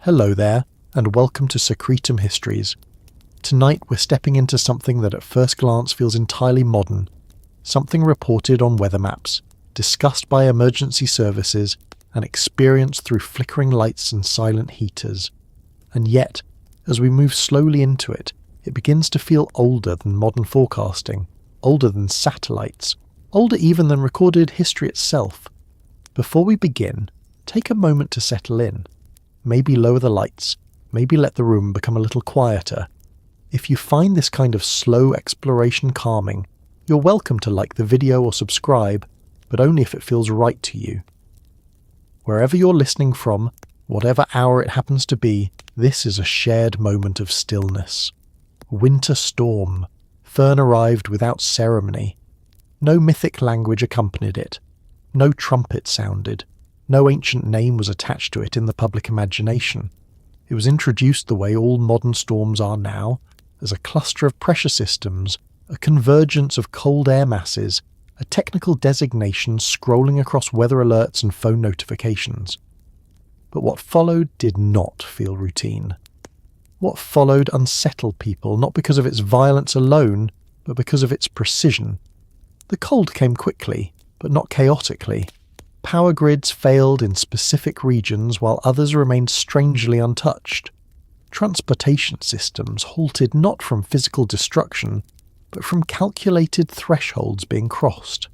Hello there, and welcome to Secretum Histories. Tonight we're stepping into something that at first glance feels entirely modern, something reported on weather maps, discussed by emergency services, and experienced through flickering lights and silent heaters. And yet, as we move slowly into it, it begins to feel older than modern forecasting, older than satellites, older even than recorded history itself. Before we begin, take a moment to settle in. Maybe lower the lights, maybe let the room become a little quieter. If you find this kind of slow exploration calming, you're welcome to like the video or subscribe, but only if it feels right to you. Wherever you're listening from, whatever hour it happens to be, this is a shared moment of stillness. Winter Storm. Fern arrived without ceremony. No mythic language accompanied it. No trumpet sounded. No ancient name was attached to it in the public imagination. It was introduced the way all modern storms are now, as a cluster of pressure systems, a convergence of cold air masses, a technical designation scrolling across weather alerts and phone notifications. But what followed did not feel routine. What followed unsettled people not because of its violence alone, but because of its precision. The cold came quickly, but not chaotically. Power grids failed in specific regions while others remained strangely untouched. Transportation systems halted not from physical destruction, but from calculated thresholds being crossed.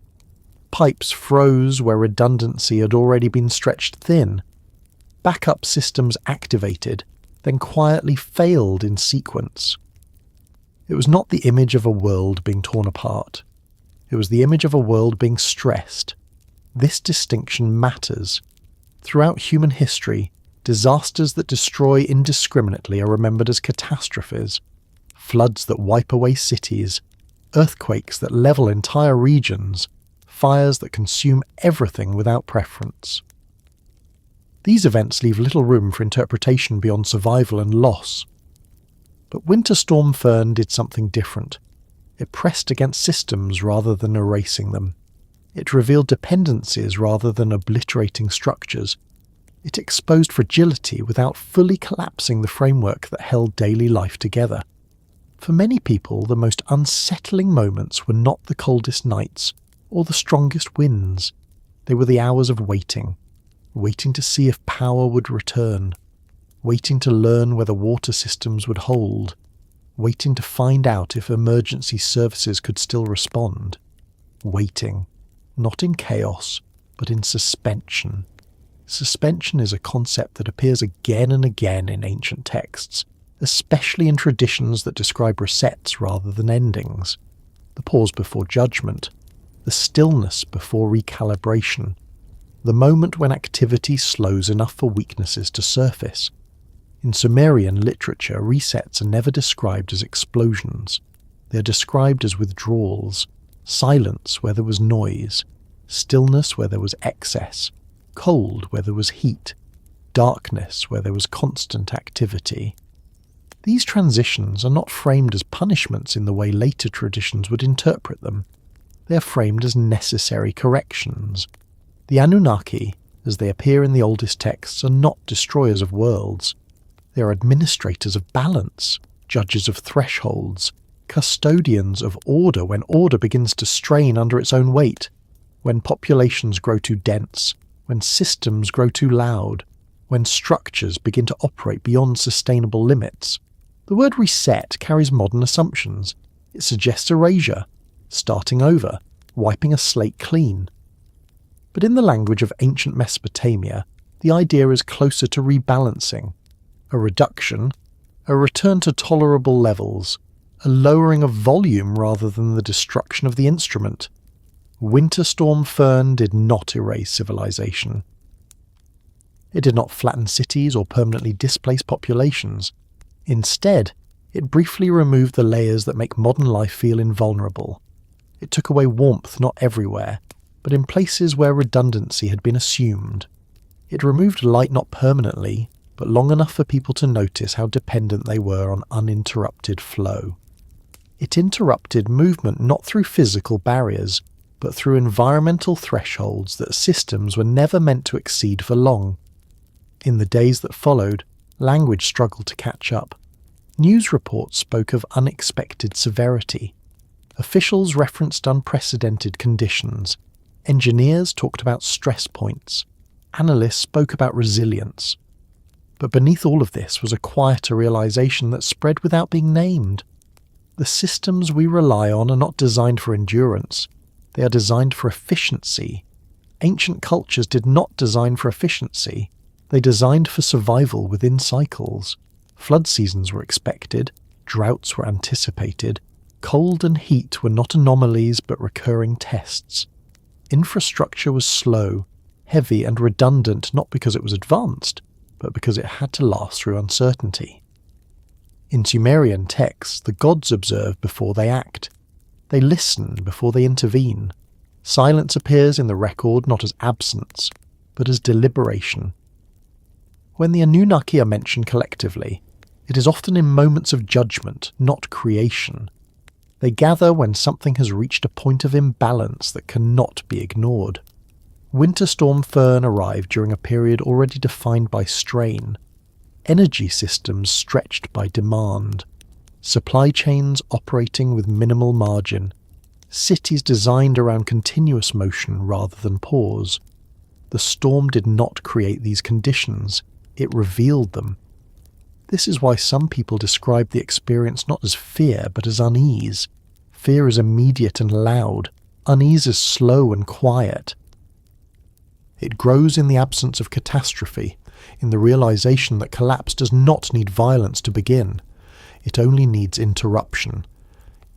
Pipes froze where redundancy had already been stretched thin. Backup systems activated, then quietly failed in sequence. It was not the image of a world being torn apart. It was the image of a world being stressed. This distinction matters. Throughout human history, disasters that destroy indiscriminately are remembered as catastrophes. Floods that wipe away cities, earthquakes that level entire regions, fires that consume everything without preference. These events leave little room for interpretation beyond survival and loss. But Winter Storm Fern did something different. It pressed against systems rather than erasing them. It revealed dependencies rather than obliterating structures. It exposed fragility without fully collapsing the framework that held daily life together. For many people, the most unsettling moments were not the coldest nights or the strongest winds. They were the hours of waiting to see if power would return, waiting to learn whether water systems would hold, waiting to find out if emergency services could still respond, waiting. Not in chaos, but in suspension. Suspension is a concept that appears again and again in ancient texts, especially in traditions that describe resets rather than endings. The pause before judgment, the stillness before recalibration, the moment when activity slows enough for weaknesses to surface. In Sumerian literature, resets are never described as explosions. They are described as withdrawals. Silence where there was noise, stillness where there was excess, cold where there was heat, darkness where there was constant activity. These transitions are not framed as punishments in the way later traditions would interpret them. They are framed as necessary corrections. The Anunnaki, as they appear in the oldest texts, are not destroyers of worlds. They are administrators of balance, judges of thresholds, custodians of order when order begins to strain under its own weight, when populations grow too dense, when systems grow too loud, when structures begin to operate beyond sustainable limits. The word reset carries modern assumptions. It suggests erasure, starting over, wiping a slate clean. But in the language of ancient Mesopotamia, the idea is closer to rebalancing, a reduction, a return to tolerable levels, a lowering of volume rather than the destruction of the instrument. Winter Storm Fern did not erase civilization. It did not flatten cities or permanently displace populations. Instead, it briefly removed the layers that make modern life feel invulnerable. It took away warmth not everywhere, but in places where redundancy had been assumed. It removed light not permanently, but long enough for people to notice how dependent they were on uninterrupted flow. It interrupted movement not through physical barriers, but through environmental thresholds that systems were never meant to exceed for long. In the days that followed, Language struggled to catch up. News reports spoke of unexpected severity. Officials referenced unprecedented conditions. Engineers talked about stress points. Analysts spoke about resilience. But beneath all of this was a quieter realization that spread without being named. The systems we rely on are not designed for endurance. They are designed for efficiency. Ancient cultures did not design for efficiency. They designed for survival within cycles. Flood seasons were expected. Droughts were anticipated. Cold and heat were not anomalies but recurring tests. Infrastructure was slow, heavy and redundant not because it was advanced, but because it had to last through uncertainty. In Sumerian texts, the gods observe before they act. They listen before they intervene. Silence appears in the record not as absence, but as deliberation. When the Anunnaki are mentioned collectively, it is often in moments of judgment, not creation. They gather when something has reached a point of imbalance that cannot be ignored. Winter Storm Fern arrived during a period already defined by strain. Energy systems stretched by demand. Supply chains operating with minimal margin. Cities designed around continuous motion rather than pause. The storm did not create these conditions, it revealed them. This is why some people describe the experience not as fear but as unease. Fear is immediate and loud. Unease is slow and quiet. It grows in the absence of catastrophe, in the realization that collapse does not need violence to begin. It only needs interruption.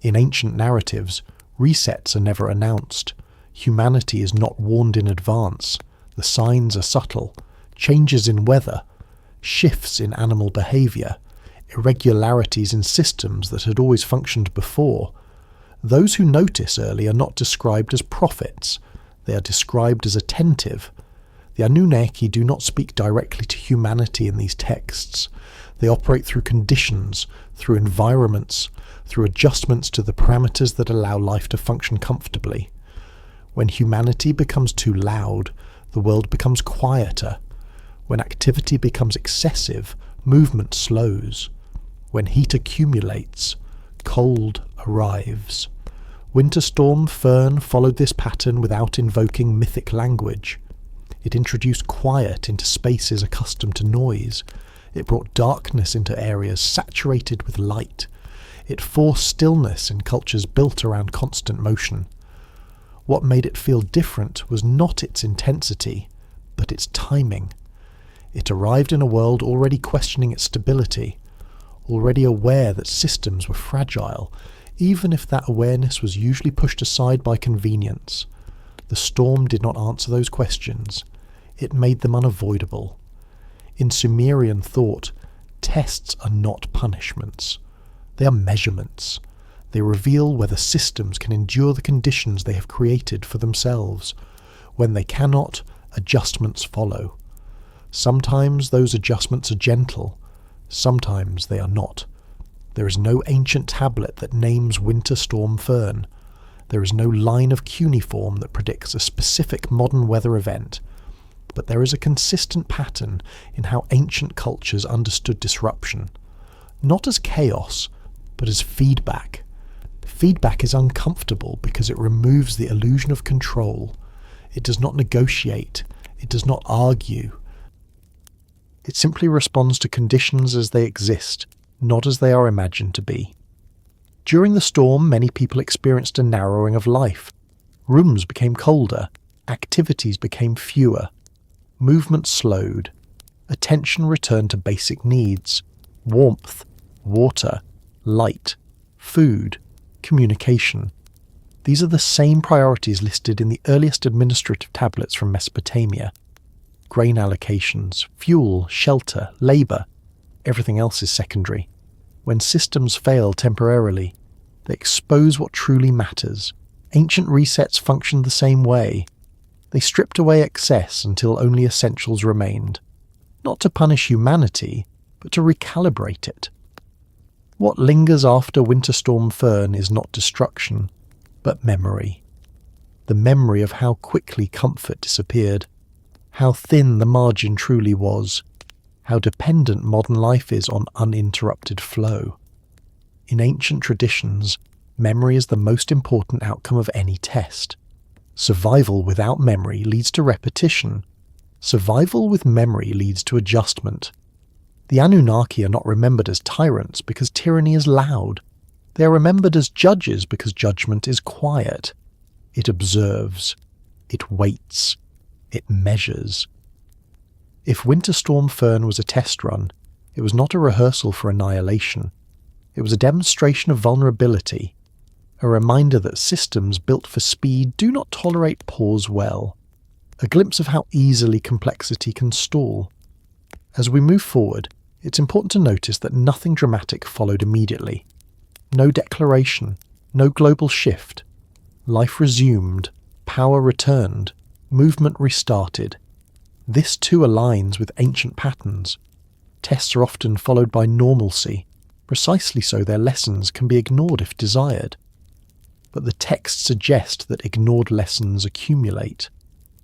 In ancient narratives, resets are never announced. Humanity is not warned in advance. The signs are subtle. Changes in weather, shifts in animal behavior, irregularities in systems that had always functioned before. Those who notice early are not described as prophets. They are described as attentive. The Anunnaki do not speak directly to humanity in these texts. They operate through conditions, through environments, through adjustments to the parameters that allow life to function comfortably. When humanity becomes too loud, the world becomes quieter. When activity becomes excessive, movement slows. When heat accumulates, cold arrives. Winter Storm Fern followed this pattern without invoking mythic language. It introduced quiet into spaces accustomed to noise. It brought darkness into areas saturated with light. It forced stillness in cultures built around constant motion. What made it feel different was not its intensity, but its timing. It arrived in a world already questioning its stability, already aware that systems were fragile, even if that awareness was usually pushed aside by convenience. The storm did not answer those questions. It made them unavoidable. In Sumerian thought, tests are not punishments. They are measurements. They reveal whether systems can endure the conditions they have created for themselves. When they cannot, adjustments follow. Sometimes those adjustments are gentle. Sometimes they are not. There is no ancient tablet that names Winter Storm Fern. There is no line of cuneiform that predicts a specific modern weather event. But there is a consistent pattern in how ancient cultures understood disruption. Not as chaos, but as feedback. Feedback is uncomfortable because it removes the illusion of control. It does not negotiate. It does not argue. It simply responds to conditions as they exist, not as they are imagined to be. During the storm, many people experienced a narrowing of life. Rooms became colder. Activities became fewer. Movement slowed. Attention returned to basic needs: warmth, water, light, food, communication. These are the same priorities listed in the earliest administrative tablets from Mesopotamia. Grain allocations, fuel, shelter, labour. Everything else is secondary. When systems fail temporarily, they expose what truly matters. Ancient resets functioned the same way. They stripped away excess until only essentials remained, not to punish humanity, but to recalibrate it. What lingers after Winter Storm Fern is not destruction, but memory. The memory of how quickly comfort disappeared, how thin the margin truly was. how dependent modern life is on uninterrupted flow. In ancient traditions, memory is the most important outcome of any test. Survival without memory leads to repetition. Survival with memory leads to adjustment. The Anunnaki are not remembered as tyrants because tyranny is loud. They are remembered as judges because judgment is quiet. It observes. It waits. It measures. If Winter Storm Fern was a test run, it was not a rehearsal for annihilation. It was a demonstration of vulnerability, a reminder that systems built for speed do not tolerate pause well, a glimpse of how easily complexity can stall. As we move forward, it's important to notice that nothing dramatic followed immediately. No declaration, no global shift. Life resumed, power returned, movement restarted. This too aligns with ancient patterns. Tests are often followed by normalcy, precisely so their lessons can be ignored if desired. But the texts suggest that ignored lessons accumulate.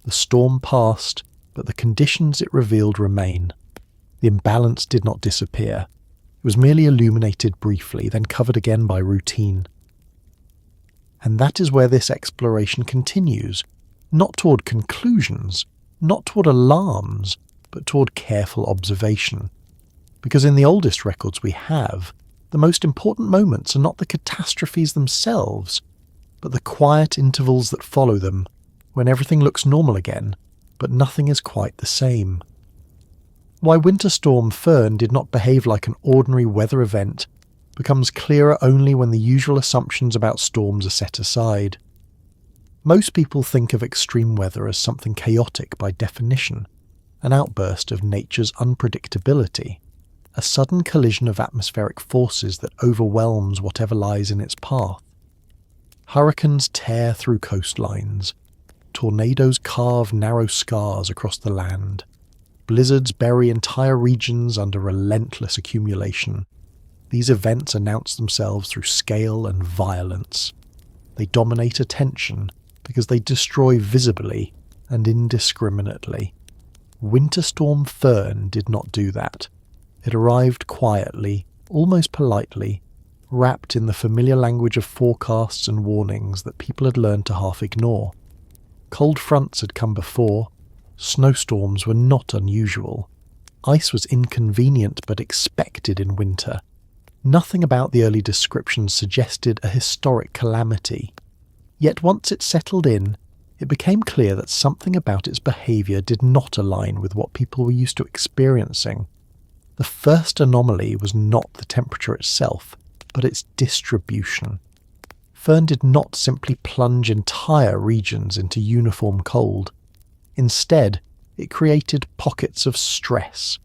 The storm passed, but the conditions it revealed remain. The imbalance did not disappear. It was merely illuminated briefly, then covered again by routine. And that is where this exploration continues, not toward conclusions, not toward alarms, but toward careful observation. Because in the oldest records we have, the most important moments are not the catastrophes themselves, but the quiet intervals that follow them, when everything looks normal again, but nothing is quite the same. Why Winter Storm Fern did not behave like an ordinary weather event becomes clearer only when the usual assumptions about storms are set aside. Most people think of extreme weather as something chaotic by definition, an outburst of nature's unpredictability, a sudden collision of atmospheric forces that overwhelms whatever lies in its path. Hurricanes tear through coastlines. Tornadoes carve narrow scars across the land. Blizzards bury entire regions under relentless accumulation. These events announce themselves through scale and violence. They dominate attention because they destroy visibly and indiscriminately. Winter Storm Fern did not do that. It arrived quietly, almost politely, wrapped in the familiar language of forecasts and warnings that people had learned to half ignore. Cold fronts had come before. Snowstorms were not unusual. Ice was inconvenient but expected in winter. Nothing about the early descriptions suggested a historic calamity. Yet once it settled in, it became clear that something about its behaviour did not align with what people were used to experiencing. The first anomaly was not the temperature itself, but its distribution. Fern did not simply plunge entire regions into uniform cold. Instead, it created pockets of stress.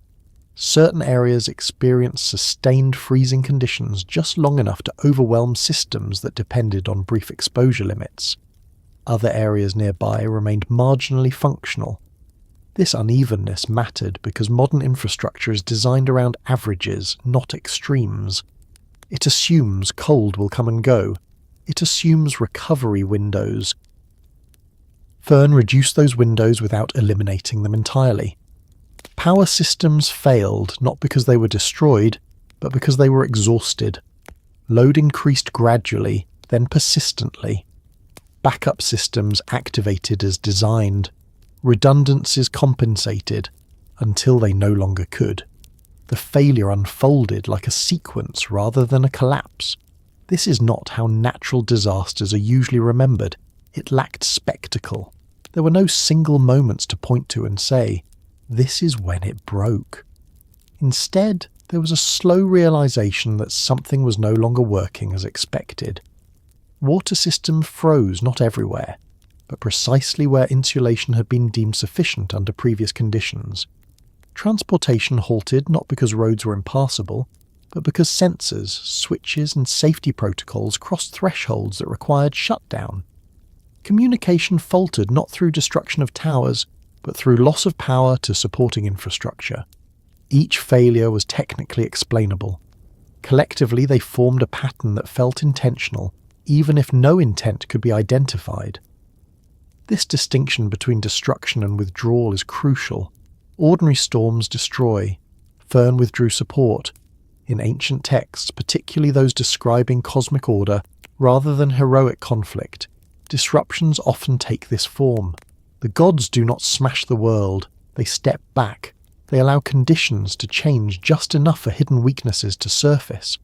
Certain areas experienced sustained freezing conditions just long enough to overwhelm systems that depended on brief exposure limits. Other areas nearby remained marginally functional. This unevenness mattered because modern infrastructure is designed around averages, not extremes. It assumes cold will come and go. It assumes recovery windows. Fern reduced those windows without eliminating them entirely. Power systems failed not because they were destroyed, but because they were exhausted. Load increased gradually, then persistently. Backup systems activated as designed. Redundancies compensated, until they no longer could. The failure unfolded like a sequence rather than a collapse. This is not how natural disasters are usually remembered. It lacked spectacle. There were no single moments to point to and say, "This is when it broke." Instead, there was a slow realization that something was no longer working as expected. Water systems froze not everywhere, but precisely where insulation had been deemed sufficient under previous conditions. Transportation halted not because roads were impassable, but because sensors, switches and safety protocols crossed thresholds that required shutdown. Communication faltered not through destruction of towers, but through loss of power to supporting infrastructure. Each failure was technically explainable. Collectively, they formed a pattern that felt intentional, even if no intent could be identified. This distinction between destruction and withdrawal is crucial. Ordinary storms destroy. Fern withdrew support. In ancient texts, particularly those describing cosmic order, rather than heroic conflict, disruptions often take this form. The gods do not smash the world, they step back. They allow conditions to change just enough for hidden weaknesses to surface.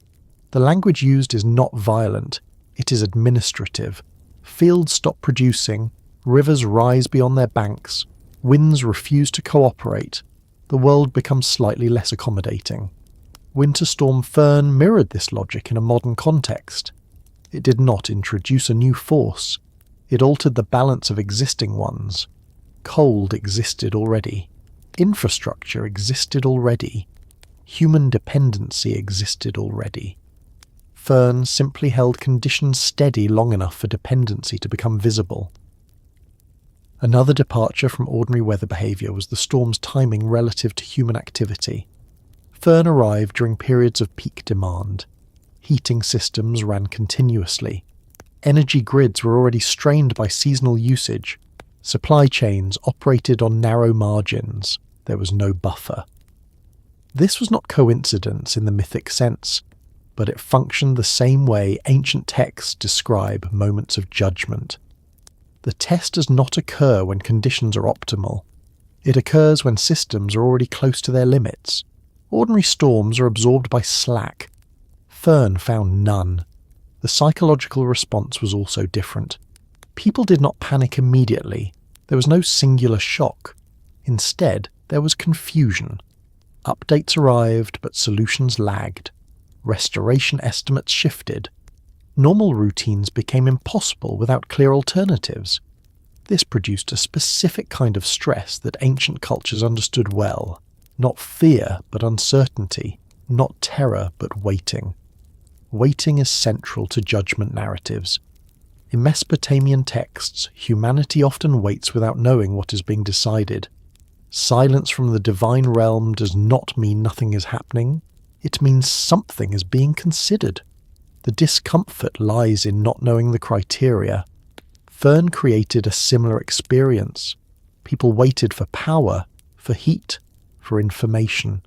The language used is not violent, it is administrative. Fields stop producing, rivers rise beyond their banks, winds refuse to cooperate, the world becomes slightly less accommodating. Winter Storm Fern mirrored this logic in a modern context. It did not introduce a new force, it altered the balance of existing ones. Cold existed already. Infrastructure existed already. Human dependency existed already. Fern simply held conditions steady long enough for dependency to become visible. Another departure from ordinary weather behaviour was the storm's timing relative to human activity. Fern arrived during periods of peak demand. Heating systems ran continuously. Energy grids were already strained by seasonal usage. Supply chains operated on narrow margins. There was no buffer. This was not coincidence in the mythic sense, but it functioned the same way ancient texts describe moments of judgment. The test does not occur when conditions are optimal. It occurs when systems are already close to their limits. Ordinary storms are absorbed by slack. Fern found none. The psychological response was also different. People did not panic immediately. There was no singular shock. Instead, there was confusion. Updates arrived, but solutions lagged. Restoration estimates shifted. Normal routines became impossible without clear alternatives. This produced a specific kind of stress that ancient cultures understood well. Not fear, but uncertainty. Not terror, but waiting. Waiting is central to judgment narratives. In Mesopotamian texts, humanity often waits without knowing what is being decided. Silence from the divine realm does not mean nothing is happening. It means something is being considered. The discomfort lies in not knowing the criteria. Fern created a similar experience. People waited for power, for heat, for information.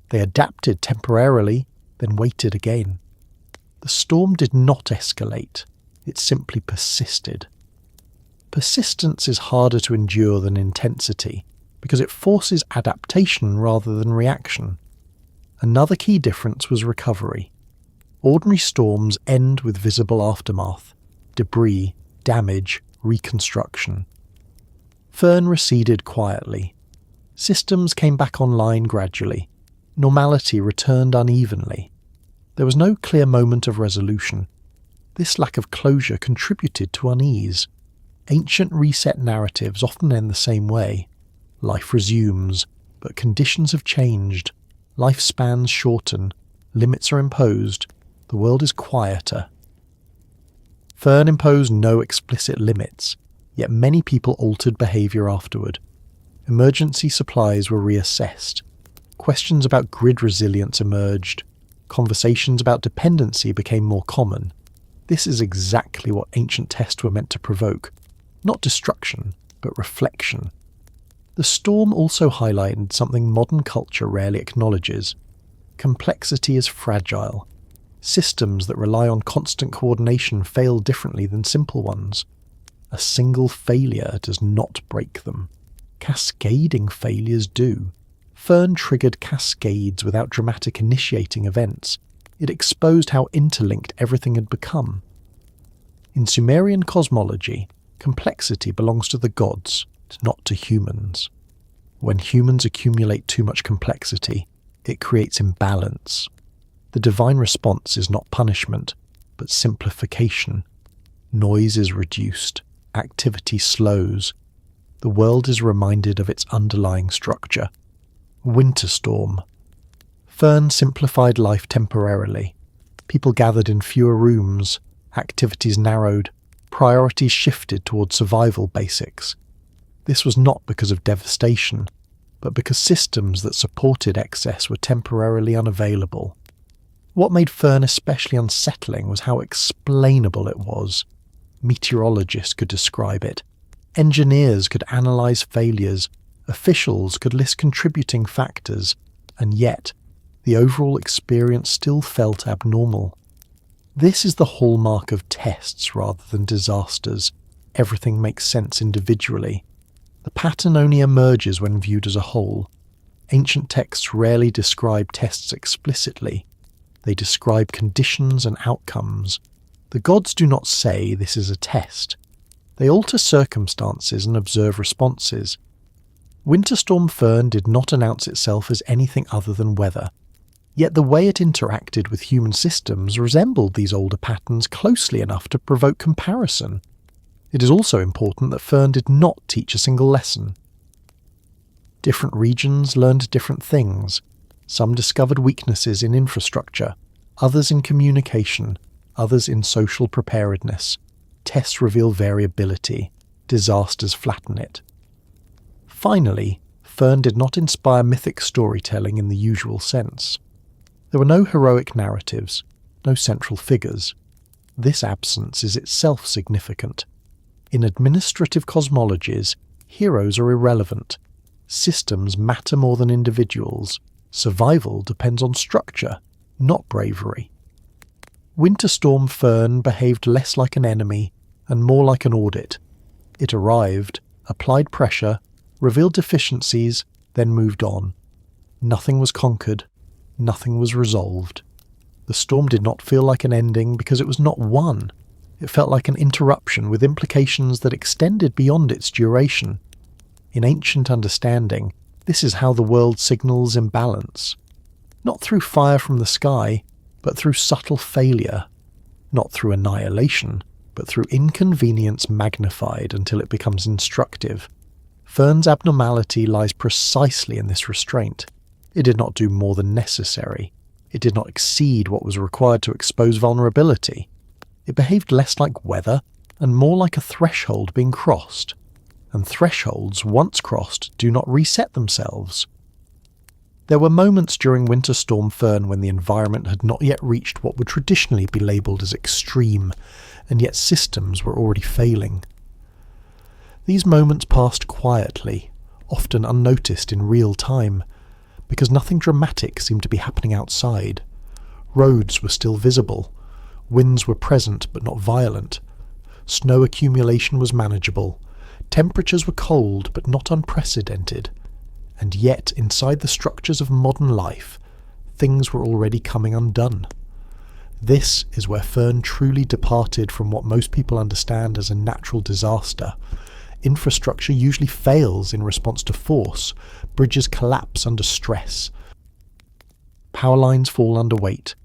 They adapted temporarily, then waited again. The storm did not escalate. It simply persisted. Persistence is harder to endure than intensity, because it forces adaptation rather than reaction. Another key difference was recovery. Ordinary storms end with visible aftermath, debris, damage, reconstruction. Fern receded quietly. Systems came back online gradually. Normality returned unevenly. There was no clear moment of resolution. This lack of closure contributed to unease. Ancient reset narratives often end the same way. Life resumes, but conditions have changed. Lifespans shorten, limits are imposed, the world is quieter. Fern imposed no explicit limits, yet many people altered behaviour afterward. Emergency supplies were reassessed. Questions about grid resilience emerged. Conversations about dependency became more common. This is exactly what ancient tests were meant to provoke. Not destruction, but reflection. The storm also highlighted something modern culture rarely acknowledges. Complexity is fragile. Systems that rely on constant coordination fail differently than simple ones. A single failure does not break them. Cascading failures do. Fern triggered cascades without dramatic initiating events. It exposed how interlinked everything had become. In Sumerian cosmology, complexity belongs to the gods, not to humans. When humans accumulate too much complexity, it creates imbalance. The divine response is not punishment, but simplification. Noise is reduced, activity slows. The world is reminded of its underlying structure. Winter Storm. Fern simplified life temporarily. People gathered in fewer rooms, activities narrowed, priorities shifted towards survival basics. This was not because of devastation, but because systems that supported excess were temporarily unavailable. What made Fern especially unsettling was how explainable it was. Meteorologists could describe it. Engineers could analyse failures. Officials could list contributing factors. and yet the overall experience still felt abnormal. This is the hallmark of tests rather than disasters. Everything makes sense individually. The pattern only emerges when viewed as a whole. Ancient texts rarely describe tests explicitly. They describe conditions and outcomes. The gods do not say this is a test. They alter circumstances and observe responses. Winter Storm Fern did not announce itself as anything other than weather. Yet the way it interacted with human systems resembled these older patterns closely enough to provoke comparison. It is also important that Fern did not teach a single lesson. Different regions learned different things. Some discovered weaknesses in infrastructure, others in communication, others in social preparedness. Tests reveal variability, disasters flatten it. Finally, Fern did not inspire mythic storytelling in the usual sense. There were no heroic narratives, no central figures. This absence is itself significant. In administrative cosmologies, heroes are irrelevant. Systems matter more than individuals. Survival depends on structure, not bravery. Winter Storm Fern behaved less like an enemy and more like an audit. It arrived, applied pressure, revealed deficiencies, then moved on. Nothing was conquered. Nothing was resolved. The storm did not feel like an ending because it was not won. It felt like an interruption with implications that extended beyond its duration. In ancient understanding, this is how the world signals imbalance. Not through fire from the sky, but through subtle failure. Not through annihilation, but through inconvenience magnified until it becomes instructive. Fern's abnormality lies precisely in this restraint. It did not do more than necessary. It did not exceed what was required to expose vulnerability. It behaved less like weather and more like a threshold being crossed. And thresholds, once crossed, do not reset themselves. There were moments during Winter Storm Fern when the environment had not yet reached what would traditionally be labelled as extreme, and yet systems were already failing. These moments passed quietly, often unnoticed in real time, because nothing dramatic seemed to be happening outside. Roads were still visible. Winds were present but not violent. Snow accumulation was manageable. Temperatures were cold but not unprecedented. And yet, inside the structures of modern life, things were already coming undone. This is where Fern truly departed from what most people understand as a natural disaster. Infrastructure usually fails in response to force. Bridges collapse under stress. Power lines fall under weight.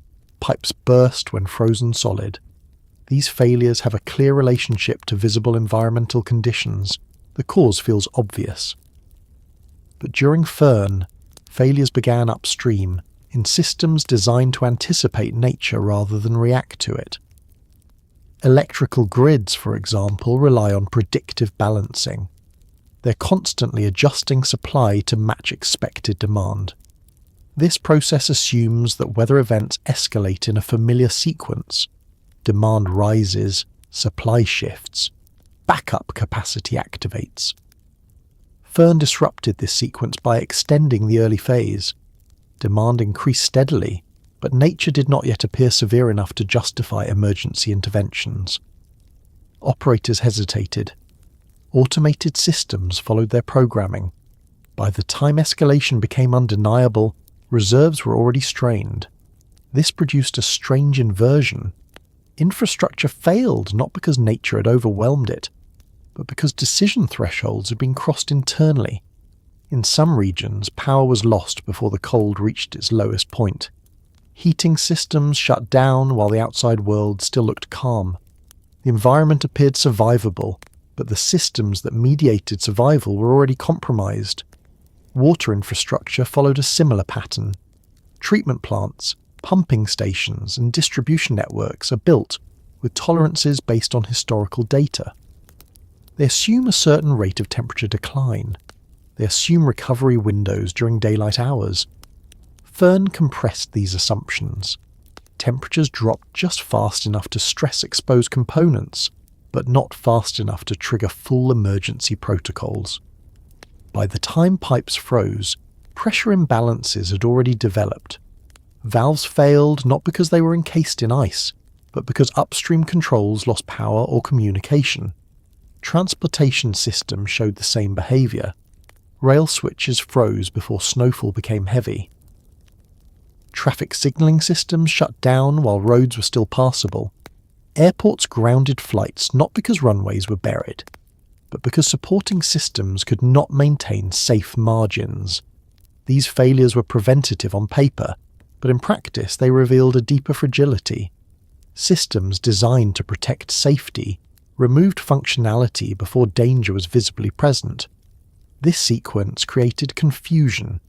Pipes burst when frozen solid. These failures have a clear relationship to visible environmental conditions. The cause feels obvious. But during Fern, failures began upstream, in systems designed to anticipate nature rather than react to it. Electrical grids, for example, rely on predictive balancing. They're constantly adjusting supply to match expected demand. This process assumes that weather events escalate in a familiar sequence. Demand rises, supply shifts, backup capacity activates. Fern disrupted this sequence by extending the early phase. Demand increased steadily, but nature did not yet appear severe enough to justify emergency interventions. Operators hesitated. Automated systems followed their programming. By the time escalation became undeniable, reserves were already strained. This produced a strange inversion. Infrastructure failed not because nature had overwhelmed it, but because decision thresholds had been crossed internally. In some regions, power was lost before the cold reached its lowest point. Heating systems shut down while the outside world still looked calm. The environment appeared survivable, but the systems that mediated survival were already compromised. Water infrastructure followed a similar pattern. Treatment plants, pumping stations, and distribution networks are built with tolerances based on historical data. They assume a certain rate of temperature decline. They assume recovery windows during daylight hours. Fern compressed these assumptions. Temperatures dropped just fast enough to stress exposed components, but not fast enough to trigger full emergency protocols. By the time pipes froze, Pressure imbalances had already developed. Valves failed not because they were encased in ice, but because upstream controls lost power or communication. Transportation systems showed the same behaviour. Rail switches froze before snowfall became heavy. Traffic signalling systems shut down while roads were still passable. Airports grounded flights not because runways were buried, but because supporting systems could not maintain safe margins. These failures were preventative on paper, but in practice they revealed a deeper fragility. Systems designed to protect safety removed functionality before danger was visibly present. This sequence created confusion.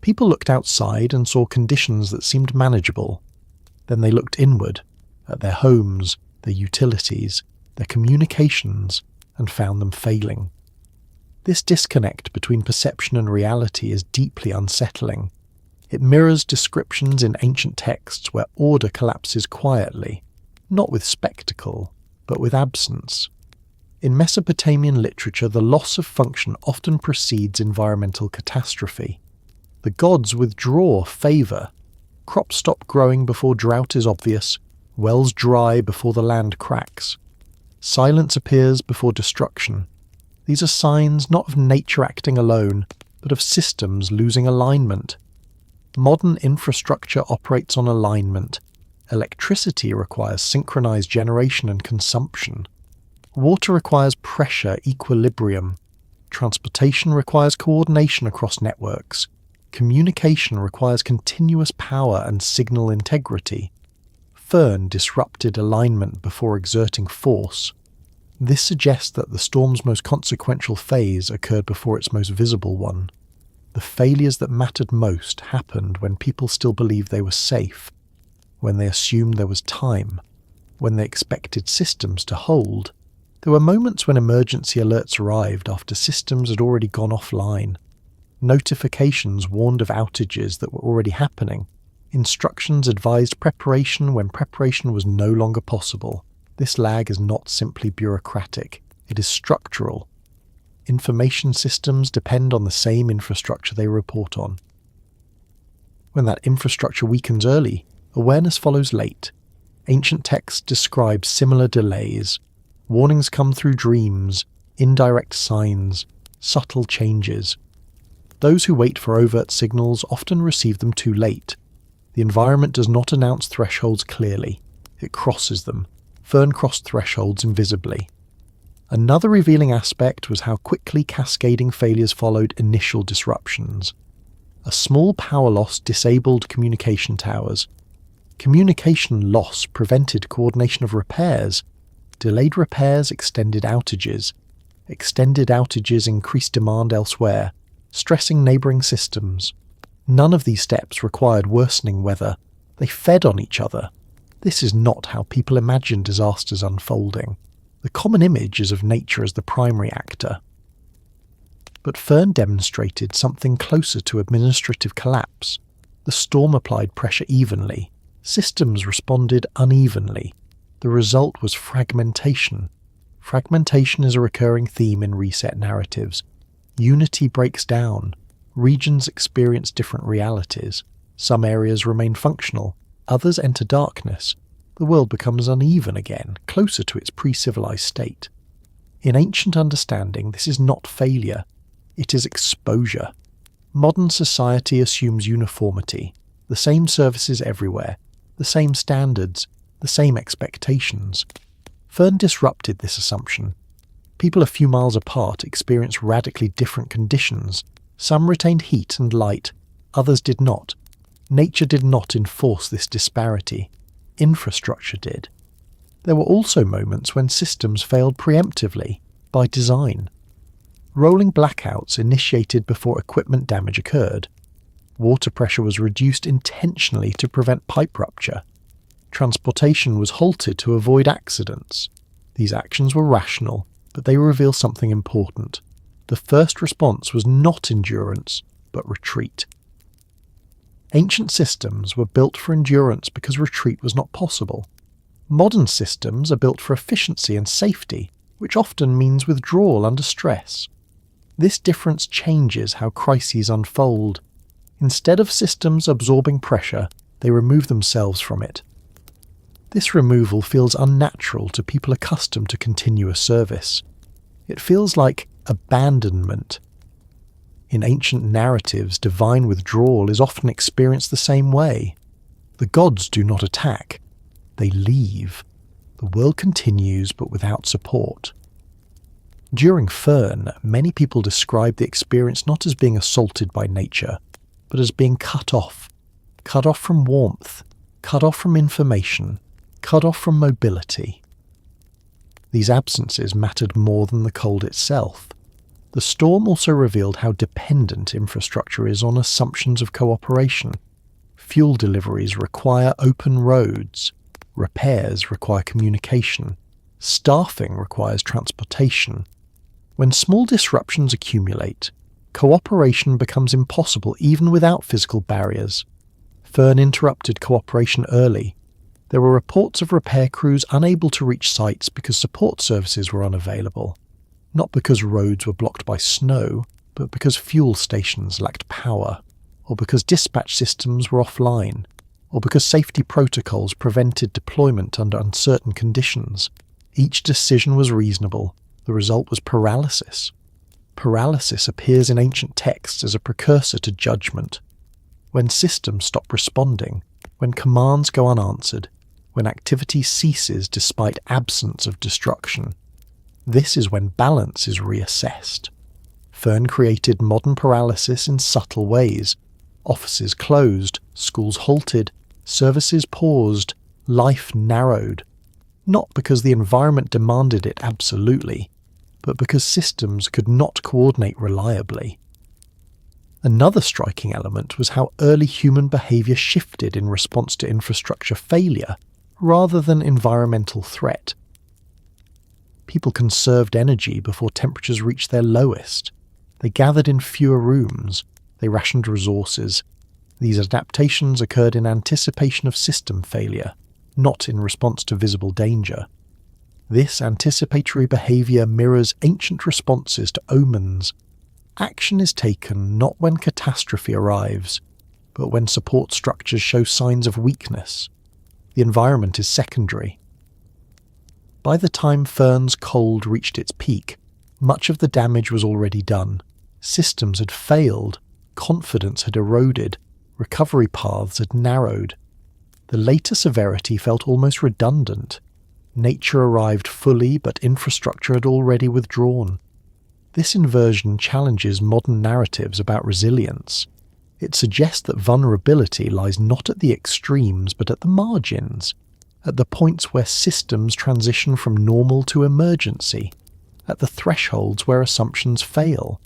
People looked outside and saw conditions that seemed manageable. Then they looked inward, at their homes, their utilities, their communications, and found them failing. This disconnect between perception and reality is deeply unsettling. It mirrors descriptions in ancient texts where order collapses quietly, not with spectacle, but with absence. In Mesopotamian literature, the loss of function often precedes environmental catastrophe. The gods withdraw favour. Crops stop growing before drought is obvious, wells dry before the land cracks. Silence appears before destruction. These are signs not of nature acting alone, but of systems losing alignment. Modern infrastructure operates on alignment. Electricity requires synchronized generation and consumption. Water requires pressure equilibrium. Transportation requires coordination across networks. Communication requires continuous power and signal integrity. Fern disrupted alignment before exerting force. This suggests that the storm's most consequential phase occurred before its most visible one. The failures that mattered most happened when people still believed they were safe, when they assumed there was time, when they expected systems to hold. There were moments when emergency alerts arrived after systems had already gone offline. Notifications warned of outages that were already happening. Instructions advised preparation when preparation was no longer possible. This lag is not simply bureaucratic, it is structural. Information systems depend on the same infrastructure they report on. When that infrastructure weakens early, awareness follows late. Ancient texts describe similar delays. Warnings come through dreams, indirect signs, subtle changes. Those who wait for overt signals often receive them too late. The environment does not announce thresholds clearly. It crosses them. Fern crossed thresholds invisibly. Another revealing aspect was how quickly cascading failures followed initial disruptions. A small power loss disabled communication towers. Communication loss prevented coordination of repairs. Delayed repairs extended outages. Extended outages increased demand elsewhere, stressing neighbouring systems. None of these steps required worsening weather. They fed on each other. This is not how people imagine disasters unfolding. The common image is of nature as the primary actor. But Fern demonstrated something closer to administrative collapse. The storm applied pressure evenly. Systems responded unevenly. The result was fragmentation. Fragmentation is a recurring theme in reset narratives. Unity breaks down. Regions experience different realities. Some areas remain functional. Others enter darkness. The world becomes uneven again, closer to its pre-civilized state. In ancient understanding, this is not failure. It is exposure. Modern society assumes uniformity, the same services everywhere, the same standards, the same expectations. Fern disrupted this assumption. People a few miles apart experienced radically different conditions. Some retained heat and light, others did not. Nature did not enforce this disparity. Infrastructure did. There were also moments when systems failed preemptively, by design. Rolling blackouts initiated before equipment damage occurred. Water pressure was reduced intentionally to prevent pipe rupture. Transportation was halted to avoid accidents. These actions were rational, but they reveal something important. The first response was not endurance, but retreat. Ancient systems were built for endurance because retreat was not possible. Modern systems are built for efficiency and safety, which often means withdrawal under stress. This difference changes how crises unfold. Instead of systems absorbing pressure, they remove themselves from it. This removal feels unnatural to people accustomed to continuous service. It feels like abandonment. In ancient narratives, divine withdrawal is often experienced the same way. The gods do not attack. They leave. The world continues, but without support. During Fern, many people describe the experience not as being assaulted by nature, but as being cut off from warmth, cut off from information, cut off from mobility. These absences mattered more than the cold itself. The storm also revealed how dependent infrastructure is on assumptions of cooperation. Fuel deliveries require open roads, repairs require communication, staffing requires transportation. When small disruptions accumulate, cooperation becomes impossible even without physical barriers. Fern interrupted cooperation early. There were reports of repair crews unable to reach sites because support services were unavailable, not because roads were blocked by snow, but because fuel stations lacked power, or because dispatch systems were offline, or because safety protocols prevented deployment under uncertain conditions. Each decision was reasonable. The result was paralysis. Paralysis appears in ancient texts as a precursor to judgment. When systems stop responding, when commands go unanswered, when activity ceases despite absence of destruction, this is when balance is reassessed. Fern created modern paralysis in subtle ways. Offices closed, schools halted, services paused, life narrowed. Not because the environment demanded it absolutely, but because systems could not coordinate reliably. Another striking element was how early human behavior shifted in response to infrastructure failure rather than environmental threat. People conserved energy before temperatures reached their lowest. They gathered in fewer rooms. They rationed resources. These adaptations occurred in anticipation of system failure, not in response to visible danger. This anticipatory behavior mirrors ancient responses to omens. Action is taken not when catastrophe arrives, but when support structures show signs of weakness. The environment is secondary. By the time Fern's cold reached its peak, much of the damage was already done. Systems had failed, confidence had eroded, recovery paths had narrowed. The later severity felt almost redundant. Nature arrived fully, but infrastructure had already withdrawn. This inversion challenges modern narratives about resilience. It suggests that vulnerability lies not at the extremes, but at the margins, at the points where systems transition from normal to emergency, at the thresholds where assumptions fail.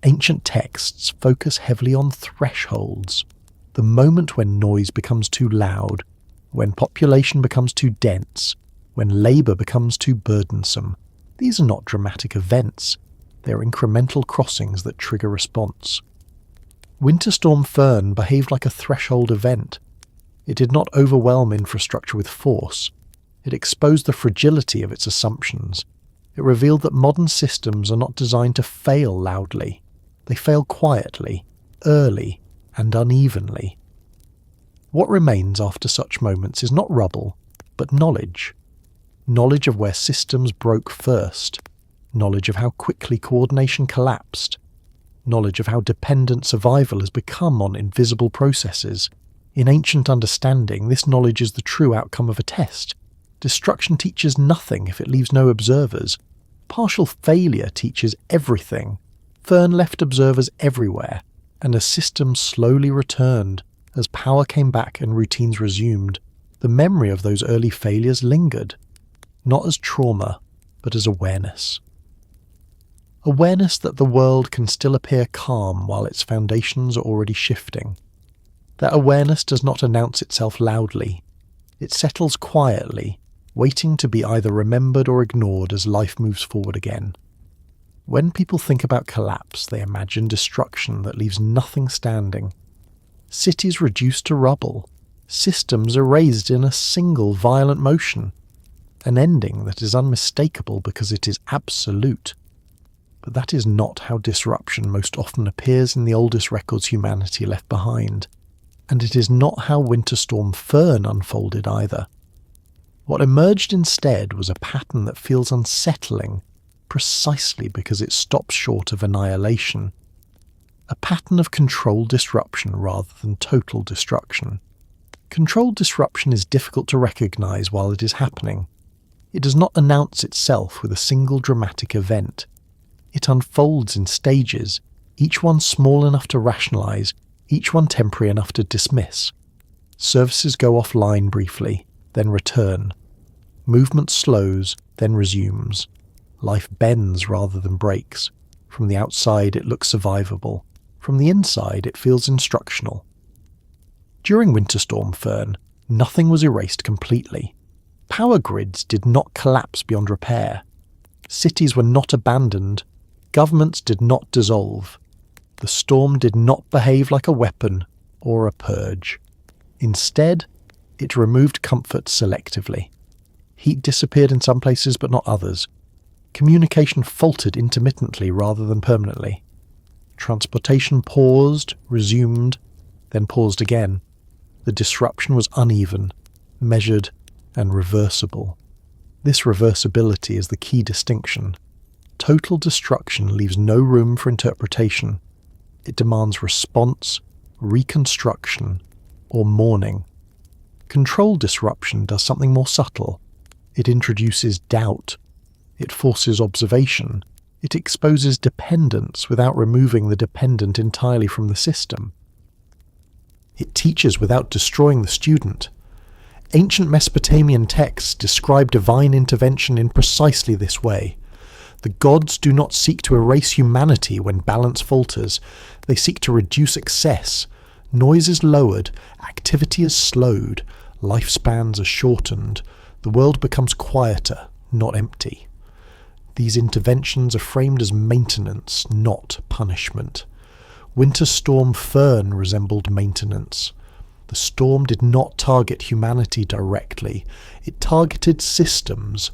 Ancient texts focus heavily on thresholds, the moment when noise becomes too loud, when population becomes too dense, when labour becomes too burdensome. These are not dramatic events. They're incremental crossings that trigger response. Winter Storm Fern behaved like a threshold event. It did not overwhelm infrastructure with force. It exposed the fragility of its assumptions. It revealed that modern systems are not designed to fail loudly. They fail quietly, early, and unevenly. What remains after such moments is not rubble, but knowledge. Knowledge of where systems broke first. Knowledge of how quickly coordination collapsed. Knowledge of how dependent survival has become on invisible processes. In ancient understanding, this knowledge is the true outcome of a test. Destruction teaches nothing if it leaves no observers. Partial failure teaches everything. Fern left observers everywhere, and as systems slowly returned, as power came back and routines resumed, the memory of those early failures lingered, not as trauma, but as awareness. Awareness that the world can still appear calm while its foundations are already shifting. That awareness does not announce itself loudly. It settles quietly, waiting to be either remembered or ignored as life moves forward again. When people think about collapse, they imagine destruction that leaves nothing standing. Cities reduced to rubble, systems erased in a single violent motion. An ending that is unmistakable because it is absolute. But that is not how disruption most often appears in the oldest records humanity left behind, and it is not how Winter Storm Fern unfolded either. What emerged instead was a pattern that feels unsettling precisely because it stops short of annihilation. A pattern of controlled disruption rather than total destruction. Controlled disruption is difficult to recognize while it is happening. It does not announce itself with a single dramatic event. It unfolds in stages, each one small enough to rationalize, each one temporary enough to dismiss. Services go offline briefly, then return. Movement slows, then resumes. Life bends rather than breaks. From the outside it looks survivable. From the inside it feels instructional. During Winter Storm Fern, nothing was erased completely. Power grids did not collapse beyond repair. Cities were not abandoned. Governments did not dissolve. The storm did not behave like a weapon or a purge. Instead, it removed comfort selectively. Heat disappeared in some places but not others. Communication faltered intermittently rather than permanently. Transportation paused, resumed, then paused again. The disruption was uneven, measured, and reversible. This reversibility is the key distinction. Total destruction leaves no room for interpretation. It demands response, reconstruction, or mourning. Controlled disruption does something more subtle. It introduces doubt. It forces observation. It exposes dependence without removing the dependent entirely from the system. It teaches without destroying the student. Ancient Mesopotamian texts describe divine intervention in precisely this way. The gods do not seek to erase humanity when balance falters. They seek to reduce excess. Noise is lowered, activity is slowed, lifespans are shortened. The world becomes quieter, not empty. These interventions are framed as maintenance, not punishment. Winter Storm Fern resembled maintenance. The storm did not target humanity directly. It targeted systems,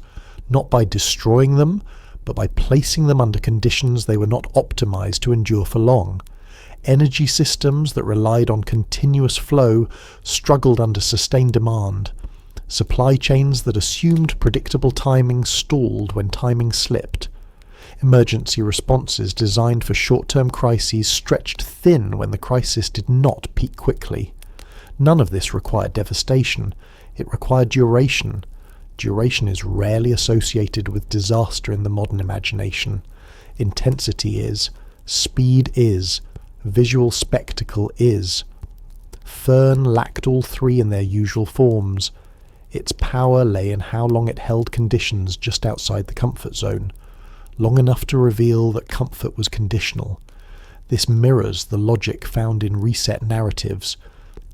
not by destroying them, but by placing them under conditions they were not optimized to endure for long. Energy systems that relied on continuous flow struggled under sustained demand. Supply chains that assumed predictable timing stalled when timing slipped. Emergency responses designed for short-term crises stretched thin when the crisis did not peak quickly. None of this required devastation. It required duration. Duration is rarely associated with disaster in the modern imagination. Intensity is. Speed is. Visual spectacle is. Fern lacked all three in their usual forms. Its power lay in how long it held conditions just outside the comfort zone, long enough to reveal that comfort was conditional. This mirrors the logic found in reset narratives.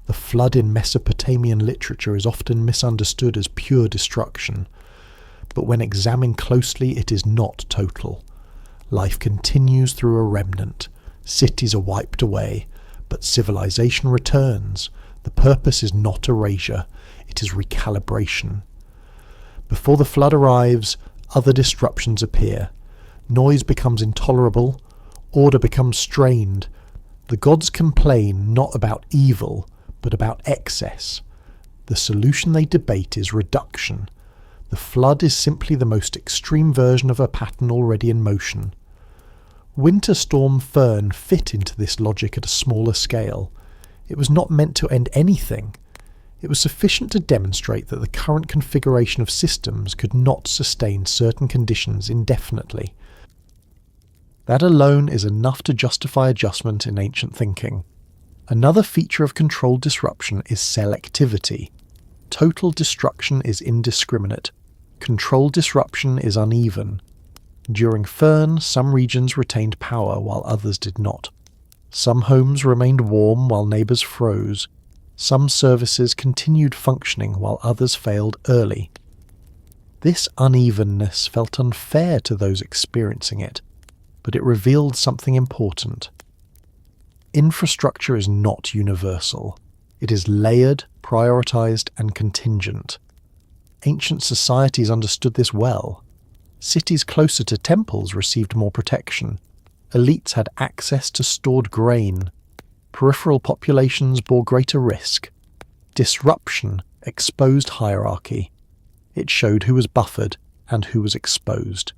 The flood in Mesopotamian literature is often misunderstood as pure destruction, but when examined closely it is not total. Life continues through a remnant. Cities are wiped away, but civilization returns. The purpose is not erasure, it is recalibration. Before the flood arrives, other disruptions appear. Noise becomes intolerable, order becomes strained. The gods complain not about evil, but about excess. The solution they debate is reduction. The flood is simply the most extreme version of a pattern already in motion. Winter Storm Fern fit into this logic at a smaller scale. It was not meant to end anything. It was sufficient to demonstrate that the current configuration of systems could not sustain certain conditions indefinitely. That alone is enough to justify adjustment in ancient thinking. Another feature of controlled disruption is selectivity. Total destruction is indiscriminate. Controlled disruption is uneven. During Fern, some regions retained power while others did not. Some homes remained warm while neighbours froze. Some services continued functioning while others failed early. This unevenness felt unfair to those experiencing it, but it revealed something important. Infrastructure is not universal. It is layered, prioritized, and contingent. Ancient societies understood this well. Cities closer to temples received more protection. Elites had access to stored grain. Peripheral populations bore greater risk. Disruption exposed hierarchy. It showed who was buffered and who was exposed.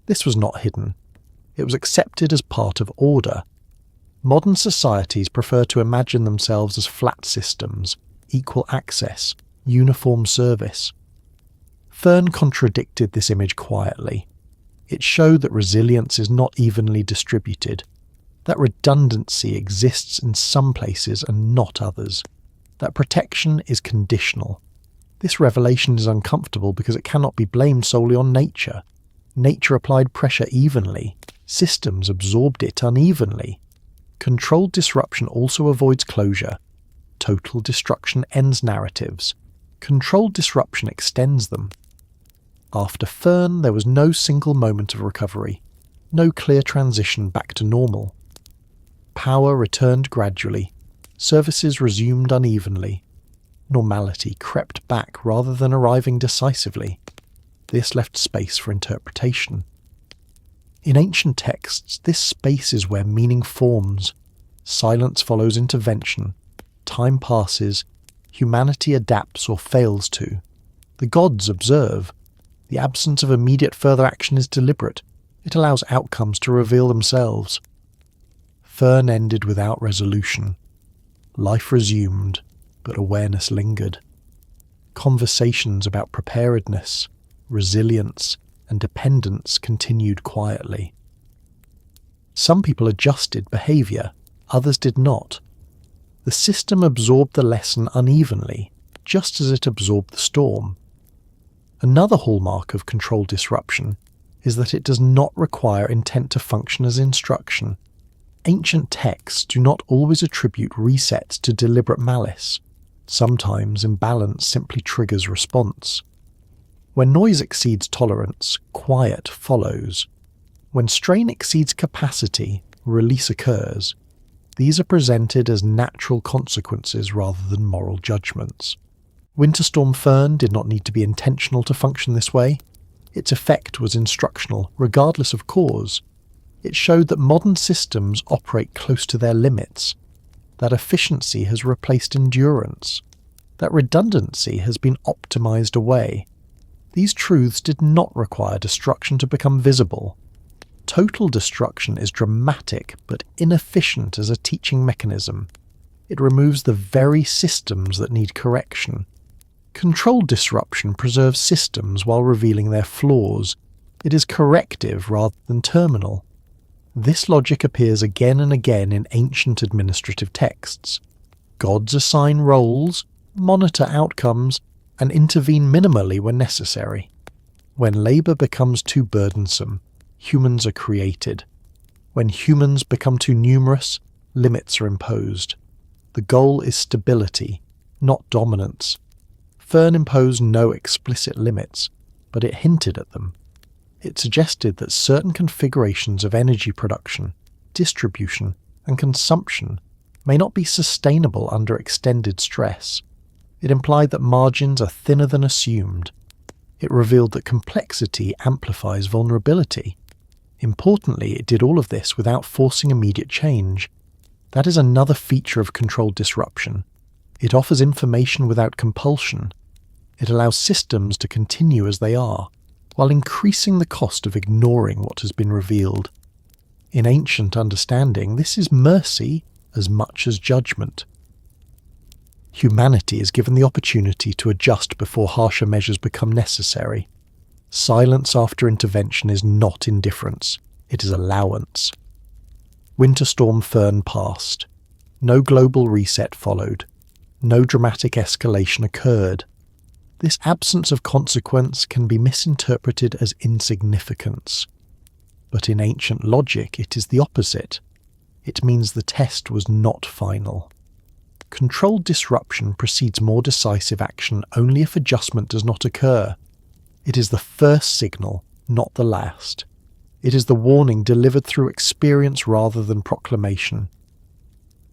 This was not hidden. It was accepted as part of order. Modern societies prefer to imagine themselves as flat systems, equal access, uniform service. Fern contradicted this image quietly. It showed that resilience is not evenly distributed, that redundancy exists in some places and not others, that protection is conditional. This revelation is uncomfortable because it cannot be blamed solely on nature. Nature applied pressure evenly. Systems absorbed it unevenly. Controlled disruption also avoids closure. Total destruction ends narratives. Controlled disruption extends them. After Fern, there was no single moment of recovery, no clear transition back to normal. Power returned gradually. Services resumed unevenly. Normality crept back rather than arriving decisively. This left space for interpretation. In ancient texts, this space is where meaning forms. Silence follows intervention. Time passes. Humanity adapts or fails to. The gods observe. The absence of immediate further action is deliberate. It allows outcomes to reveal themselves. Fern ended without resolution. Life resumed, but awareness lingered. Conversations about preparedness, resilience, and dependence continued quietly. Some people adjusted behaviour, others did not. The system absorbed the lesson unevenly, just as it absorbed the storm. Another hallmark of controlled disruption is that it does not require intent to function as instruction. Ancient texts do not always attribute resets to deliberate malice. Sometimes imbalance simply triggers response. When noise exceeds tolerance, quiet follows. When strain exceeds capacity, release occurs. These are presented as natural consequences rather than moral judgments. Winter Storm Fern did not need to be intentional to function this way. Its effect was instructional, regardless of cause. It showed that modern systems operate close to their limits, that efficiency has replaced endurance, that redundancy has been optimized away. These truths did not require destruction to become visible. Total destruction is dramatic but inefficient as a teaching mechanism. It removes the very systems that need correction. Controlled disruption preserves systems while revealing their flaws. It is corrective rather than terminal. This logic appears again and again in ancient administrative texts. Gods assign roles, monitor outcomes, and intervene minimally when necessary. When labour becomes too burdensome, humans are created. When humans become too numerous, limits are imposed. The goal is stability, not dominance. Fern imposed no explicit limits, but it hinted at them. It suggested that certain configurations of energy production, distribution, and consumption may not be sustainable under extended stress. It implied that margins are thinner than assumed. It revealed that complexity amplifies vulnerability. Importantly, it did all of this without forcing immediate change. That is another feature of controlled disruption. It offers information without compulsion. It allows systems to continue as they are, while increasing the cost of ignoring what has been revealed. In ancient understanding, this is mercy as much as judgment. Humanity is given the opportunity to adjust before harsher measures become necessary. Silence after intervention is not indifference, it is allowance. Winter Storm Fern passed. No global reset followed. No dramatic escalation occurred. This absence of consequence can be misinterpreted as insignificance. But in ancient logic, it is the opposite. It means the test was not final. Controlled disruption precedes more decisive action only if adjustment does not occur. It is the first signal, not the last. It is the warning delivered through experience rather than proclamation.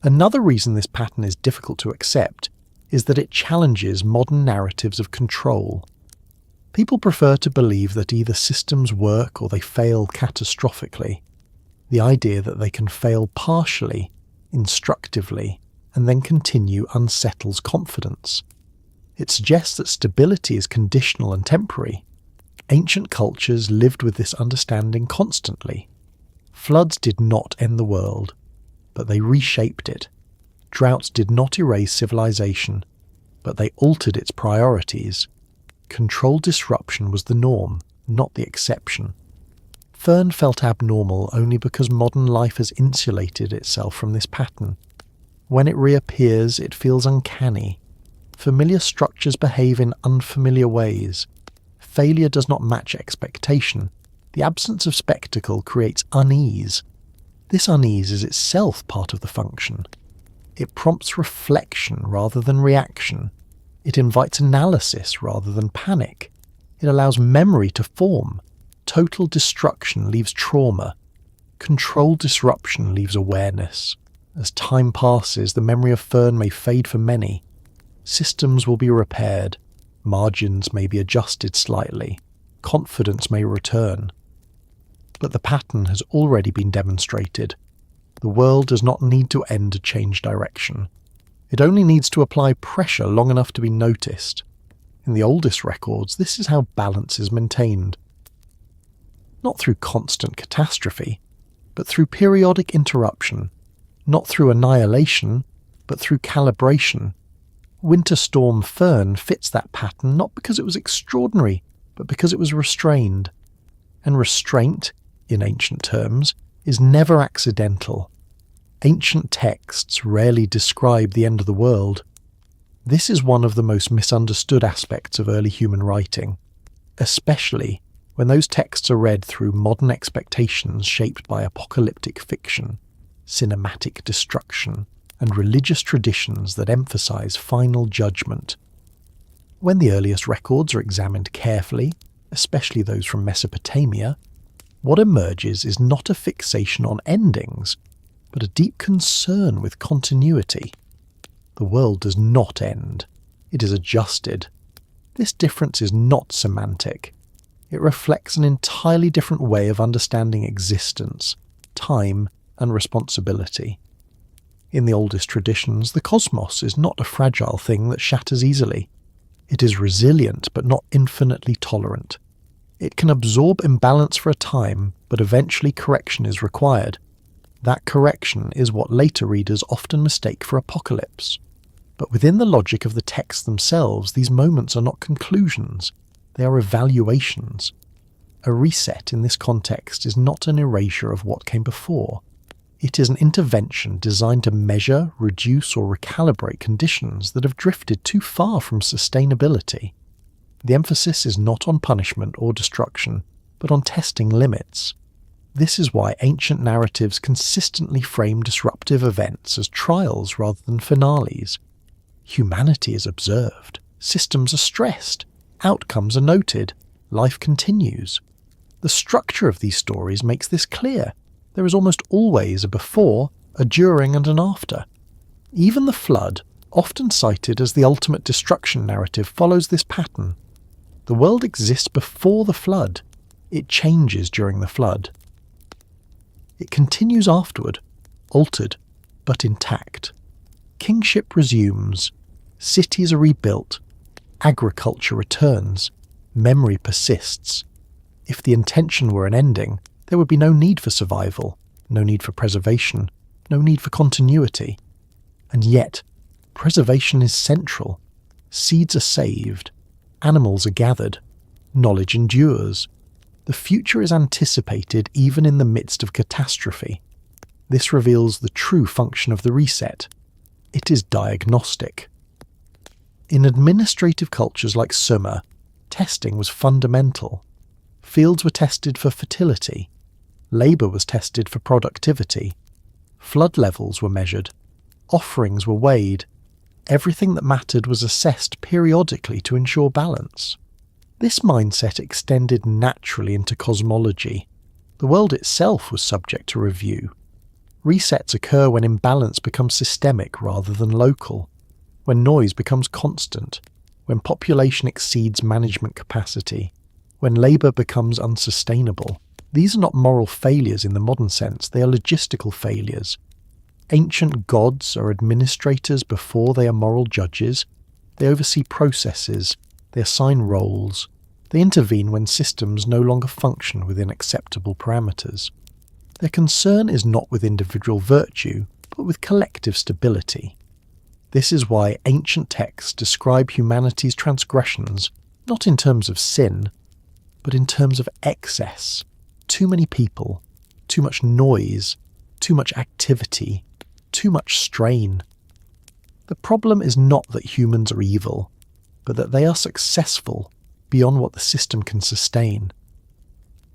Another reason this pattern is difficult to accept is that it challenges modern narratives of control. People prefer to believe that either systems work or they fail catastrophically. The idea that they can fail partially, instructively, and then continue unsettles confidence. It suggests that stability is conditional and temporary. Ancient cultures lived with this understanding constantly. Floods did not end the world, but they reshaped it. Droughts did not erase civilization, but they altered its priorities. Controlled disruption was the norm, not the exception. Fern felt abnormal only because modern life has insulated itself from this pattern. When it reappears, it feels uncanny. Familiar structures behave in unfamiliar ways. Failure does not match expectation. The absence of spectacle creates unease. This unease is itself part of the function. It prompts reflection rather than reaction. It invites analysis rather than panic. It allows memory to form. Total destruction leaves trauma. Controlled disruption leaves awareness. As time passes, the memory of Fern may fade for many. Systems will be repaired. Margins may be adjusted slightly. Confidence may return. But the pattern has already been demonstrated. The world does not need to end to change direction. It only needs to apply pressure long enough to be noticed. In the oldest records, this is how balance is maintained. Not through constant catastrophe, but through periodic interruption. Not through annihilation, but through calibration. Winter Storm Fern fits that pattern not because it was extraordinary, but because it was restrained. And restraint, in ancient terms, is never accidental. Ancient texts rarely describe the end of the world. This is one of the most misunderstood aspects of early human writing, especially when those texts are read through modern expectations shaped by apocalyptic fiction, cinematic destruction, and religious traditions that emphasize final judgment. When the earliest records are examined carefully, especially those from Mesopotamia, what emerges is not a fixation on endings, but a deep concern with continuity. The world does not end. It is adjusted. This difference is not semantic. It reflects an entirely different way of understanding existence, time, and responsibility. In the oldest traditions, the cosmos is not a fragile thing that shatters easily. It is resilient but not infinitely tolerant. It can absorb imbalance for a time, but eventually correction is required. That correction is what later readers often mistake for apocalypse. But within the logic of the texts themselves, these moments are not conclusions. They are evaluations. A reset in this context is not an erasure of what came before. It is an intervention designed to measure, reduce, or recalibrate conditions that have drifted too far from sustainability. The emphasis is not on punishment or destruction, but on testing limits. This is why ancient narratives consistently frame disruptive events as trials rather than finales. Humanity is observed, systems are stressed, outcomes are noted, life continues. The structure of these stories makes this clear. There is almost always a before, a during, and an after. Even the flood, often cited as the ultimate destruction narrative, follows this pattern. The world exists before the flood. It changes during the flood. It continues afterward, altered, but intact. Kingship resumes. Cities are rebuilt. Agriculture returns. Memory persists. If the intention were an ending, there would be no need for survival, no need for preservation, no need for continuity. And yet, preservation is central. Seeds are saved. Animals are gathered. Knowledge endures. The future is anticipated even in the midst of catastrophe. This reveals the true function of the reset. It is diagnostic. In administrative cultures like Sumer, testing was fundamental. Fields were tested for fertility. Labour was tested for productivity. Flood levels were measured. Offerings were weighed. Everything that mattered was assessed periodically to ensure balance. This mindset extended naturally into cosmology. The world itself was subject to review. Resets occur when imbalance becomes systemic rather than local, when noise becomes constant, when population exceeds management capacity, when labour becomes unsustainable. These are not moral failures in the modern sense, they are logistical failures. Ancient gods are administrators before they are moral judges. They oversee processes, they assign roles, they intervene when systems no longer function within acceptable parameters. Their concern is not with individual virtue, but with collective stability. This is why ancient texts describe humanity's transgressions not in terms of sin, but in terms of excess. Too many people, too much noise, too much activity, too much strain. The problem is not that humans are evil, but that they are successful beyond what the system can sustain.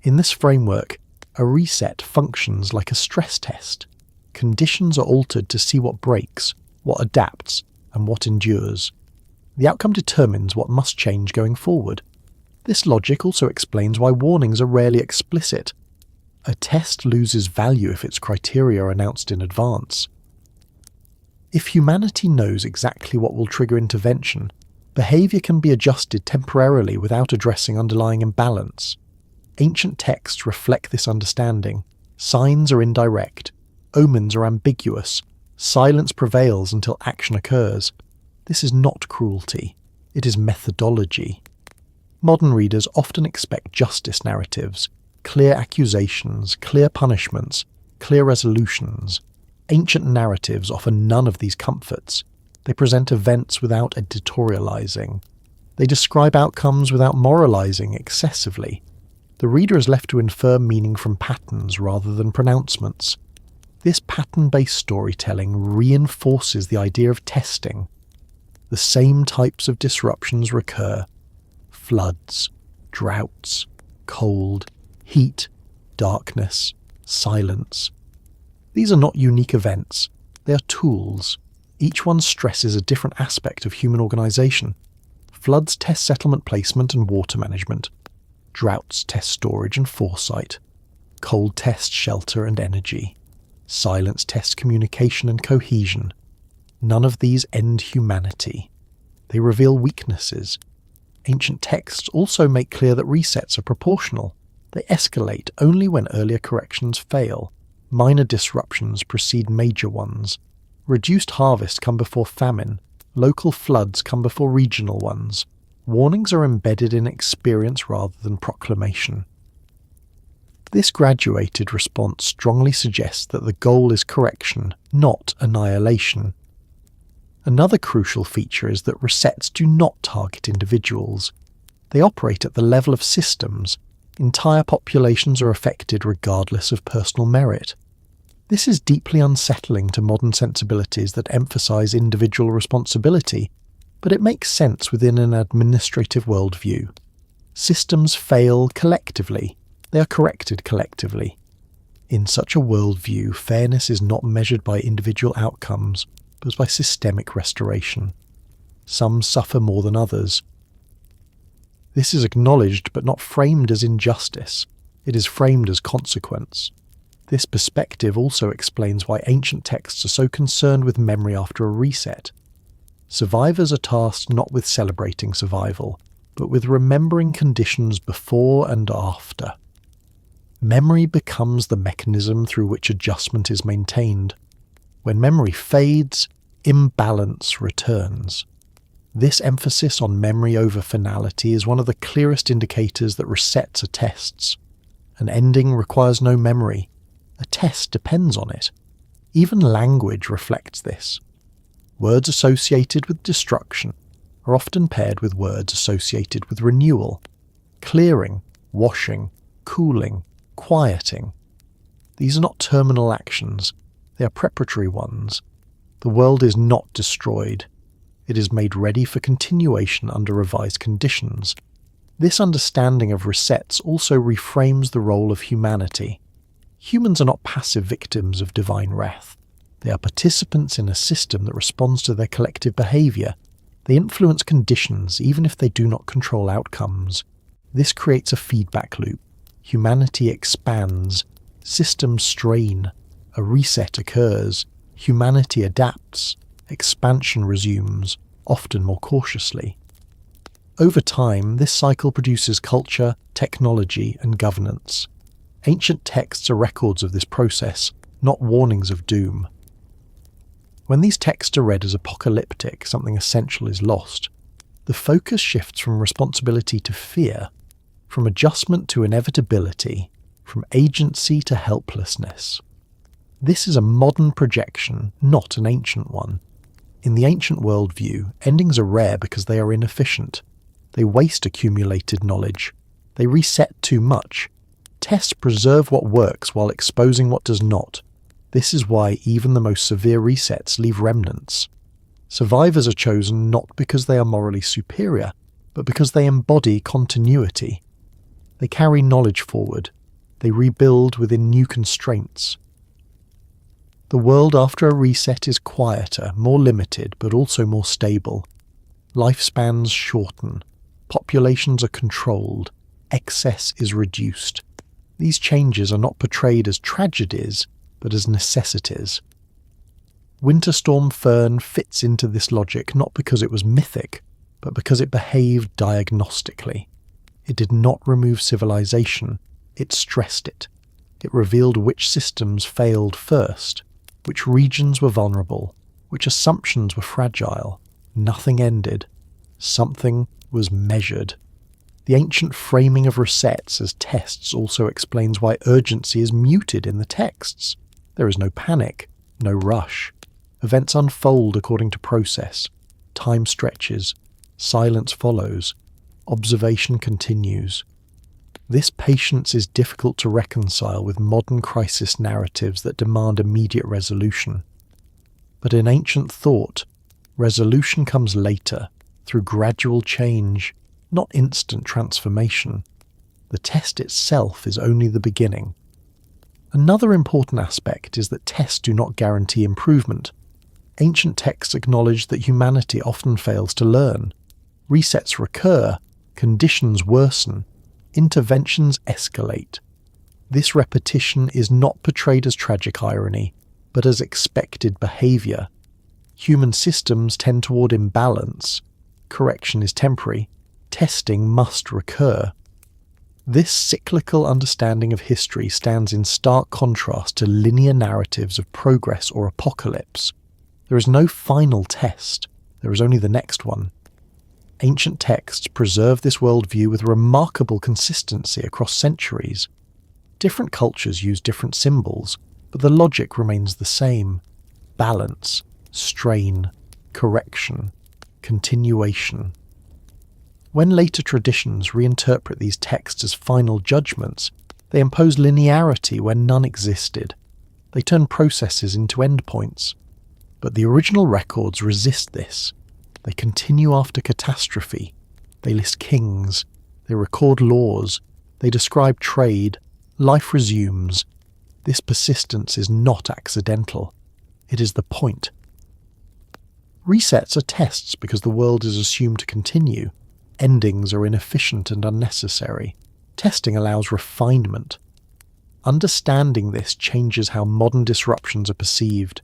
In this framework, a reset functions like a stress test. Conditions are altered to see what breaks, what adapts, and what endures. The outcome determines what must change going forward. This logic also explains why warnings are rarely explicit. A test loses value if its criteria are announced in advance. If humanity knows exactly what will trigger intervention, behaviour can be adjusted temporarily without addressing underlying imbalance. Ancient texts reflect this understanding. Signs are indirect, omens are ambiguous, silence prevails until action occurs. This is not cruelty, it is methodology. Modern readers often expect justice narratives, clear accusations, clear punishments, clear resolutions. Ancient narratives offer none of these comforts. They present events without editorializing. They describe outcomes without moralizing excessively. The reader is left to infer meaning from patterns rather than pronouncements. This pattern-based storytelling reinforces the idea of testing. The same types of disruptions recur: floods, droughts, cold, heat, darkness, silence. These are not unique events, they are tools. Each one stresses a different aspect of human organisation. Floods test settlement placement and water management. Droughts test storage and foresight. Cold tests shelter and energy. Silence tests communication and cohesion. None of these end humanity. They reveal weaknesses. Ancient texts also make clear that resets are proportional. They escalate only when earlier corrections fail. Minor disruptions precede major ones. Reduced harvest come before famine. Local floods come before regional ones. Warnings are embedded in experience rather than proclamation. This graduated response strongly suggests that the goal is correction, not annihilation. Another crucial feature is that resets do not target individuals. They operate at the level of systems. Entire populations are affected regardless of personal merit. This is deeply unsettling to modern sensibilities that emphasize individual responsibility, but it makes sense within an administrative worldview. Systems fail collectively. They are corrected collectively. In such a worldview, fairness is not measured by individual outcomes, but by systemic restoration. Some suffer more than others. This is acknowledged but not framed as injustice. It is framed as consequence. This perspective also explains why ancient texts are so concerned with memory after a reset. Survivors are tasked not with celebrating survival, but with remembering conditions before and after. Memory becomes the mechanism through which adjustment is maintained. When memory fades, imbalance returns. This emphasis on memory over finality is one of the clearest indicators that resets are tests. An ending requires no memory. A test depends on it. Even language reflects this. Words associated with destruction are often paired with words associated with renewal, clearing, washing, cooling, quieting. These are not terminal actions, they are preparatory ones. The world is not destroyed. It is made ready for continuation under revised conditions. This understanding of resets also reframes the role of humanity. Humans are not passive victims of divine wrath. They are participants in a system that responds to their collective behaviour. They influence conditions even if they do not control outcomes. This creates a feedback loop. Humanity expands. Systems strain. A reset occurs. Humanity adapts. Expansion resumes, often more cautiously. Over time, this cycle produces culture, technology, and governance. Ancient texts are records of this process, not warnings of doom. When these texts are read as apocalyptic, something essential is lost. The focus shifts from responsibility to fear, from adjustment to inevitability, from agency to helplessness. This is a modern projection, not an ancient one. In the ancient worldview, endings are rare because they are inefficient. They waste accumulated knowledge. They reset too much. Tests preserve what works while exposing what does not. This is why even the most severe resets leave remnants. Survivors are chosen not because they are morally superior, but because they embody continuity. They carry knowledge forward. They rebuild within new constraints. The world after a reset is quieter, more limited, but also more stable. Lifespans shorten. Populations are controlled. Excess is reduced. These changes are not portrayed as tragedies, but as necessities. Winter Storm Fern fits into this logic not because it was mythic, but because it behaved diagnostically. It did not remove civilization, it stressed it. It revealed which systems failed first, which regions were vulnerable, which assumptions were fragile. Nothing ended. Something was measured. The ancient framing of resets as tests also explains why urgency is muted in the texts. There is no panic, no rush. Events unfold according to process. Time stretches. Silence follows. Observation continues. This patience is difficult to reconcile with modern crisis narratives that demand immediate resolution. But in ancient thought, resolution comes later, through gradual change, not instant transformation. The test itself is only the beginning. Another important aspect is that tests do not guarantee improvement. Ancient texts acknowledge that humanity often fails to learn. Resets recur, conditions worsen, interventions escalate. This repetition is not portrayed as tragic irony, but as expected behavior. Human systems tend toward imbalance. Correction is temporary. Testing must recur. This cyclical understanding of history stands in stark contrast to linear narratives of progress or apocalypse. There is no final test, there is only the next one. Ancient texts preserve this worldview with remarkable consistency across centuries. Different cultures use different symbols, but the logic remains the same. Balance, strain, correction, continuation. When later traditions reinterpret these texts as final judgments, they impose linearity where none existed. They turn processes into endpoints. But the original records resist this. They continue after catastrophe. They list kings. They record laws. They describe trade. Life resumes. This persistence is not accidental. It is the point. Resets are tests because the world is assumed to continue. Endings are inefficient and unnecessary. Testing allows refinement. Understanding this changes how modern disruptions are perceived.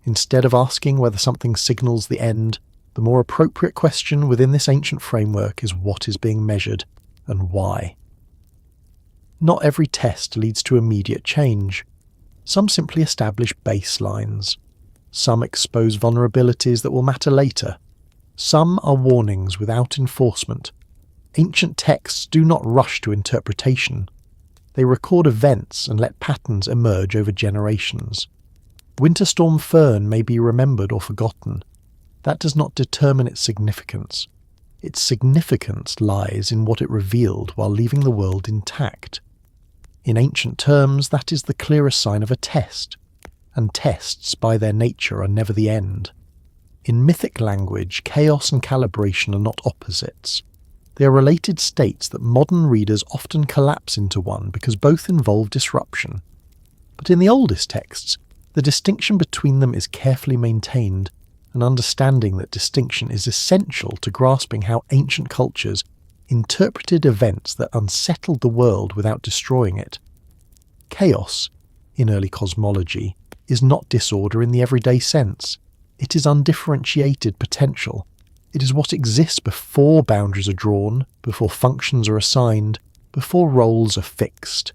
Instead of asking whether something signals the end, the more appropriate question within this ancient framework is what is being measured and why. Not every test leads to immediate change. Some simply establish baselines. Some expose vulnerabilities that will matter later. Some are warnings without enforcement. Ancient texts do not rush to interpretation. They record events and let patterns emerge over generations. Winter Storm Fern may be remembered or forgotten. That does not determine its significance. Its significance lies in what it revealed while leaving the world intact. In ancient terms, that is the clearest sign of a test, and tests, by their nature, are never the end. In mythic language, chaos and calibration are not opposites. They are related states that modern readers often collapse into one because both involve disruption. But in the oldest texts, the distinction between them is carefully maintained, and understanding that distinction is essential to grasping how ancient cultures interpreted events that unsettled the world without destroying it. Chaos, in early cosmology, is not disorder in the everyday sense. It is undifferentiated potential. It is what exists before boundaries are drawn, before functions are assigned, before roles are fixed.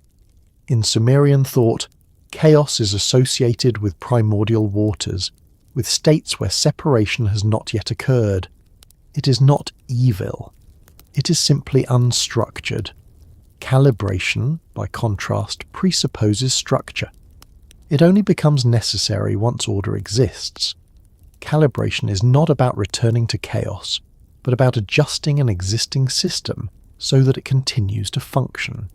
In Sumerian thought, chaos is associated with primordial waters, with states where separation has not yet occurred. It is not evil. It is simply unstructured. Calibration, by contrast, presupposes structure. It only becomes necessary once order exists. Calibration is not about returning to chaos, but about adjusting an existing system so that it continues to function.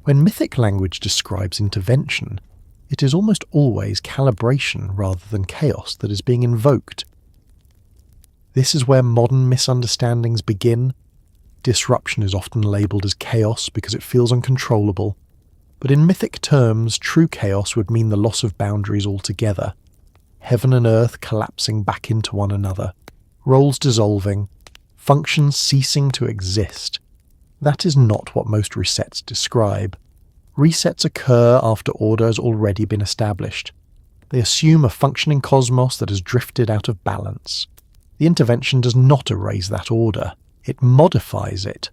When mythic language describes intervention, it is almost always calibration rather than chaos that is being invoked. This is where modern misunderstandings begin. Disruption is often labelled as chaos because it feels uncontrollable, but in mythic terms, true chaos would mean the loss of boundaries altogether. Heaven and earth collapsing back into one another, roles dissolving, functions ceasing to exist. That is not what most resets describe. Resets occur after order has already been established. They assume a functioning cosmos that has drifted out of balance. The intervention does not erase that order, it modifies it.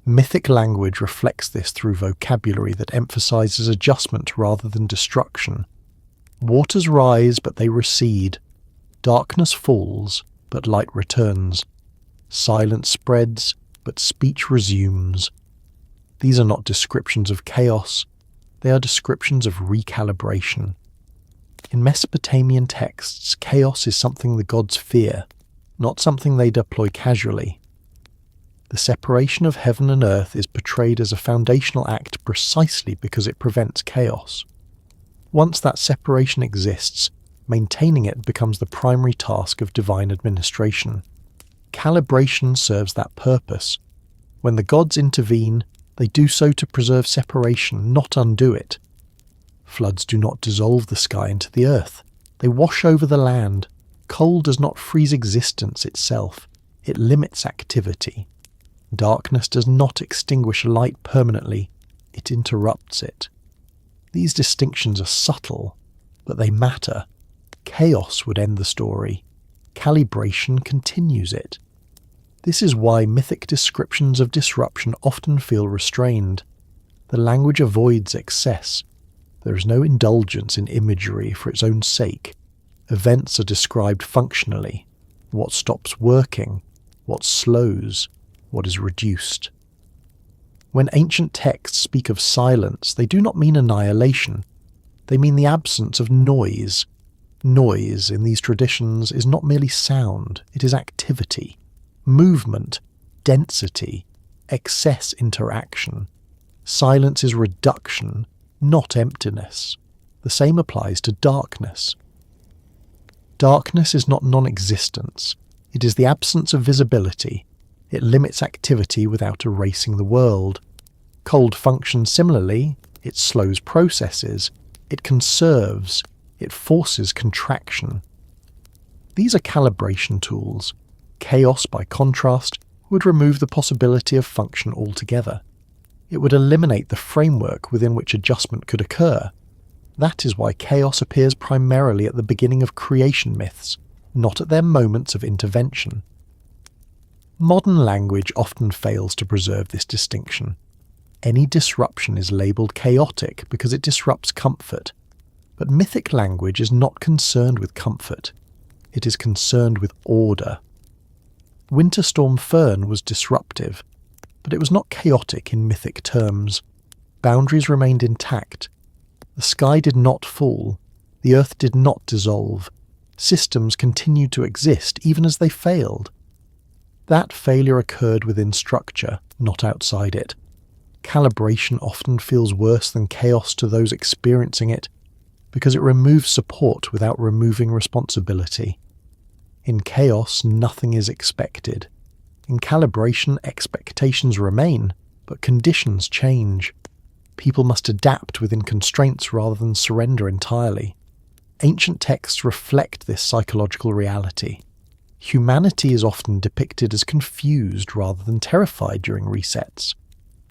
Mythic language reflects this through vocabulary that emphasizes adjustment rather than destruction. Waters rise, but they recede. Darkness falls, but light returns. Silence spreads, but speech resumes. These are not descriptions of chaos, they are descriptions of recalibration. In Mesopotamian texts, chaos is something the gods fear, not something they deploy casually. The separation of heaven and earth is portrayed as a foundational act precisely because it prevents chaos. Once that separation exists, maintaining it becomes the primary task of divine administration. Calibration serves that purpose. When the gods intervene, they do so to preserve separation, not undo it. Floods do not dissolve the sky into the earth. They wash over the land. Cold does not freeze existence itself. It limits activity. Darkness does not extinguish light permanently. It interrupts it. These distinctions are subtle, but they matter. Chaos would end the story. Calibration continues it. This is why mythic descriptions of disruption often feel restrained. The language avoids excess. There is no indulgence in imagery for its own sake. Events are described functionally. What stops working, what slows, what is reduced. When ancient texts speak of silence, they do not mean annihilation. They mean the absence of noise. Noise, in these traditions, is not merely sound, it is activity, movement, density, excess interaction. Silence is reduction, not emptiness. The same applies to darkness. Darkness is not non-existence. It is the absence of visibility. It limits activity without erasing the world. Cold functions similarly. It slows processes. It conserves. It forces contraction. These are calibration tools. Chaos, by contrast, would remove the possibility of function altogether. It would eliminate the framework within which adjustment could occur. That is why chaos appears primarily at the beginning of creation myths, not at their moments of intervention. Modern language often fails to preserve this distinction. Any disruption is labelled chaotic because it disrupts comfort. But mythic language is not concerned with comfort. It is concerned with order. Winter Storm Fern was disruptive, but it was not chaotic in mythic terms. Boundaries remained intact. The sky did not fall. The earth did not dissolve. Systems continued to exist even as they failed. That failure occurred within structure, not outside it. Calibration often feels worse than chaos to those experiencing it, because it removes support without removing responsibility. In chaos, nothing is expected. In calibration, expectations remain, but conditions change. People must adapt within constraints rather than surrender entirely. Ancient texts reflect this psychological reality. Humanity is often depicted as confused rather than terrified during resets.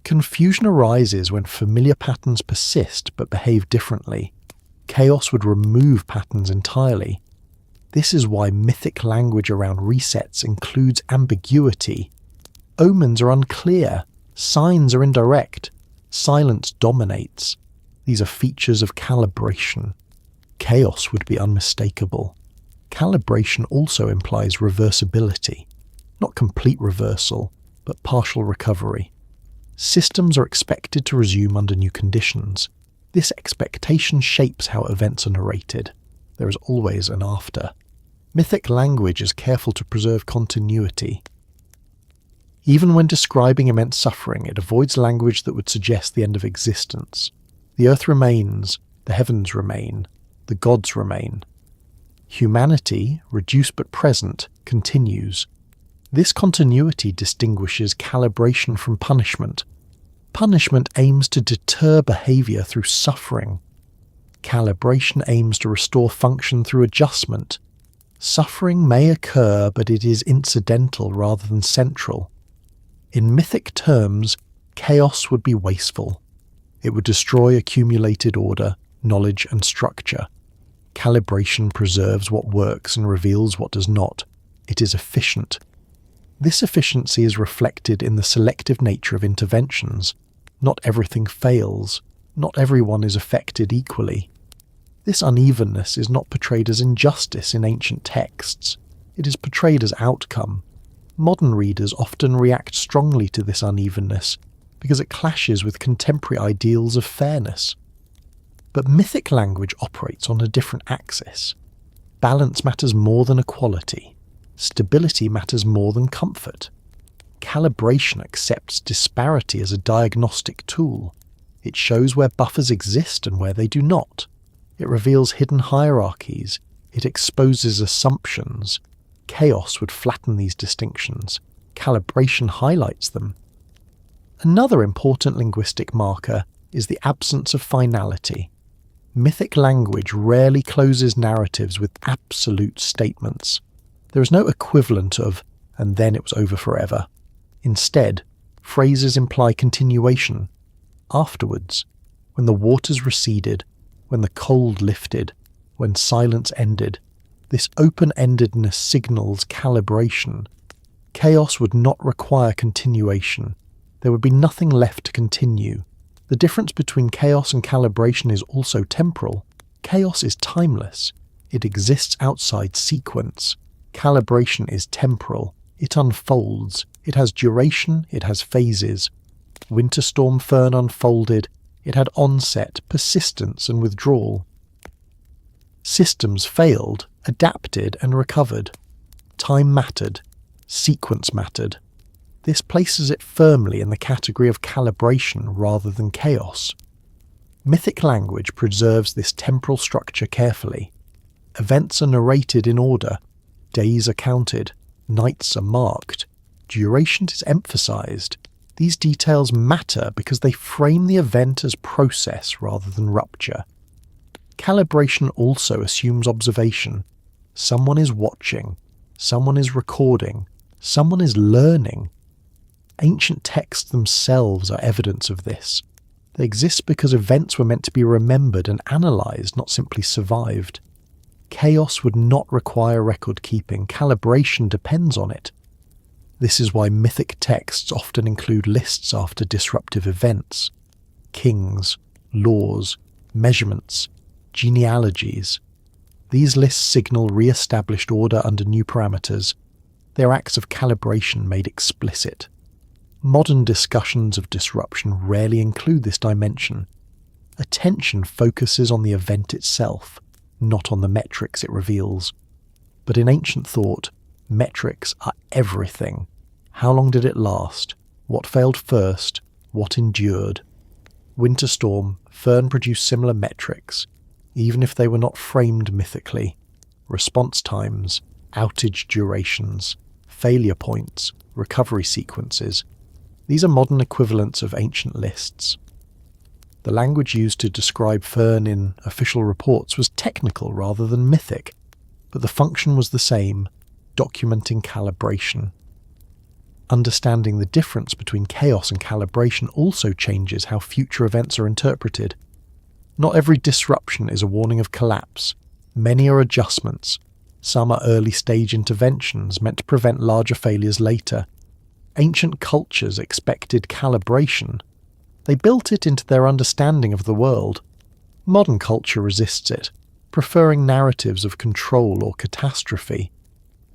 Confusion arises when familiar patterns persist but behave differently. Chaos would remove patterns entirely. This is why mythic language around resets includes ambiguity. Omens are unclear, signs are indirect, silence dominates. These are features of calibration. Chaos would be unmistakable. Calibration also implies reversibility, not complete reversal, but partial recovery. Systems are expected to resume under new conditions. This expectation shapes how events are narrated. There is always an after. Mythic language is careful to preserve continuity. Even when describing immense suffering, it avoids language that would suggest the end of existence. The earth remains, the heavens remain, the gods remain. Humanity, reduced but present, continues. This continuity distinguishes calibration from punishment. Punishment aims to deter behavior through suffering. Calibration aims to restore function through adjustment. Suffering may occur, but it is incidental rather than central. In mythic terms, chaos would be wasteful. It would destroy accumulated order, knowledge, and structure. Calibration preserves what works and reveals what does not. It is efficient. This efficiency is reflected in the selective nature of interventions. Not everything fails. Not everyone is affected equally. This unevenness is not portrayed as injustice in ancient texts. It is portrayed as outcome. Modern readers often react strongly to this unevenness because it clashes with contemporary ideals of fairness. But mythic language operates on a different axis. Balance matters more than equality. Stability matters more than comfort. Calibration accepts disparity as a diagnostic tool. It shows where buffers exist and where they do not. It reveals hidden hierarchies. It exposes assumptions. Chaos would flatten these distinctions. Calibration highlights them. Another important linguistic marker is the absence of finality. Mythic language rarely closes narratives with absolute statements. There is no equivalent of, and then it was over forever. Instead, phrases imply continuation. Afterwards, when the waters receded, when the cold lifted, when silence ended, this open-endedness signals calibration. Chaos would not require continuation. There would be nothing left to continue. The difference between chaos and calibration is also temporal. Chaos is timeless. It exists outside sequence. Calibration is temporal. It unfolds. It has duration. It has phases. Winter Storm Fern unfolded. It had onset, persistence, and withdrawal. Systems failed, adapted, and recovered. Time mattered. Sequence mattered. This places it firmly in the category of calibration rather than chaos. Mythic language preserves this temporal structure carefully. Events are narrated in order. Days are counted. Nights are marked. Duration is emphasized. These details matter because they frame the event as process rather than rupture. Calibration also assumes observation. Someone is watching. Someone is recording. Someone is learning. Ancient texts themselves are evidence of this. They exist because events were meant to be remembered and analysed, not simply survived. Chaos would not require record-keeping. Calibration depends on it. This is why mythic texts often include lists after disruptive events. Kings, laws, measurements, genealogies. These lists signal re-established order under new parameters. They are acts of calibration made explicit. Modern discussions of disruption rarely include this dimension. Attention focuses on the event itself, not on the metrics it reveals. But in ancient thought, metrics are everything. How long did it last? What failed first? What endured? Winter Storm, Fern produced similar metrics, even if they were not framed mythically. Response times, outage durations, failure points, recovery sequences. These are modern equivalents of ancient lists. The language used to describe Fern in official reports was technical rather than mythic, but the function was the same, documenting calibration. Understanding the difference between chaos and calibration also changes how future events are interpreted. Not every disruption is a warning of collapse. Many are adjustments. Some are early-stage interventions meant to prevent larger failures later. Ancient cultures expected calibration. They built it into their understanding of the world. Modern culture resists it, preferring narratives of control or catastrophe.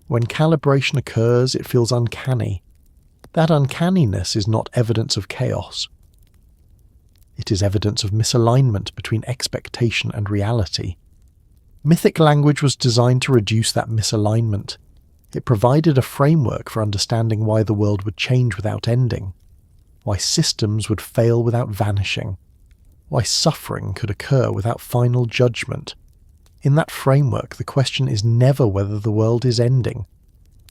When calibration occurs, it feels uncanny. That uncanniness is not evidence of chaos. It is evidence of misalignment between expectation and reality. Mythic language was designed to reduce that misalignment. It provided a framework for understanding why the world would change without ending, why systems would fail without vanishing, why suffering could occur without final judgment. In that framework, the question is never whether the world is ending.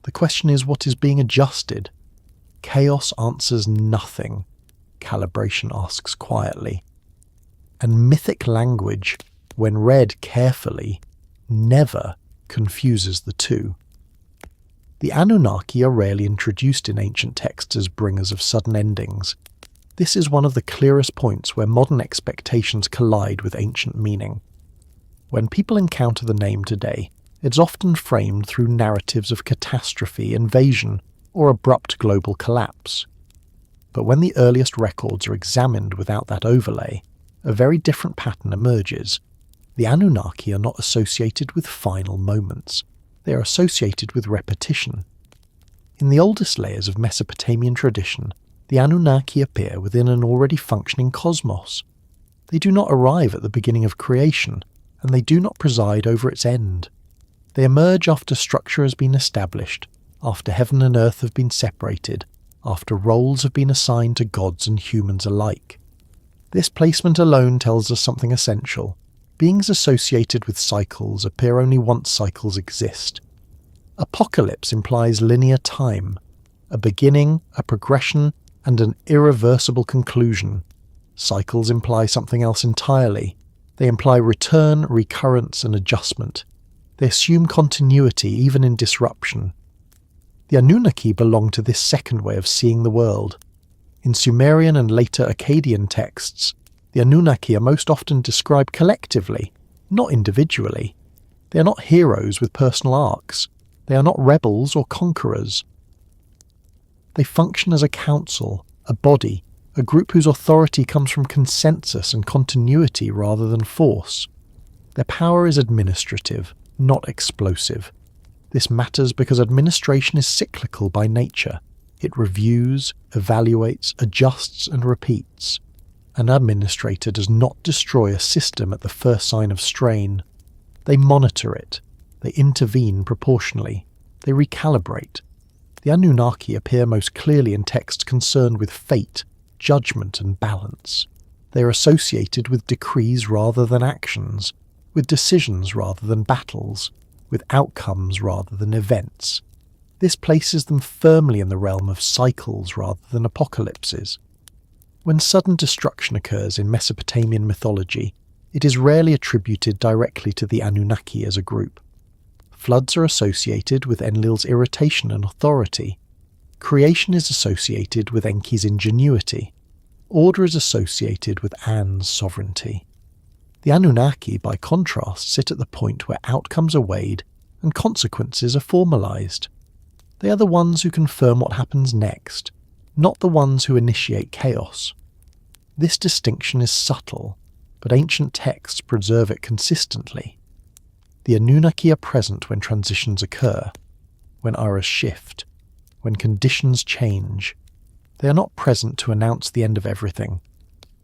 The question is what is being adjusted. Chaos answers nothing, calibration asks quietly. And mythic language, when read carefully, never confuses the two. The Anunnaki are rarely introduced in ancient texts as bringers of sudden endings. This is one of the clearest points where modern expectations collide with ancient meaning. When people encounter the name today, it's often framed through narratives of catastrophe, invasion, or abrupt global collapse. But when the earliest records are examined without that overlay, a very different pattern emerges. The Anunnaki are not associated with final moments. They are associated with repetition. In the oldest layers of Mesopotamian tradition, the Anunnaki appear within an already functioning cosmos. They do not arrive at the beginning of creation, and they do not preside over its end. They emerge after structure has been established, after heaven and earth have been separated, after roles have been assigned to gods and humans alike. This placement alone tells us something essential. Beings associated with cycles appear only once cycles exist. Apocalypse implies linear time, a beginning, a progression, and an irreversible conclusion. Cycles imply something else entirely. They imply return, recurrence, and adjustment. They assume continuity even in disruption. The Anunnaki belong to this second way of seeing the world. In Sumerian and later Akkadian texts, the Anunnaki are most often described collectively, not individually. They are not heroes with personal arcs. They are not rebels or conquerors. They function as a council, a body, a group whose authority comes from consensus and continuity rather than force. Their power is administrative, not explosive. This matters because administration is cyclical by nature. It reviews, evaluates, adjusts, and repeats. An administrator does not destroy a system at the first sign of strain. They monitor it. They intervene proportionally. They recalibrate. The Anunnaki appear most clearly in texts concerned with fate, judgment, and balance. They are associated with decrees rather than actions, with decisions rather than battles, with outcomes rather than events. This places them firmly in the realm of cycles rather than apocalypses. When sudden destruction occurs in Mesopotamian mythology, it is rarely attributed directly to the Anunnaki as a group. Floods are associated with Enlil's irritation and authority. Creation is associated with Enki's ingenuity. Order is associated with An's sovereignty. The Anunnaki, by contrast, sit at the point where outcomes are weighed and consequences are formalized. They are the ones who confirm what happens next, not the ones who initiate chaos. This distinction is subtle, but ancient texts preserve it consistently. The Anunnaki are present when transitions occur, when eras shift, when conditions change. They are not present to announce the end of everything.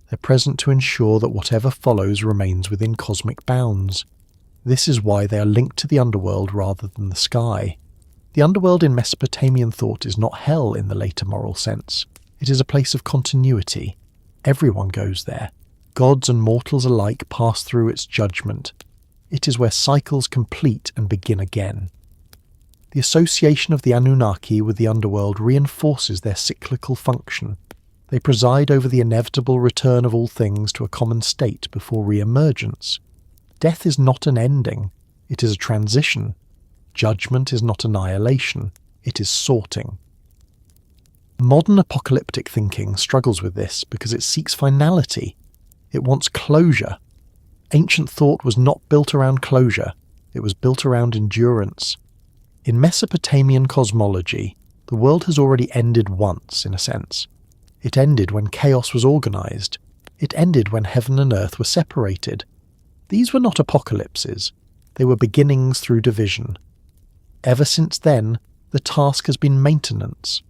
They're present to ensure that whatever follows remains within cosmic bounds. This is why they are linked to the underworld rather than the sky. The underworld in Mesopotamian thought is not hell in the later moral sense. It is a place of continuity. Everyone goes there. Gods and mortals alike pass through its judgment. It is where cycles complete and begin again. The association of the Anunnaki with the underworld reinforces their cyclical function. They preside over the inevitable return of all things to a common state before re-emergence. Death is not an ending. It is a transition. Judgment is not annihilation. It is sorting. Modern apocalyptic thinking struggles with this because it seeks finality. It wants closure. Ancient thought was not built around closure. It was built around endurance. In Mesopotamian cosmology, the world has already ended once, in a sense. It ended when chaos was organized. It ended when heaven and earth were separated. These were not apocalypses. They were beginnings through division. Ever since then, the task has been maintenance.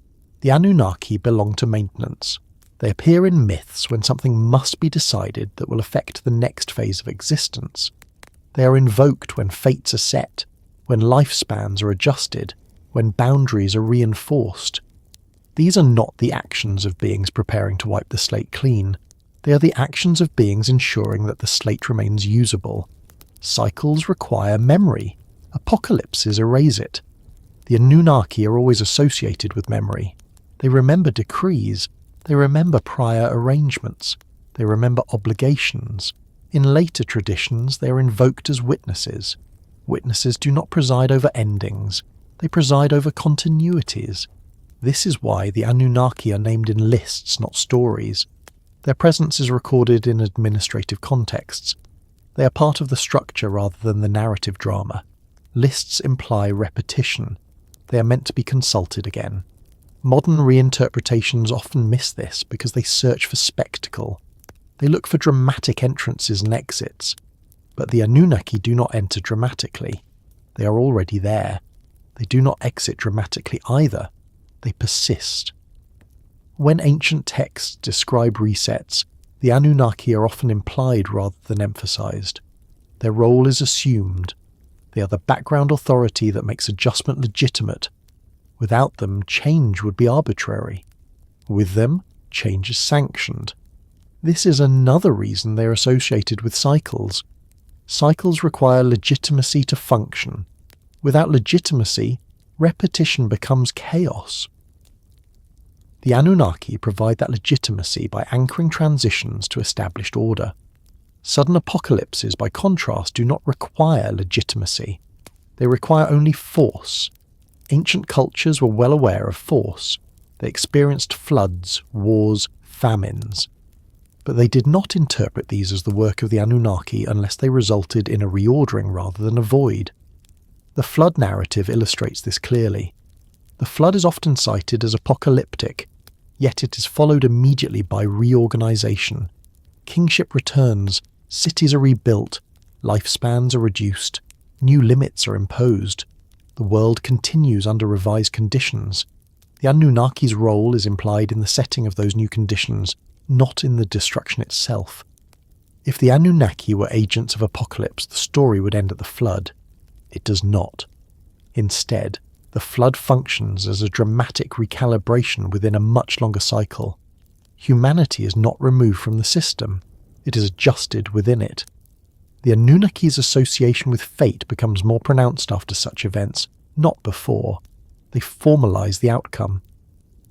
The Anunnaki belong to maintenance. They appear in myths when something must be decided that will affect the next phase of existence. They are invoked when fates are set, when lifespans are adjusted, when boundaries are reinforced. These are not the actions of beings preparing to wipe the slate clean. They are the actions of beings ensuring that the slate remains usable. Cycles require memory. Apocalypses erase it. The Anunnaki are always associated with memory. They remember decrees. They remember prior arrangements. They remember obligations. In later traditions, they are invoked as witnesses. Witnesses do not preside over endings. They preside over continuities. This is why the Anunnaki are named in lists, not stories. Their presence is recorded in administrative contexts. They are part of the structure rather than the narrative drama. Lists imply repetition. They are meant to be consulted again. Modern reinterpretations often miss this because they search for spectacle. They look for dramatic entrances and exits. But the Anunnaki do not enter dramatically. They are already there. They do not exit dramatically either. They persist. When ancient texts describe resets, the Anunnaki are often implied rather than emphasized. Their role is assumed. They are the background authority that makes adjustment legitimate. Without them, change would be arbitrary. With them, change is sanctioned. This is another reason they are associated with cycles. Cycles require legitimacy to function. Without legitimacy, repetition becomes chaos. The Anunnaki provide that legitimacy by anchoring transitions to established order. Sudden apocalypses, by contrast, do not require legitimacy. They require only force. Ancient cultures were well aware of force. They experienced floods, wars, famines. But they did not interpret these as the work of the Anunnaki unless they resulted in a reordering rather than a void. The flood narrative illustrates this clearly. The flood is often cited as apocalyptic, yet it is followed immediately by reorganization. Kingship returns, cities are rebuilt, lifespans are reduced, new limits are imposed. The world continues under revised conditions. The Anunnaki's role is implied in the setting of those new conditions, not in the destruction itself. If the Anunnaki were agents of apocalypse, the story would end at the flood. It does not. Instead, the flood functions as a dramatic recalibration within a much longer cycle. Humanity is not removed from the system. It is adjusted within it. The Anunnaki's association with fate becomes more pronounced after such events, not before. They formalize the outcome.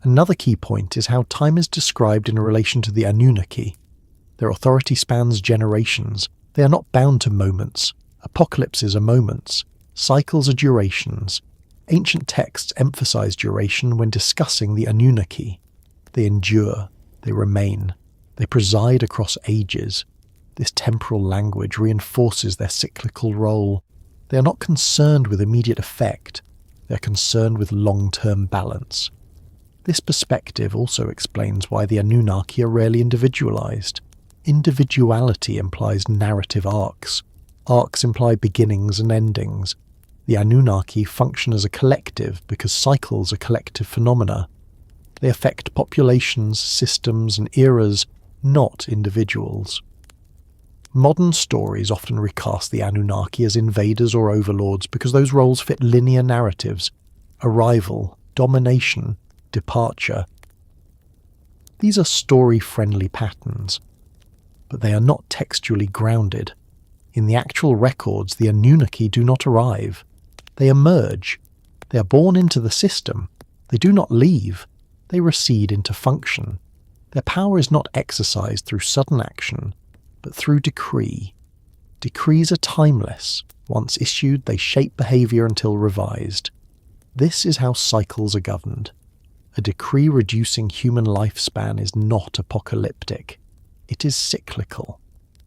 Another key point is how time is described in relation to the Anunnaki. Their authority spans generations. They are not bound to moments. Apocalypses are moments. Cycles are durations. Ancient texts emphasize duration when discussing the Anunnaki. They endure. They remain. They preside across ages. This temporal language reinforces their cyclical role. They are not concerned with immediate effect. They are concerned with long-term balance. This perspective also explains why the Anunnaki are rarely individualized. Individuality implies narrative arcs. Arcs imply beginnings and endings. The Anunnaki function as a collective because cycles are collective phenomena. They affect populations, systems, and eras, not individuals. Modern stories often recast the Anunnaki as invaders or overlords because those roles fit linear narratives: arrival, domination, departure. These are story-friendly patterns, but they are not textually grounded. In the actual records, the Anunnaki do not arrive. They emerge. They are born into the system. They do not leave. They recede into function. Their power is not exercised through sudden action, but through decree. Decrees are timeless. Once issued, they shape behavior until revised. This is how cycles are governed. A decree reducing human lifespan is not apocalyptic. It is cyclical.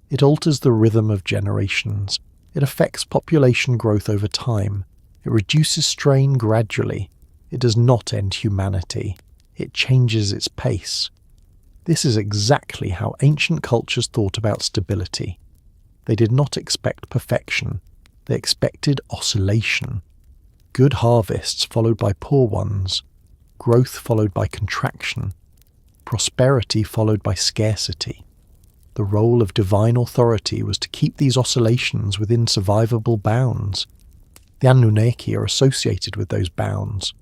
It alters the rhythm of generations. It affects population growth over time. It reduces strain gradually. It does not end humanity. It changes its pace. This is exactly how ancient cultures thought about stability. They did not expect perfection. They expected oscillation. Good harvests followed by poor ones. Growth followed by contraction. Prosperity followed by scarcity. The role of divine authority was to keep these oscillations within survivable bounds. The Anunnaki are associated with those bounds.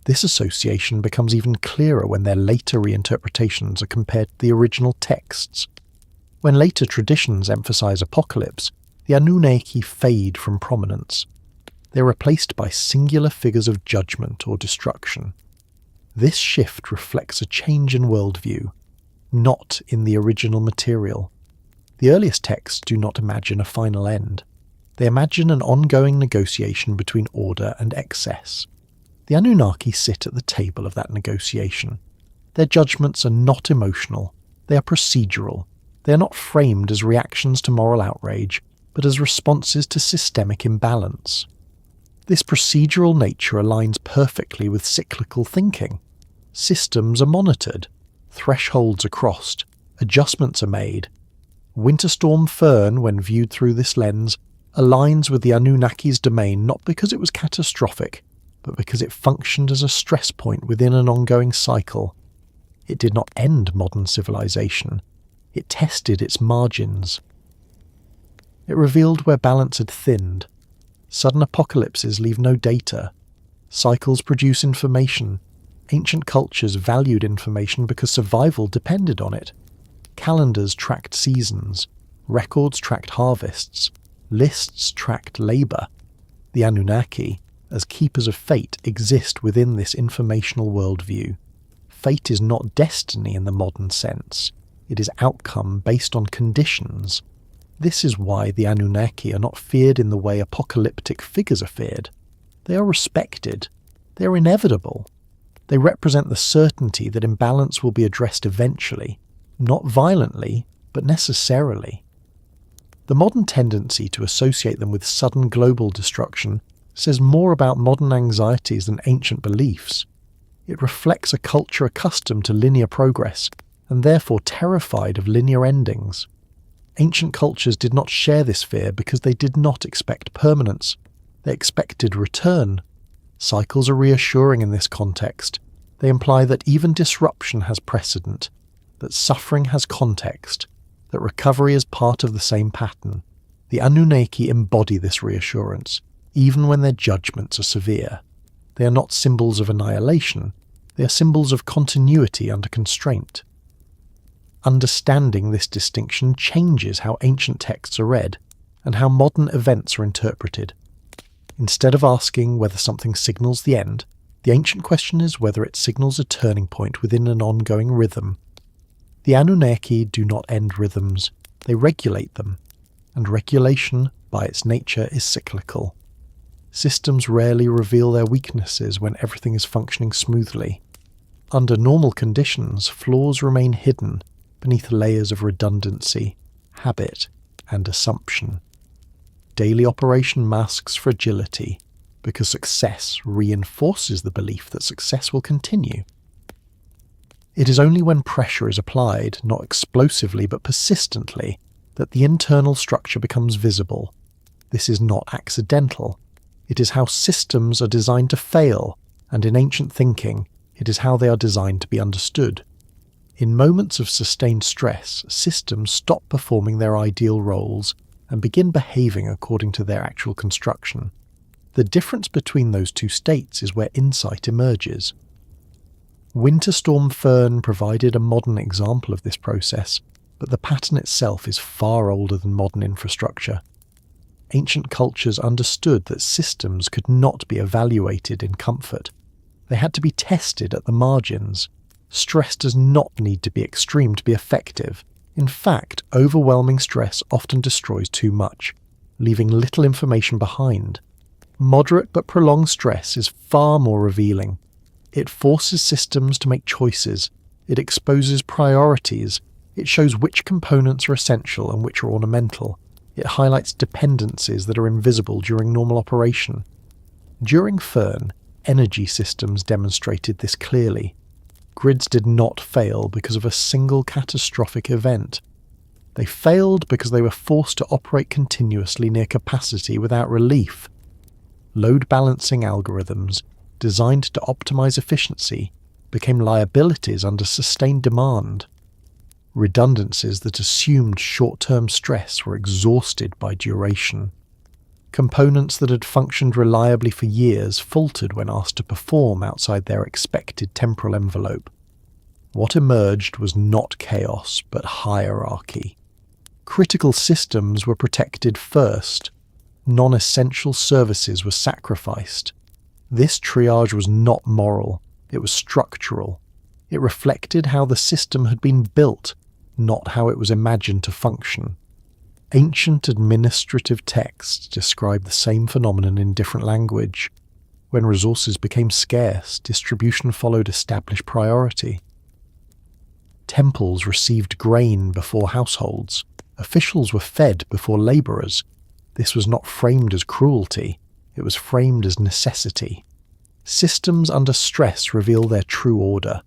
This association becomes even clearer when their later reinterpretations are compared to the original texts. When later traditions emphasize apocalypse, the Anunnaki fade from prominence. They are replaced by singular figures of judgment or destruction. This shift reflects a change in worldview, not in the original material. The earliest texts do not imagine a final end. They imagine an ongoing negotiation between order and excess. The Anunnaki sit at the table of that negotiation. Their judgments are not emotional, they are procedural. They are not framed as reactions to moral outrage, but as responses to systemic imbalance. This procedural nature aligns perfectly with cyclical thinking. Systems are monitored, thresholds are crossed, adjustments are made. Winter Storm Fern, when viewed through this lens, aligns with the Anunnaki's domain not because it was catastrophic, but because it functioned as a stress point within an ongoing cycle. It did not end modern civilization. It tested its margins. It revealed where balance had thinned. Sudden apocalypses leave no data. Cycles produce information. Ancient cultures valued information because survival depended on it. Calendars tracked seasons. Records tracked harvests. Lists tracked labour. The Anunnaki, as keepers of fate, exist within this informational worldview. Fate is not destiny in the modern sense. It is outcome based on conditions. This is why the Anunnaki are not feared in the way apocalyptic figures are feared. They are respected. They are inevitable. They represent the certainty that imbalance will be addressed eventually, not violently, but necessarily. The modern tendency to associate them with sudden global destruction says more about modern anxieties than ancient beliefs. It reflects a culture accustomed to linear progress, and therefore terrified of linear endings. Ancient cultures did not share this fear because they did not expect permanence. They expected return. Cycles are reassuring in this context. They imply that even disruption has precedent, that suffering has context, that recovery is part of the same pattern. The Anunnaki embody this reassurance, even when their judgments are severe. They are not symbols of annihilation. They are symbols of continuity under constraint. Understanding this distinction changes how ancient texts are read and how modern events are interpreted. Instead of asking whether something signals the end, the ancient question is whether it signals a turning point within an ongoing rhythm. The Anunnaki do not end rhythms, they regulate them, and regulation, by its nature, is cyclical. Systems rarely reveal their weaknesses when everything is functioning smoothly. Under normal conditions, flaws remain hidden beneath layers of redundancy, habit, and assumption. Daily operation masks fragility, because success reinforces the belief that success will continue. It is only when pressure is applied, not explosively but persistently, that the internal structure becomes visible. This is not accidental. It is how systems are designed to fail, and in ancient thinking, it is how they are designed to be understood. In moments of sustained stress, systems stop performing their ideal roles and begin behaving according to their actual construction. The difference between those two states is where insight emerges. Winter Storm Fern provided a modern example of this process, but the pattern itself is far older than modern infrastructure. Ancient cultures understood that systems could not be evaluated in comfort. They had to be tested at the margins. Stress does not need to be extreme to be effective. In fact, overwhelming stress often destroys too much, leaving little information behind. Moderate but prolonged stress is far more revealing. It forces systems to make choices. It exposes priorities. It shows which components are essential and which are ornamental. It highlights dependencies that are invisible during normal operation. During Fern, energy systems demonstrated this clearly. Grids did not fail because of a single catastrophic event. They failed because they were forced to operate continuously near capacity without relief. Load balancing algorithms, designed to optimize efficiency, became liabilities under sustained demand. Redundancies that assumed short-term stress were exhausted by duration. Components that had functioned reliably for years faltered when asked to perform outside their expected temporal envelope. What emerged was not chaos, but hierarchy. Critical systems were protected first. Non-essential services were sacrificed. This triage was not moral, it was structural. It reflected how the system had been built, not how it was imagined to function. Ancient administrative texts describe the same phenomenon in different language. When resources became scarce, distribution followed established priority. Temples received grain before households. Officials were fed before labourers. This was not framed as cruelty, it was framed as necessity. Systems under stress reveal their true order.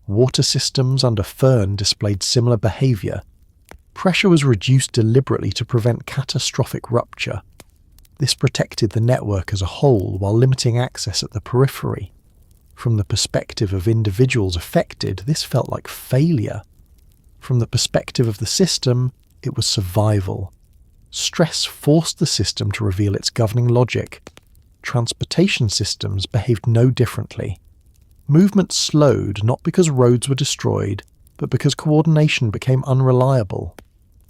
Water systems under Fern displayed similar behaviour. Pressure was reduced deliberately to prevent catastrophic rupture. This protected the network as a whole while limiting access at the periphery. From the perspective of individuals affected, this felt like failure. From the perspective of the system, it was survival. Stress forced the system to reveal its governing logic. Transportation systems behaved no differently. Movement slowed not because roads were destroyed, but because coordination became unreliable.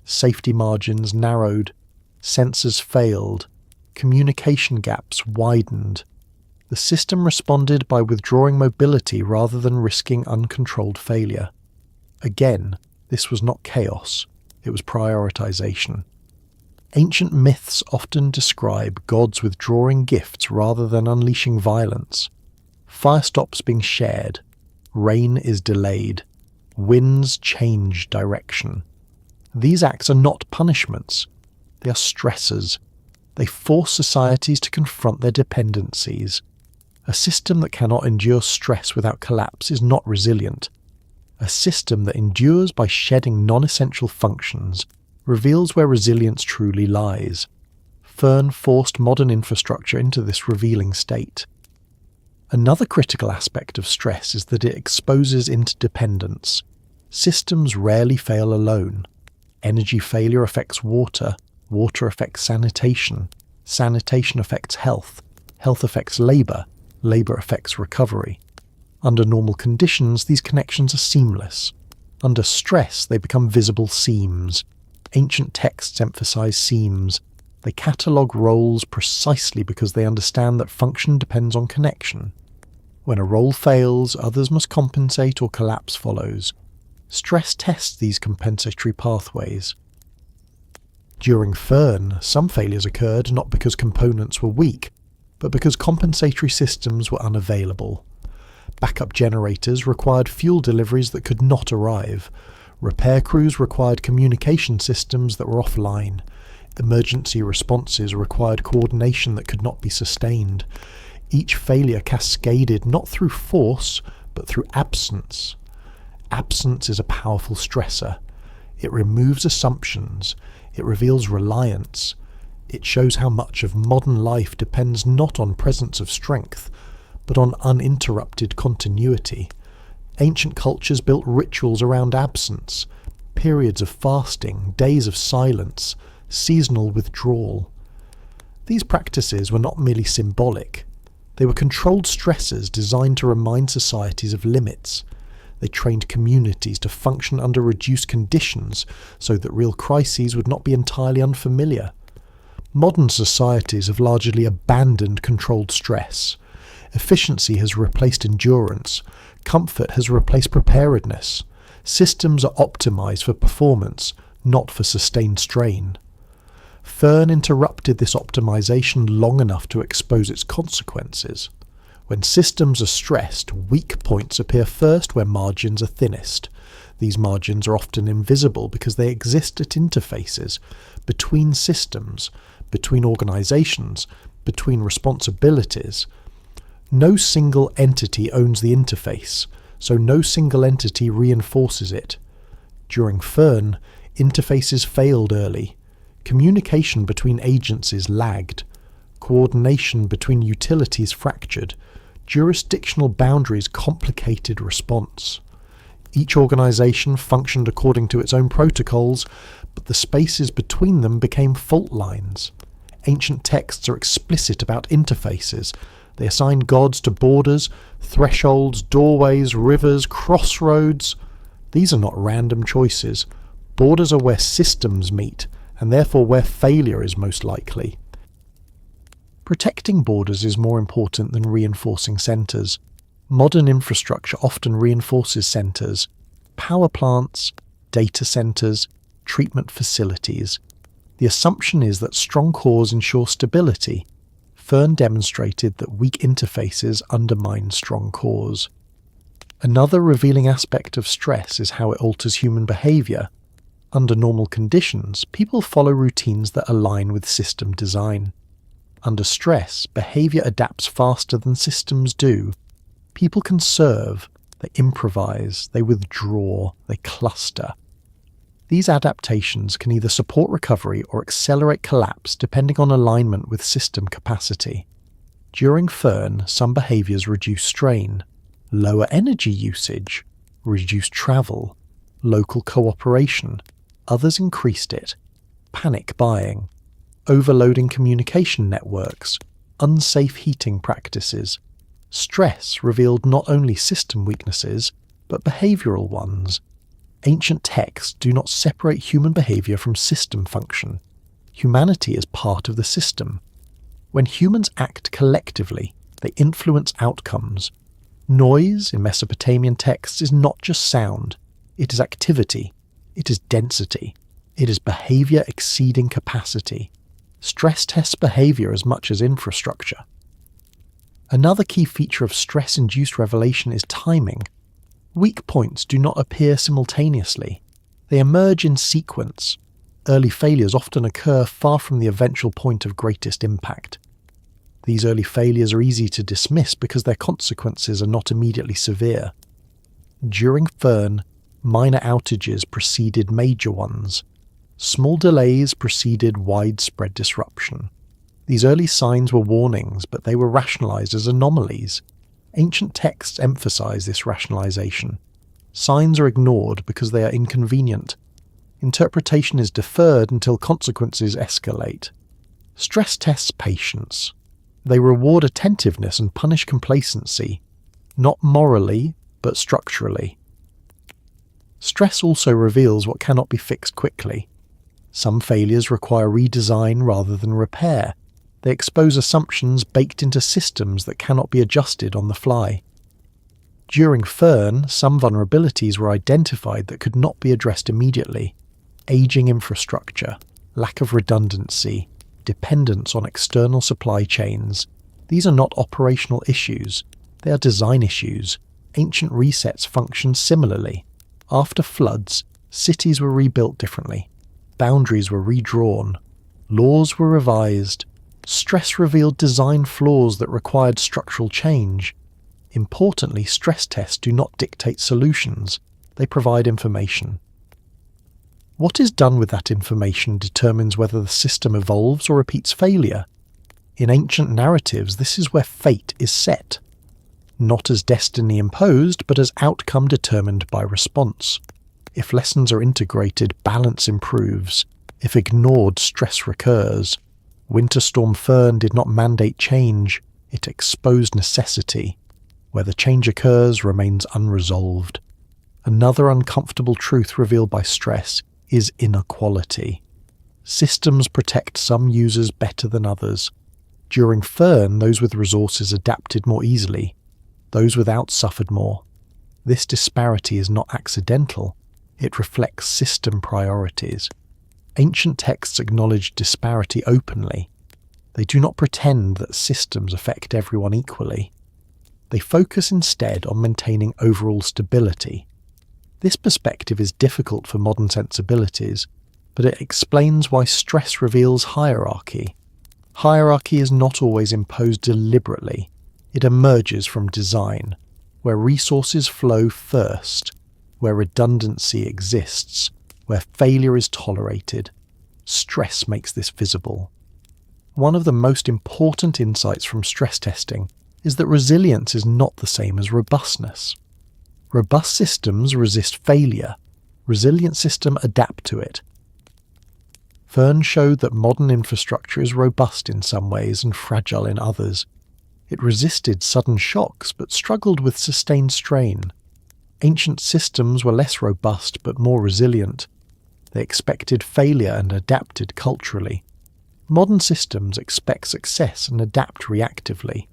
Safety margins narrowed, sensors failed, communication gaps widened. The system responded by withdrawing mobility rather than risking uncontrolled failure. Again, this was not chaos, it was prioritization. Ancient myths often describe gods withdrawing gifts rather than unleashing violence. Fire stops being shared, rain is delayed, winds change direction. These acts are not punishments, they are stressors. They force societies to confront their dependencies. A system that cannot endure stress without collapse is not resilient. A system that endures by shedding non-essential functions reveals where resilience truly lies. Fern forced modern infrastructure into this revealing state. Another critical aspect of stress is that it exposes interdependence. Systems rarely fail alone. Energy failure affects water, water affects sanitation, sanitation affects health, health affects labour, labour affects recovery. Under normal conditions, these connections are seamless. Under stress, they become visible seams. Ancient texts emphasize seams. They catalogue roles precisely because they understand that function depends on connection. When a role fails, others must compensate or collapse follows. Stress tests these compensatory pathways. During Fern, some failures occurred not because components were weak, but because compensatory systems were unavailable. Backup generators required fuel deliveries that could not arrive. Repair crews required communication systems that were offline. Emergency responses required coordination that could not be sustained. Each failure cascaded not through force, but through absence. Absence is a powerful stressor. It removes assumptions. It reveals reliance. It shows how much of modern life depends not on presence of strength, but on uninterrupted continuity. Ancient cultures built rituals around absence, periods of fasting, days of silence, seasonal withdrawal. These practices were not merely symbolic. They were controlled stressors designed to remind societies of limits. They trained communities to function under reduced conditions so that real crises would not be entirely unfamiliar. Modern societies have largely abandoned controlled stress. Efficiency has replaced endurance. Comfort has replaced preparedness. Systems are optimized for performance, not for sustained strain. Fern interrupted this optimization long enough to expose its consequences. When systems are stressed, weak points appear first where margins are thinnest. These margins are often invisible because they exist at interfaces, between systems, between organizations, between responsibilities. No single entity owns the interface, so no single entity reinforces it. During Fern, interfaces failed early. Communication between agencies lagged. Coordination between utilities fractured. Jurisdictional boundaries complicated response. Each organization functioned according to its own protocols, but the spaces between them became fault lines. Ancient texts are explicit about interfaces. They assign gods to borders, thresholds, doorways, rivers, crossroads. These are not random choices. Borders are where systems meet, and therefore where failure is most likely. Protecting borders is more important than reinforcing centres. Modern infrastructure often reinforces centres. Power plants, data centres, treatment facilities. The assumption is that strong cores ensure stability. Fern demonstrated that weak interfaces undermine strong cores. Another revealing aspect of stress is how it alters human behaviour. Under normal conditions, people follow routines that align with system design. Under stress, behaviour adapts faster than systems do. People conserve, they improvise, they withdraw, they cluster. These adaptations can either support recovery or accelerate collapse depending on alignment with system capacity. During Fern, some behaviours reduce strain. Lower energy usage, reduced travel, local cooperation. Others increased it. Panic buying, overloading communication networks, unsafe heating practices. Stress revealed not only system weaknesses, but behavioural ones. Ancient texts do not separate human behaviour from system function. Humanity is part of the system. When humans act collectively, they influence outcomes. Noise in Mesopotamian texts is not just sound, it is activity, it is density, it is behaviour exceeding capacity. Stress tests behaviour as much as infrastructure. Another key feature of stress-induced revelation is timing. Weak points do not appear simultaneously. They emerge in sequence. Early failures often occur far from the eventual point of greatest impact. These early failures are easy to dismiss because their consequences are not immediately severe. During Fern, minor outages preceded major ones. Small delays preceded widespread disruption. These early signs were warnings, but they were rationalized as anomalies. Ancient texts emphasize this rationalization. Signs are ignored because they are inconvenient. Interpretation is deferred until consequences escalate. Stress tests patience. They reward attentiveness and punish complacency, not morally, but structurally. Stress also reveals what cannot be fixed quickly. Some failures require redesign rather than repair. They expose assumptions baked into systems that cannot be adjusted on the fly. During Fern, some vulnerabilities were identified that could not be addressed immediately. Aging infrastructure, lack of redundancy, dependence on external supply chains. These are not operational issues, they are design issues. Ancient resets function similarly. After floods, cities were rebuilt differently. Boundaries were redrawn. Laws were revised. Stress revealed design flaws that required structural change. Importantly, stress tests do not dictate solutions, they provide information. What is done with that information determines whether the system evolves or repeats failure. In ancient narratives, this is where fate is set. Not as destiny imposed, but as outcome determined by response. If lessons are integrated, balance improves. If ignored, stress recurs. Winter Storm Fern did not mandate change, it exposed necessity. Where the change occurs remains unresolved. Another uncomfortable truth revealed by stress is inequality. Systems protect some users better than others. During Fern, those with resources adapted more easily. Those without suffered more. This disparity is not accidental. It reflects system priorities. Ancient texts acknowledge disparity openly. They do not pretend that systems affect everyone equally. They focus instead on maintaining overall stability. This perspective is difficult for modern sensibilities, but it explains why stress reveals hierarchy. Hierarchy is not always imposed deliberately. It emerges from design, where resources flow first, where redundancy exists, where failure is tolerated. Stress makes this visible. One of the most important insights from stress testing is that resilience is not the same as robustness. Robust systems resist failure. Resilient systems adapt to it. Fern showed that modern infrastructure is robust in some ways and fragile in others. It resisted sudden shocks but struggled with sustained strain. Ancient systems were less robust but more resilient. They expected failure and adapted culturally. Modern systems expect success and adapt reactively.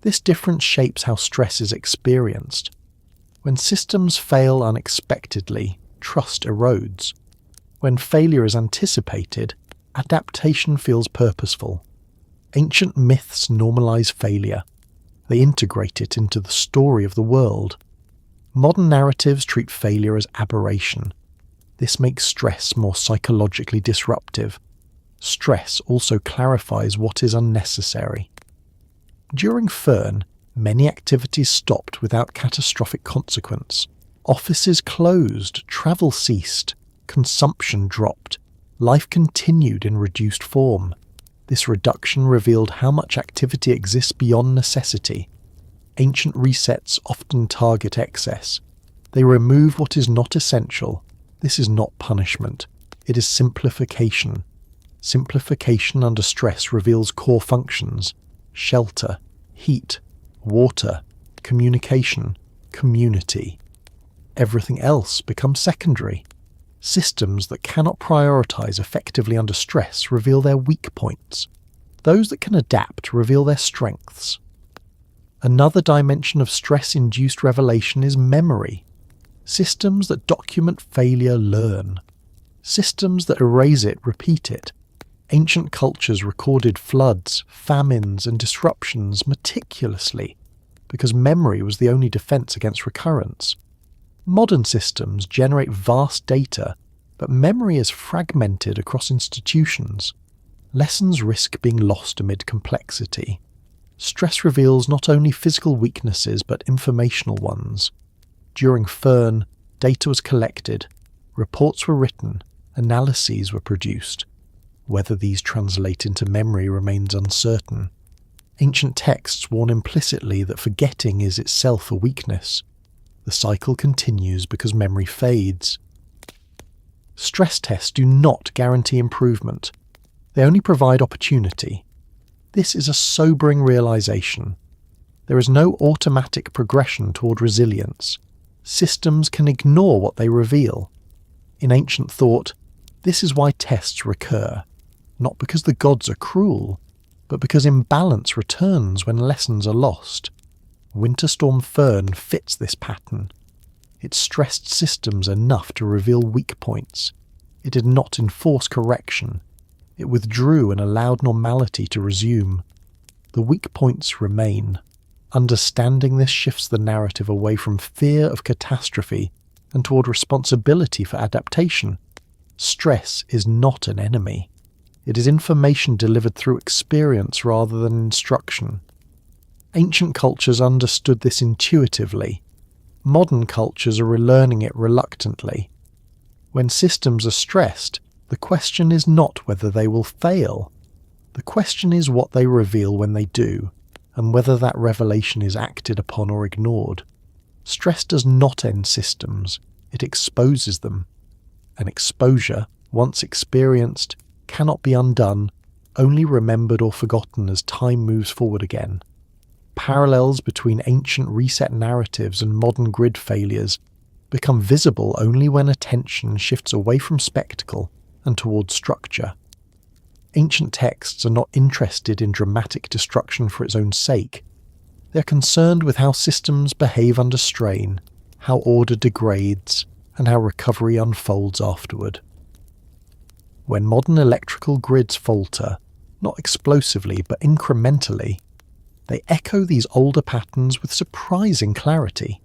This difference shapes how stress is experienced. When systems fail unexpectedly, trust erodes. When failure is anticipated, adaptation feels purposeful. Ancient myths normalize failure. They integrate it into the story of the world. Modern narratives treat failure as aberration. This makes stress more psychologically disruptive. Stress also clarifies what is unnecessary. During Fern, many activities stopped without catastrophic consequence. Offices closed, travel ceased, consumption dropped, life continued in reduced form. This reduction revealed how much activity exists beyond necessity. Ancient resets often target excess. They remove what is not essential. This is not punishment. It is simplification. Simplification under stress reveals core functions: shelter, heat, water, communication, community. Everything else becomes secondary. Systems that cannot prioritize effectively under stress reveal their weak points. Those that can adapt reveal their strengths. Another dimension of stress-induced revelation is memory. Systems that document failure learn. Systems that erase it repeat it. Ancient cultures recorded floods, famines, and disruptions meticulously because memory was the only defense against recurrence. Modern systems generate vast data, but memory is fragmented across institutions. Lessons risk being lost amid complexity. Stress reveals not only physical weaknesses but informational ones. During Fern, data was collected, reports were written, analyses were produced. Whether these translate into memory remains uncertain. Ancient texts warn implicitly that forgetting is itself a weakness. The cycle continues because memory fades. Stress tests do not guarantee improvement. They only provide opportunity. This is a sobering realization. There is no automatic progression toward resilience. Systems can ignore what they reveal. In ancient thought, this is why tests recur, not because the gods are cruel, but because imbalance returns when lessons are lost. Winter Storm Fern fits this pattern. It stressed systems enough to reveal weak points. It did not enforce correction. It withdrew and allowed normality to resume. The weak points remain. Understanding this shifts the narrative away from fear of catastrophe and toward responsibility for adaptation. Stress is not an enemy. It is information delivered through experience rather than instruction. Ancient cultures understood this intuitively. Modern cultures are relearning it reluctantly. When systems are stressed, the question is not whether they will fail. The question is what they reveal when they do, and whether that revelation is acted upon or ignored. Stress does not end systems, it exposes them. An exposure, once experienced, cannot be undone, only remembered or forgotten as time moves forward again. Parallels between ancient reset narratives and modern grid failures become visible only when attention shifts away from spectacle and towards structure. Ancient texts are not interested in dramatic destruction for its own sake. They are concerned with how systems behave under strain, how order degrades, and how recovery unfolds afterward. When modern electrical grids falter, not explosively but incrementally, they echo these older patterns with surprising clarity.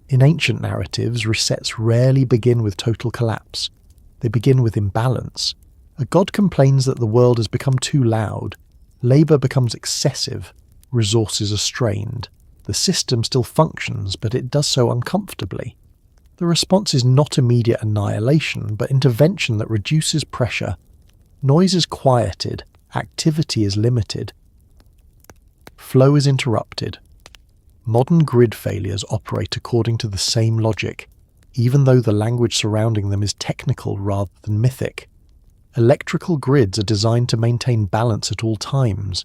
In ancient narratives, resets rarely begin with total collapse. They begin with imbalance. A god complains that the world has become too loud. Labour becomes excessive. Resources are strained. The system still functions, but it does so uncomfortably. The response is not immediate annihilation, but intervention that reduces pressure. Noise is quieted. Activity is limited. Flow is interrupted. Modern grid failures operate according to the same logic, even though the language surrounding them is technical rather than mythic. Electrical grids are designed to maintain balance at all times.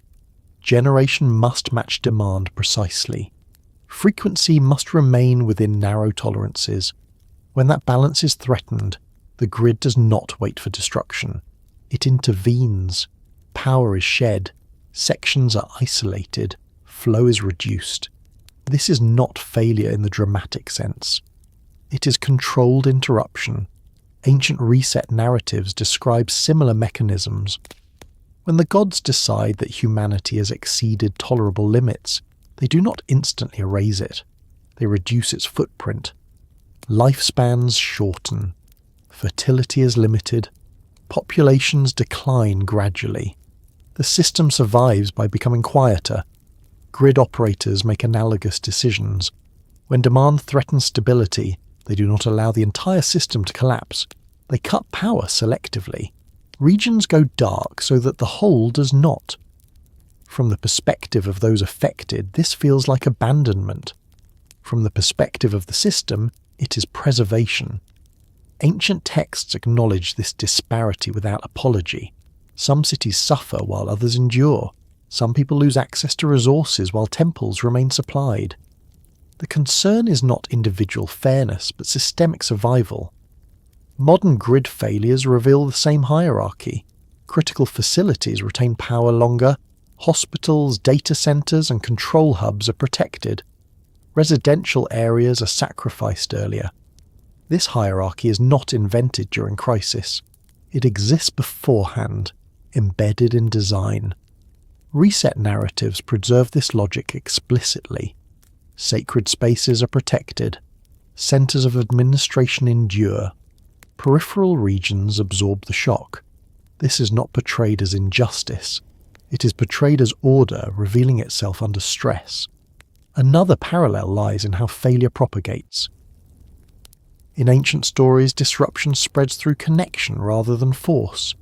Generation must match demand precisely. Frequency must remain within narrow tolerances. When that balance is threatened, the grid does not wait for destruction. It intervenes. Power is shed. Sections are isolated. Flow is reduced. This is not failure in the dramatic sense. It is controlled interruption. Ancient reset narratives describe similar mechanisms. When the gods decide that humanity has exceeded tolerable limits, they do not instantly erase it. They reduce its footprint. Lifespans shorten. Fertility is limited. Populations decline gradually. The system survives by becoming quieter. Grid operators make analogous decisions. When demand threatens stability, they do not allow the entire system to collapse. They cut power selectively. Regions go dark so that the whole does not. From the perspective of those affected, this feels like abandonment. From the perspective of the system, it is preservation. Ancient texts acknowledge this disparity without apology. Some cities suffer while others endure. Some people lose access to resources while temples remain supplied. The concern is not individual fairness, but systemic survival. Modern grid failures reveal the same hierarchy. Critical facilities retain power longer. Hospitals, data centers, and control hubs are protected. Residential areas are sacrificed earlier. This hierarchy is not invented during crisis. It exists beforehand, embedded in design. Reset narratives preserve this logic explicitly. Sacred spaces are protected. Centers of administration endure. Peripheral regions absorb the shock. This is not portrayed as injustice. It is portrayed as order revealing itself under stress. Another parallel lies in how failure propagates. In ancient stories, disruption spreads through connection rather than force.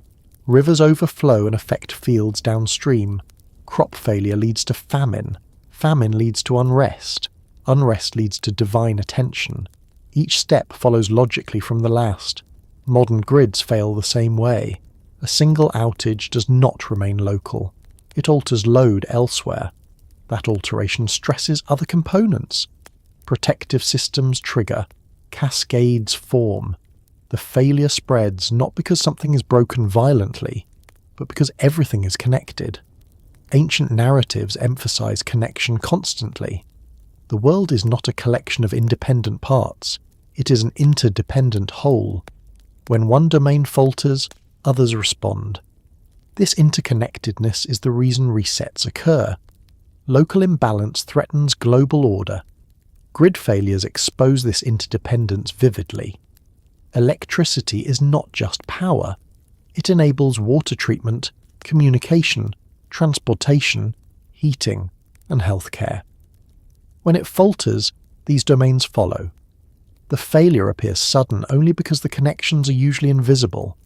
Rivers overflow and affect fields downstream. Crop failure leads to famine. Famine leads to unrest. Unrest leads to divine attention. Each step follows logically from the last. Modern grids fail the same way. A single outage does not remain local. It alters load elsewhere. That alteration stresses other components. Protective systems trigger. Cascades form. The failure spreads not because something is broken violently, but because everything is connected. Ancient narratives emphasize connection constantly. The world is not a collection of independent parts. It is an interdependent whole. When one domain falters, others respond. This interconnectedness is the reason resets occur. Local imbalance threatens global order. Grid failures expose this interdependence vividly. Electricity is not just power. It enables water treatment, communication, transportation, heating, and healthcare. When it falters, these domains follow. The failure appears sudden only because the connections are usually invisible.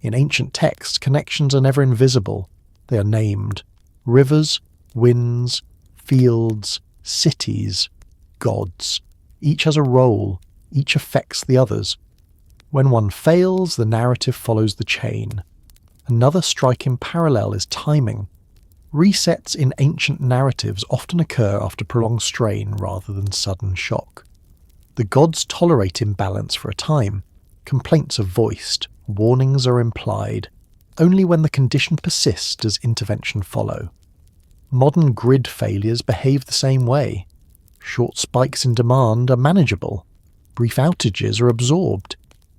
In ancient texts, connections are never invisible. They are named. Rivers, winds, fields, cities, gods. Each has a role. Each affects the others. When one fails, the narrative follows the chain. Another striking parallel is timing. Resets in ancient narratives often occur after prolonged strain rather than sudden shock. The gods tolerate imbalance for a time. Complaints are voiced. Warnings are implied. Only when the condition persists does intervention follow. Modern grid failures behave the same way. Short spikes in demand are manageable. Brief outages are absorbed.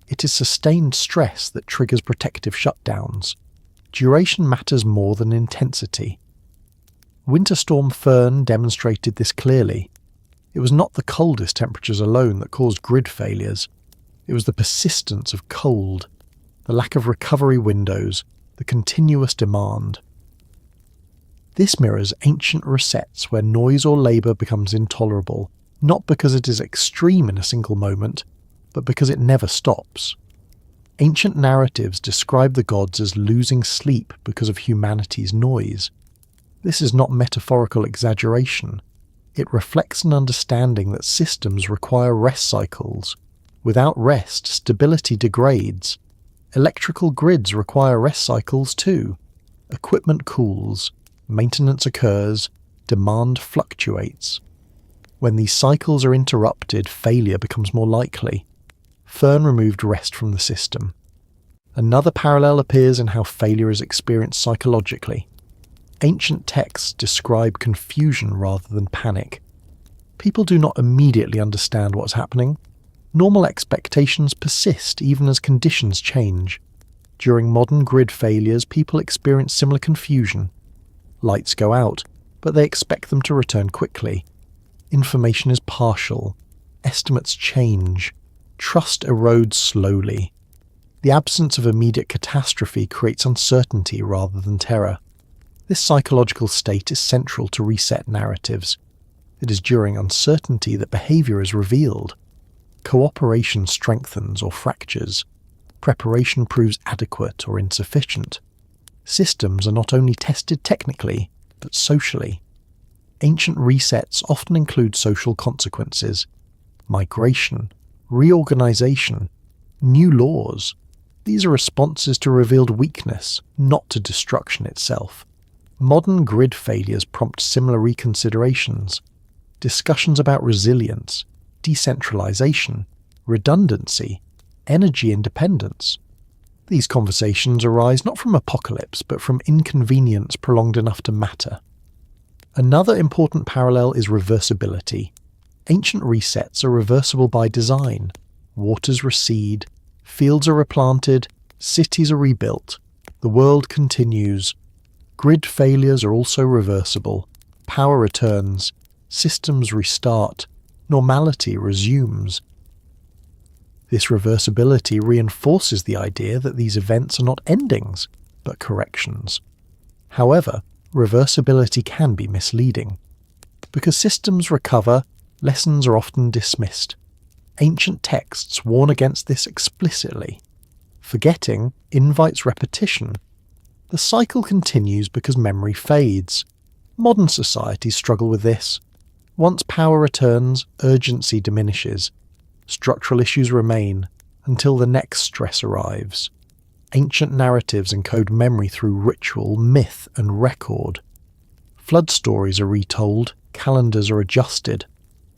It is sustained stress that triggers protective shutdowns. Duration matters more than intensity. Winter Storm Fern demonstrated this clearly. It was not the coldest temperatures alone that caused grid failures. It was the persistence of cold, the lack of recovery windows, the continuous demand. This mirrors ancient resets where noise or labour becomes intolerable, not because it is extreme in a single moment, but because it never stops. Ancient narratives describe the gods as losing sleep because of humanity's noise. This is not metaphorical exaggeration. It reflects an understanding that systems require rest cycles. Without rest, stability degrades. Electrical grids require rest cycles too. Equipment cools, maintenance occurs, demand fluctuates. When these cycles are interrupted, failure becomes more likely. Fern removed rest from the system. Another parallel appears in how failure is experienced psychologically. Ancient texts describe confusion rather than panic. People do not immediately understand what's happening. Normal expectations persist even as conditions change. During modern grid failures, people experience similar confusion. Lights go out, but they expect them to return quickly. Information is partial. Estimates change. Trust erodes slowly. The absence of immediate catastrophe creates uncertainty rather than terror. This psychological state is central to reset narratives. It is during uncertainty that behaviour is revealed. Cooperation strengthens or fractures. Preparation proves adequate or insufficient. Systems are not only tested technically, but socially. Ancient resets often include social consequences. Migration, reorganization, new laws. These are responses to revealed weakness, not to destruction itself. Modern grid failures prompt similar reconsiderations. Discussions about resilience, decentralization, redundancy, energy independence. These conversations arise not from apocalypse, but from inconvenience prolonged enough to matter. Another important parallel is reversibility. Ancient resets are reversible by design. Waters recede, fields are replanted, cities are rebuilt. The world continues. Grid failures are also reversible. Power returns, systems restart, normality resumes. This reversibility reinforces the idea that these events are not endings, but corrections. However, reversibility can be misleading. Because systems recover, lessons are often dismissed. Ancient texts warn against this explicitly. Forgetting invites repetition. The cycle continues because memory fades. Modern societies struggle with this. Once power returns, urgency diminishes. Structural issues remain until the next stress arrives. Ancient narratives encode memory through ritual, myth, and record. Flood stories are retold, calendars are adjusted,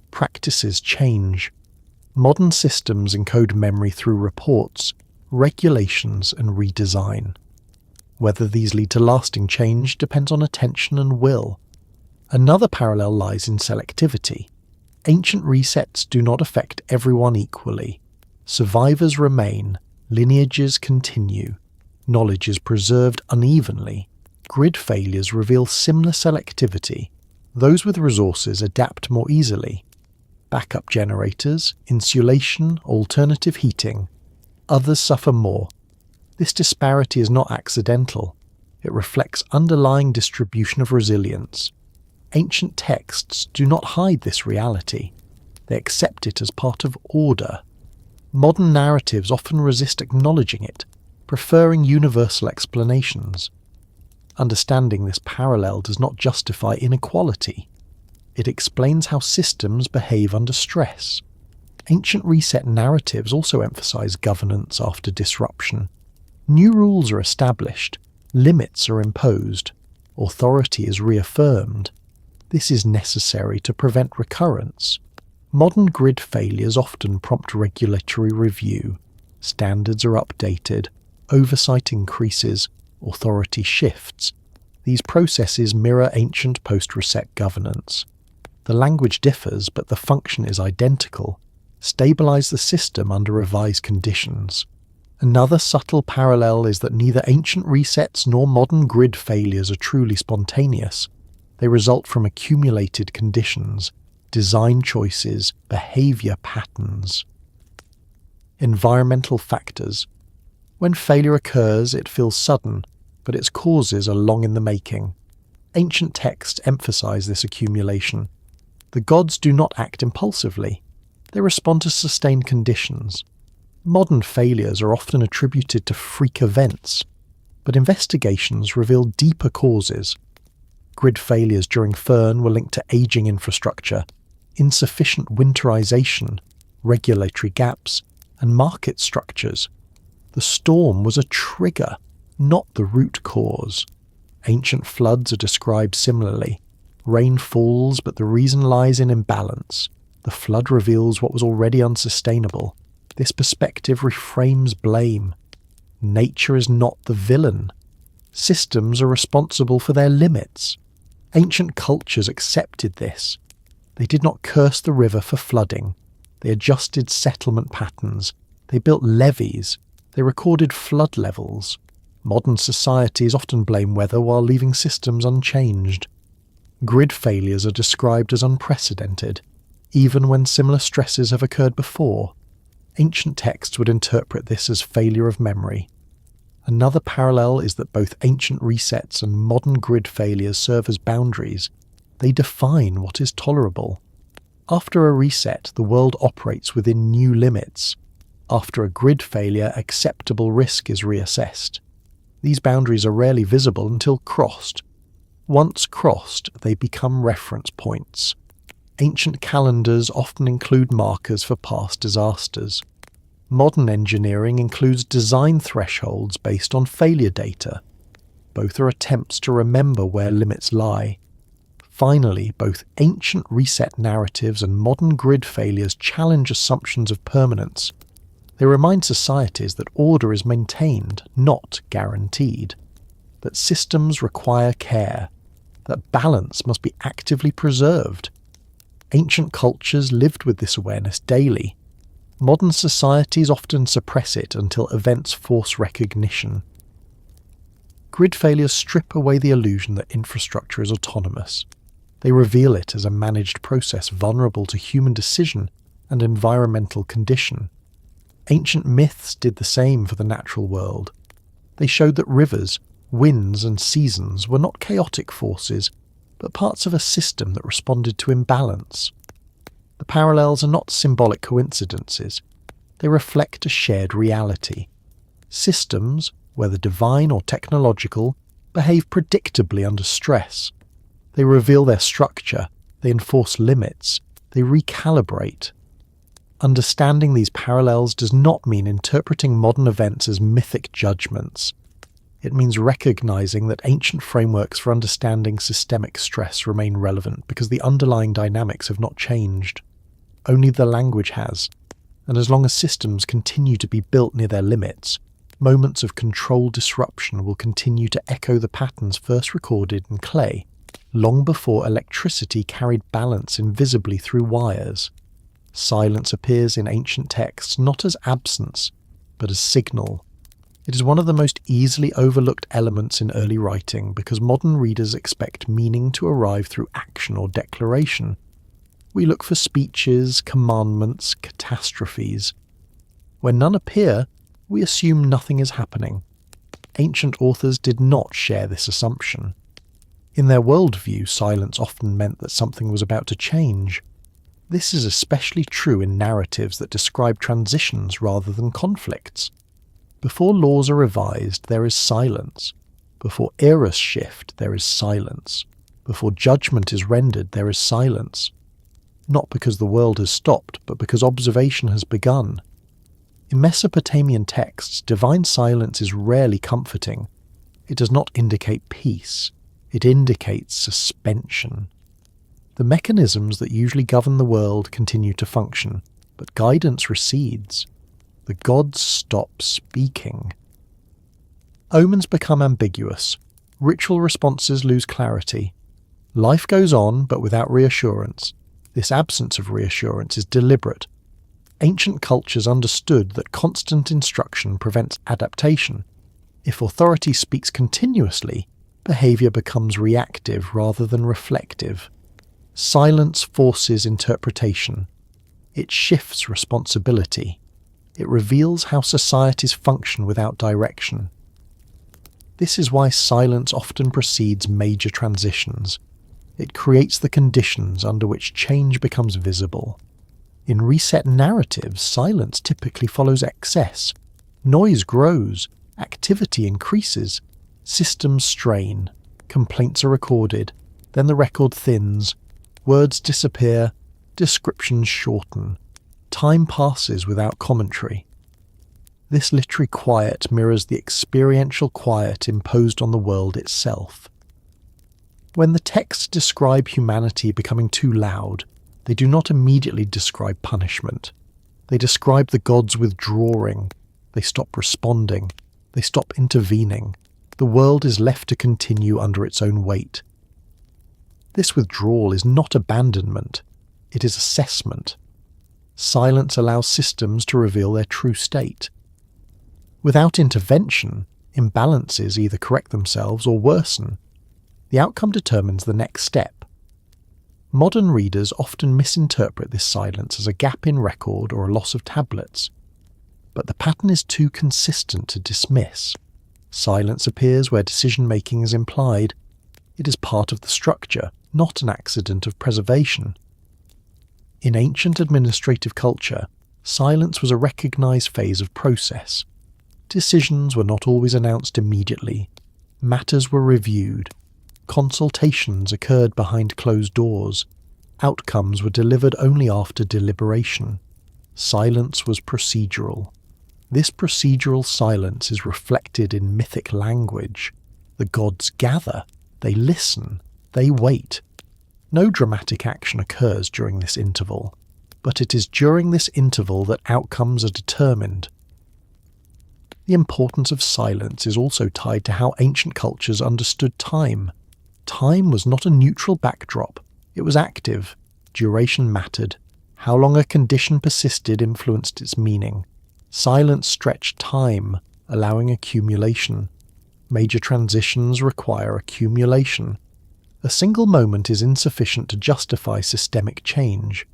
practices change. Modern systems encode memory through reports, regulations, and redesign. Whether these lead to lasting change depends on attention and will. Another parallel lies in selectivity. Ancient resets do not affect everyone equally. Survivors remain, lineages continue, knowledge is preserved unevenly. Grid failures reveal similar selectivity. Those with resources adapt more easily. Backup generators, insulation, alternative heating. Others suffer more. This disparity is not accidental. It reflects underlying distribution of resilience. Ancient texts do not hide this reality. They accept it as part of order. Modern narratives often resist acknowledging it, preferring universal explanations. Understanding this parallel does not justify inequality. It explains how systems behave under stress. Ancient reset narratives also emphasize governance after disruption. New rules are established, limits are imposed, authority is reaffirmed. This is necessary to prevent recurrence. Modern grid failures often prompt regulatory review. Standards are updated, oversight increases, authority shifts. These processes mirror ancient post-reset governance. The language differs, but the function is identical. Stabilize the system under revised conditions. Another subtle parallel is that neither ancient resets nor modern grid failures are truly spontaneous. They result from accumulated conditions. design choices, behaviour patterns. Environmental factors. When failure occurs, it feels sudden, but its causes are long in the making. Ancient texts emphasise this accumulation. The gods do not act impulsively. They respond to sustained conditions. Modern failures are often attributed to freak events, but investigations reveal deeper causes. Grid failures during Fern were linked to ageing infrastructure, insufficient winterization, regulatory gaps, and market structures. The storm was a trigger, not the root cause. Ancient floods are described similarly. Rain falls, but the reason lies in imbalance. The flood reveals what was already unsustainable. This perspective reframes blame. Nature is not the villain. Systems are responsible for their limits. Ancient cultures accepted this. They did not curse the river for flooding. They adjusted settlement patterns. They built levees. They recorded flood levels. Modern societies often blame weather while leaving systems unchanged. Grid failures are described as unprecedented, even when similar stresses have occurred before. Ancient texts would interpret this as failure of memory. Another parallel is that both ancient resets and modern grid failures serve as boundaries. They define what is tolerable. After a reset, the world operates within new limits. After a grid failure, acceptable risk is reassessed. These boundaries are rarely visible until crossed. Once crossed, they become reference points. Ancient calendars often include markers for past disasters. Modern engineering includes design thresholds based on failure data. Both are attempts to remember where limits lie. Finally, both ancient reset narratives and modern grid failures challenge assumptions of permanence. They remind societies that order is maintained, not guaranteed, that systems require care, that balance must be actively preserved. Ancient cultures lived with this awareness daily. Modern societies often suppress it until events force recognition. Grid failures strip away the illusion that infrastructure is autonomous. They reveal it as a managed process vulnerable to human decision and environmental condition. Ancient myths did the same for the natural world. They showed that rivers, winds, and seasons were not chaotic forces, but parts of a system that responded to imbalance. The parallels are not symbolic coincidences. They reflect a shared reality. Systems, whether divine or technological, behave predictably under stress. They reveal their structure, they enforce limits, they recalibrate. Understanding these parallels does not mean interpreting modern events as mythic judgments. It means recognizing that ancient frameworks for understanding systemic stress remain relevant because the underlying dynamics have not changed. Only the language has, and as long as systems continue to be built near their limits, moments of controlled disruption will continue to echo the patterns first recorded in clay, long before electricity carried balance invisibly through wires. Silence appears in ancient texts not as absence, but as signal. It is one of the most easily overlooked elements in early writing because modern readers expect meaning to arrive through action or declaration. We look for speeches, commandments, catastrophes. When none appear, we assume nothing is happening. Ancient authors did not share this assumption. In their worldview, silence often meant that something was about to change. This is especially true in narratives that describe transitions rather than conflicts. Before laws are revised, there is silence. Before eras shift, there is silence. Before judgment is rendered, there is silence. Not because the world has stopped, but because observation has begun. In Mesopotamian texts, divine silence is rarely comforting. It does not indicate peace. It indicates suspension. The mechanisms that usually govern the world continue to function, but guidance recedes. The gods stop speaking. Omens become ambiguous. Ritual responses lose clarity. Life goes on, but without reassurance. This absence of reassurance is deliberate. Ancient cultures understood that constant instruction prevents adaptation. If authority speaks continuously, behavior becomes reactive rather than reflective. Silence forces interpretation. It shifts responsibility. It reveals how societies function without direction. This is why silence often precedes major transitions. It creates the conditions under which change becomes visible. In reset narratives, silence typically follows excess. Noise grows, activity increases, systems strain, complaints are recorded, then the record thins, words disappear, descriptions shorten. Time passes without commentary. This literary quiet mirrors the experiential quiet imposed on the world itself. When the texts describe humanity becoming too loud, they do not immediately describe punishment. They describe the gods withdrawing. They stop responding. They stop intervening. The world is left to continue under its own weight. This withdrawal is not abandonment. It is assessment. Silence allows systems to reveal their true state. Without intervention, imbalances either correct themselves or worsen. The outcome determines the next step. Modern readers often misinterpret this silence as a gap in record or a loss of tablets. But the pattern is too consistent to dismiss. Silence appears where decision-making is implied. It is part of the structure, not an accident of preservation. In ancient administrative culture, silence was a recognized phase of process. Decisions were not always announced immediately. Matters were reviewed. Consultations occurred behind closed doors. Outcomes were delivered only after deliberation. Silence was procedural. This procedural silence is reflected in mythic language. The gods gather, they listen, they wait. No dramatic action occurs during this interval, but it is during this interval that outcomes are determined. The importance of silence is also tied to how ancient cultures understood time. Time was not a neutral backdrop, it was active. Duration mattered. How long a condition persisted influenced its meaning. Silence stretched time, allowing accumulation. Major transitions require accumulation. A single moment is insufficient to justify systemic change.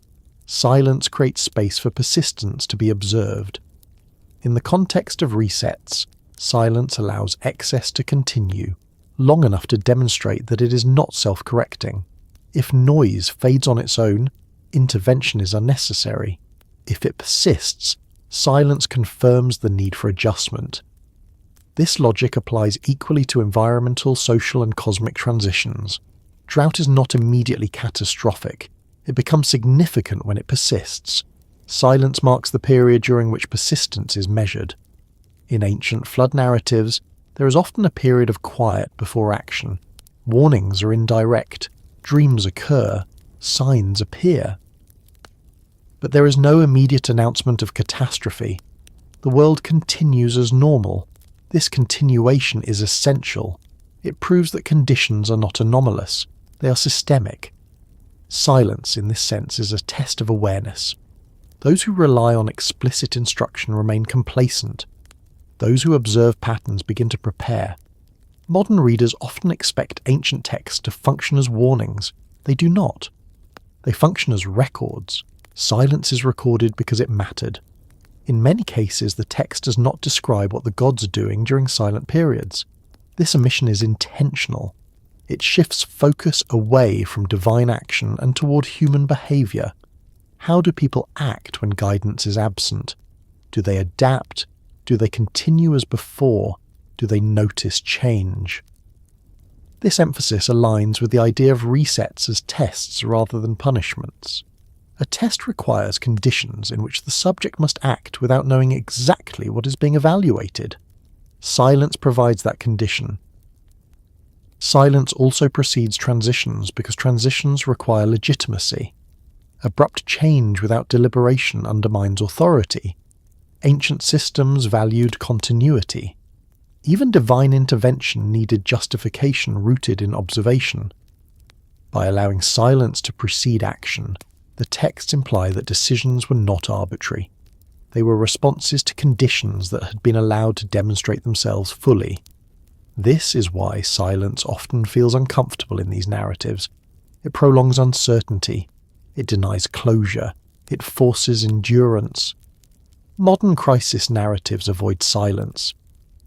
Silence creates space for persistence to be observed. In the context of resets, silence allows excess to continue, long enough to demonstrate that it is not self-correcting. If noise fades on its own, intervention is unnecessary. If it persists, silence confirms the need for adjustment. This logic applies equally to environmental, social, and cosmic transitions. Drought is not immediately catastrophic. It becomes significant when it persists. Silence marks the period during which persistence is measured. In ancient flood narratives, there is often a period of quiet before action. Warnings are indirect. Dreams occur. Signs appear. But there is no immediate announcement of catastrophe. The world continues as normal. This continuation is essential. It proves that conditions are not anomalous. They are systemic. Silence, in this sense, is a test of awareness. Those who rely on explicit instruction remain complacent. Those who observe patterns begin to prepare. Modern readers often expect ancient texts to function as warnings. They do not. They function as records. Silence is recorded because it mattered. In many cases, the text does not describe what the gods are doing during silent periods. This omission is intentional. It shifts focus away from divine action and toward human behavior. How do people act when guidance is absent? Do they adapt? Do they continue as before? Do they notice change? This emphasis aligns with the idea of resets as tests rather than punishments. A test requires conditions in which the subject must act without knowing exactly what is being evaluated. Silence provides that condition. Silence also precedes transitions because transitions require legitimacy. Abrupt change without deliberation undermines authority. Ancient systems valued continuity. Even divine intervention needed justification rooted in observation. By allowing silence to precede action, the texts imply that decisions were not arbitrary. They were responses to conditions that had been allowed to demonstrate themselves fully. This is why silence often feels uncomfortable in these narratives. It prolongs uncertainty. It denies closure. It forces endurance. Modern crisis narratives avoid silence.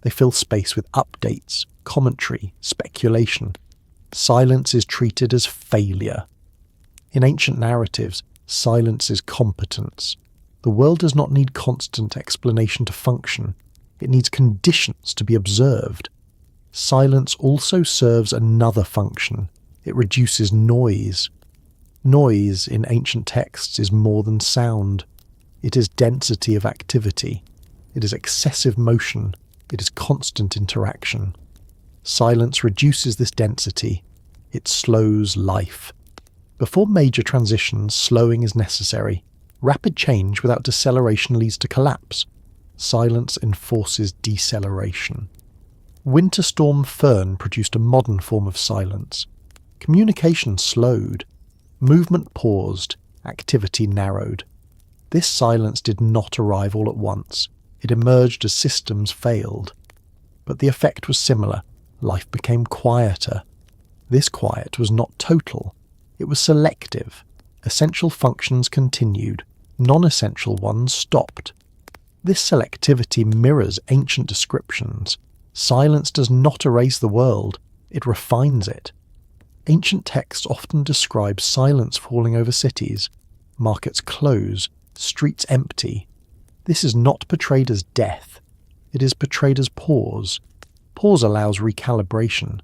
They fill space with updates, commentary, speculation. Silence is treated as failure. In ancient narratives, silence is competence. The world does not need constant explanation to function. It needs conditions to be observed. Silence also serves another function. It reduces noise. Noise in ancient texts is more than sound. It is density of activity. It is excessive motion. It is constant interaction. Silence reduces this density. It slows life. Before major transitions, slowing is necessary. Rapid change without deceleration leads to collapse. Silence enforces deceleration. Winter Storm Fern produced a modern form of silence. Communication slowed. Movement paused. Activity narrowed. This silence did not arrive all at once. It emerged as systems failed. But the effect was similar. Life became quieter. This quiet was not total. It was selective. Essential functions continued. Non-essential ones stopped. This selectivity mirrors ancient descriptions. Silence does not erase the world. It refines it. Ancient texts often describe silence falling over cities. Markets close. Streets empty. This is not portrayed as death. It is portrayed as pause. Pause allows recalibration.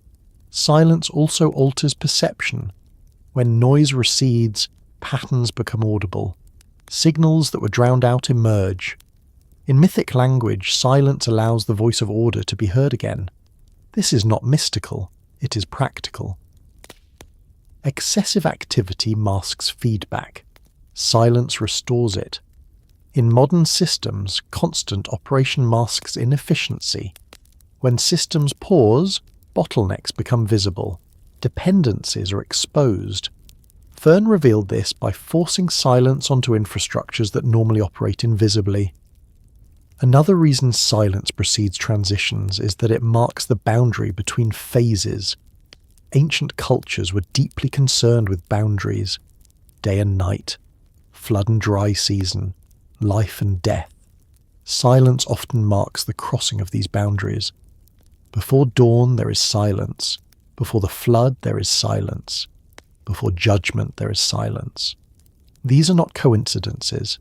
Silence also alters perception. When noise recedes, patterns become audible. Signals that were drowned out emerge. In mythic language, silence allows the voice of order to be heard again. This is not mystical, it is practical. Excessive activity masks feedback. Silence restores it. In modern systems, constant operation masks inefficiency. When systems pause, bottlenecks become visible. Dependencies are exposed. Fern revealed this by forcing silence onto infrastructures that normally operate invisibly. Another reason silence precedes transitions is that it marks the boundary between phases. Ancient cultures were deeply concerned with boundaries. Day and night, flood and dry season, life and death. Silence often marks the crossing of these boundaries. Before dawn there is silence. Before the flood there is silence. Before judgment there is silence. These are not coincidences.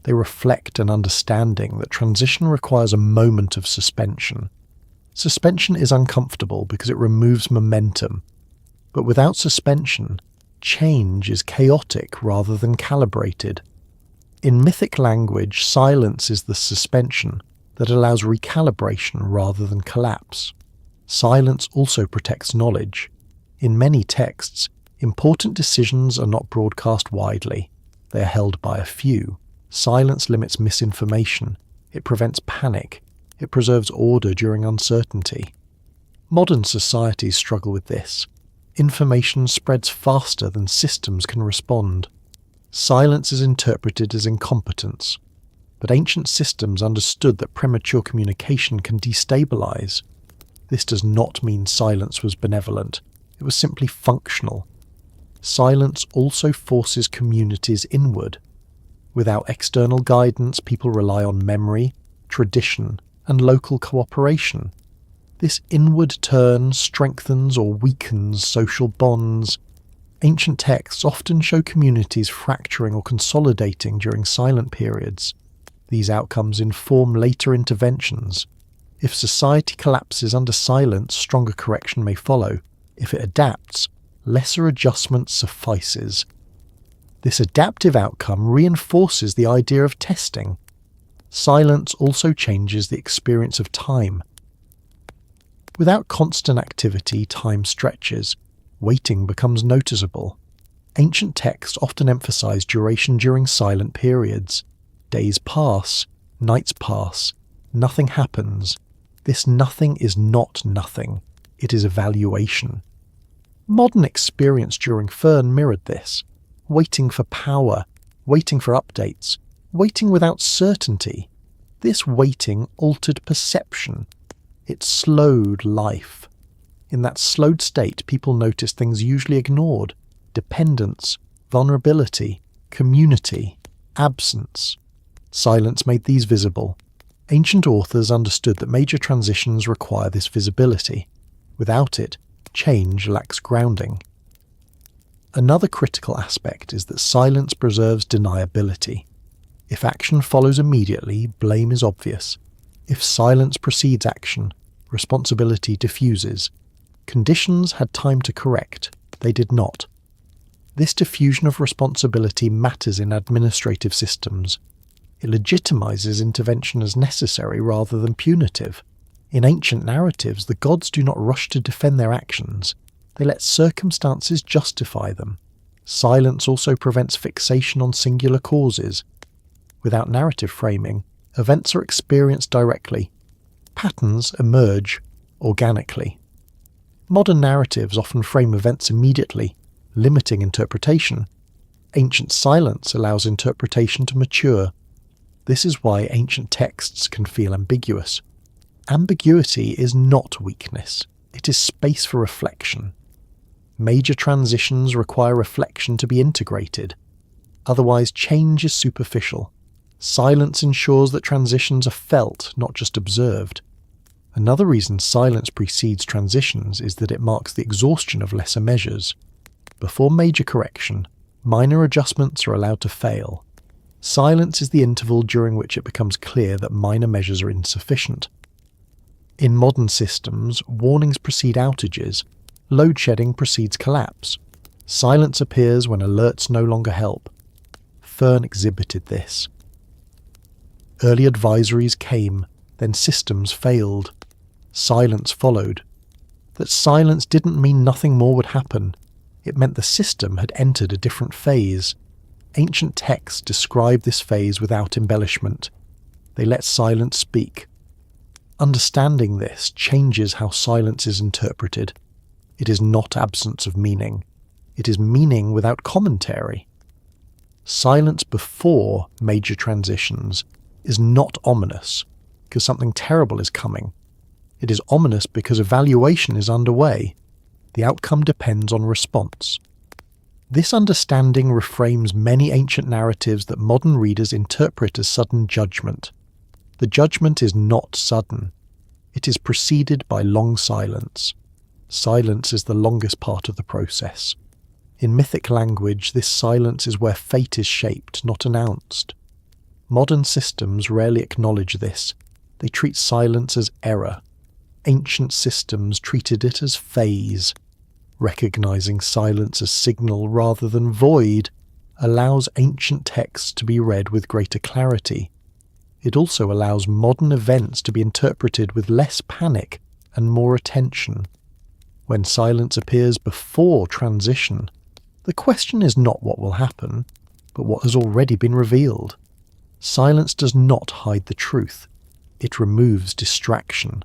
They reflect an understanding that transition requires a moment of suspension. Suspension is uncomfortable because it removes momentum. But without suspension, change is chaotic rather than calibrated. In mythic language, silence is the suspension that allows recalibration rather than collapse. Silence also protects knowledge. In many texts, important decisions are not broadcast widely. They are held by a few. Silence limits misinformation. It prevents panic. It preserves order during uncertainty. Modern societies struggle with this. Information spreads faster than systems can respond. Silence is interpreted as incompetence. But ancient systems understood that premature communication can destabilize. This does not mean silence was benevolent. It was simply functional. Silence also forces communities inward. Without external guidance, people rely on memory, tradition, and local cooperation. This inward turn strengthens or weakens social bonds. Ancient texts often show communities fracturing or consolidating during silent periods. These outcomes inform later interventions. If society collapses under silence, stronger correction may follow. If it adapts, lesser adjustment suffices. This adaptive outcome reinforces the idea of testing. Silence also changes the experience of time. Without constant activity, time stretches. Waiting becomes noticeable. Ancient texts often emphasize duration during silent periods. Days pass, nights pass, nothing happens. This nothing is not nothing. It is evaluation. Modern experience during Fern mirrored this. Waiting for power, waiting for updates, waiting without certainty. This waiting altered perception. It slowed life. In that slowed state, people noticed things usually ignored. dependence, vulnerability, community, absence. Silence made these visible. Ancient authors understood that major transitions require this visibility. Without it, change lacks grounding. Another critical aspect is that silence preserves deniability. If action follows immediately, blame is obvious. If silence precedes action, responsibility diffuses. Conditions had time to correct. They did not. This diffusion of responsibility matters in administrative systems. It legitimizes intervention as necessary rather than punitive. In ancient narratives, the gods do not rush to defend their actions. They let circumstances justify them. Silence also prevents fixation on singular causes. Without narrative framing, events are experienced directly. Patterns emerge organically. Modern narratives often frame events immediately, limiting interpretation. Ancient silence allows interpretation to mature. This is why ancient texts can feel ambiguous. Ambiguity is not weakness. It is space for reflection. Major transitions require reflection to be integrated. Otherwise, change is superficial. Silence ensures that transitions are felt, not just observed. Another reason silence precedes transitions is that it marks the exhaustion of lesser measures. Before major correction, minor adjustments are allowed to fail. Silence is the interval during which it becomes clear that minor measures are insufficient. In modern systems, warnings precede outages. Load shedding precedes collapse. Silence appears when alerts no longer help. Fern exhibited this. Early advisories came, then systems failed. Silence followed. That silence didn't mean nothing more would happen. It meant the system had entered a different phase. Ancient texts describe this phase without embellishment. They let silence speak. Understanding this changes how silence is interpreted. It is not absence of meaning. It is meaning without commentary. Silence before major transitions is not ominous because something terrible is coming. It is ominous because evaluation is underway. The outcome depends on response. This understanding reframes many ancient narratives that modern readers interpret as sudden judgment. The judgment is not sudden. It is preceded by long silence. Silence is the longest part of the process. In mythic language, this silence is where fate is shaped, not announced. Modern systems rarely acknowledge this. They treat silence as error. Ancient systems treated it as phase. Recognizing silence as signal rather than void allows ancient texts to be read with greater clarity. It also allows modern events to be interpreted with less panic and more attention. When silence appears before transition, the question is not what will happen, but what has already been revealed. Silence does not hide the truth. It removes distraction.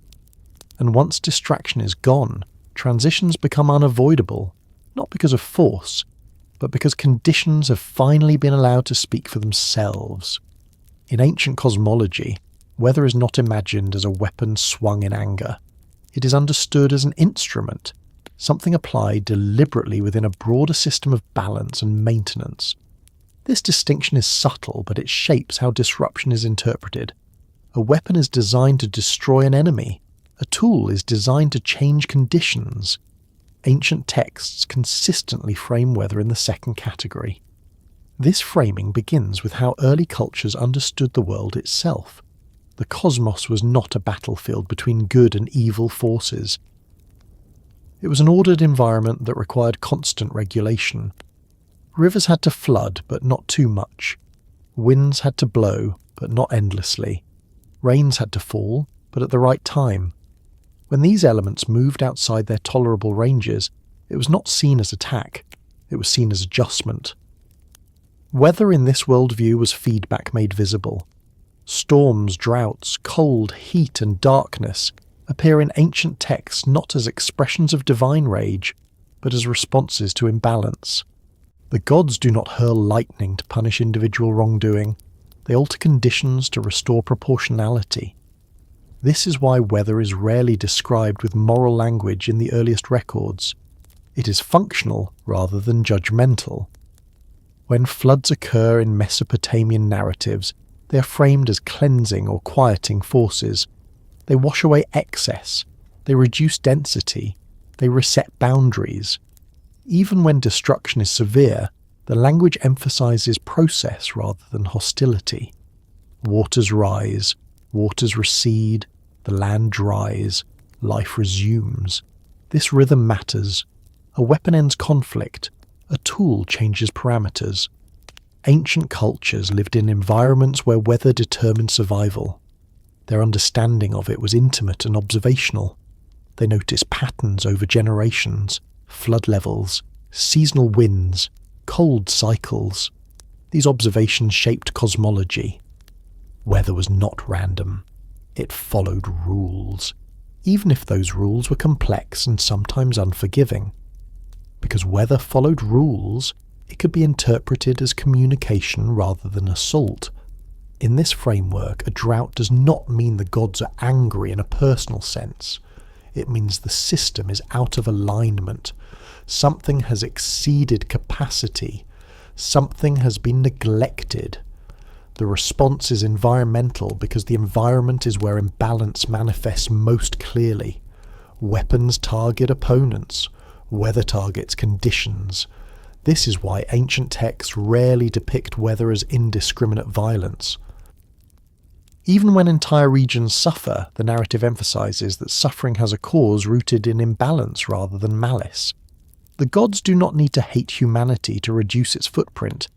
And once distraction is gone, transitions become unavoidable, not because of force, but because conditions have finally been allowed to speak for themselves. In ancient cosmology, weather is not imagined as a weapon swung in anger. It is understood as an instrument, something applied deliberately within a broader system of balance and maintenance. This distinction is subtle, but it shapes how disruption is interpreted. A weapon is designed to destroy an enemy. A tool is designed to change conditions. Ancient texts consistently frame weather in the second category. This framing begins with how early cultures understood the world itself. The cosmos was not a battlefield between good and evil forces. It was an ordered environment that required constant regulation. Rivers had to flood, but not too much. Winds had to blow, but not endlessly. Rains had to fall, but at the right time. When these elements moved outside their tolerable ranges, it was not seen as attack, it was seen as adjustment. Weather in this worldview was feedback made visible. Storms, droughts, cold, heat, and darkness appear in ancient texts not as expressions of divine rage, but as responses to imbalance. The gods do not hurl lightning to punish individual wrongdoing. They alter conditions to restore proportionality. This is why weather is rarely described with moral language in the earliest records. It is functional rather than judgmental. When floods occur in Mesopotamian narratives, they are framed as cleansing or quieting forces. They wash away excess, they reduce density, they reset boundaries. Even when destruction is severe, the language emphasizes process rather than hostility. Waters rise, waters recede, the land dries, life resumes. This rhythm matters. A weapon ends conflict, a tool changes parameters. Ancient cultures lived in environments where weather determined survival. Their understanding of it was intimate and observational. They noticed patterns over generations, flood levels, seasonal winds, cold cycles. These observations shaped cosmology. Weather was not random. It followed rules, even if those rules were complex and sometimes unforgiving. Because weather followed rules, it could be interpreted as communication rather than assault. In this framework, a drought does not mean the gods are angry in a personal sense. It means the system is out of alignment. Something has exceeded capacity. Something has been neglected. The response is environmental because the environment is where imbalance manifests most clearly. Weapons target opponents. Weather targets conditions. This is why ancient texts rarely depict weather as indiscriminate violence. Even when entire regions suffer, the narrative emphasizes that suffering has a cause rooted in imbalance rather than malice. The gods do not need to hate humanity to reduce its footprint.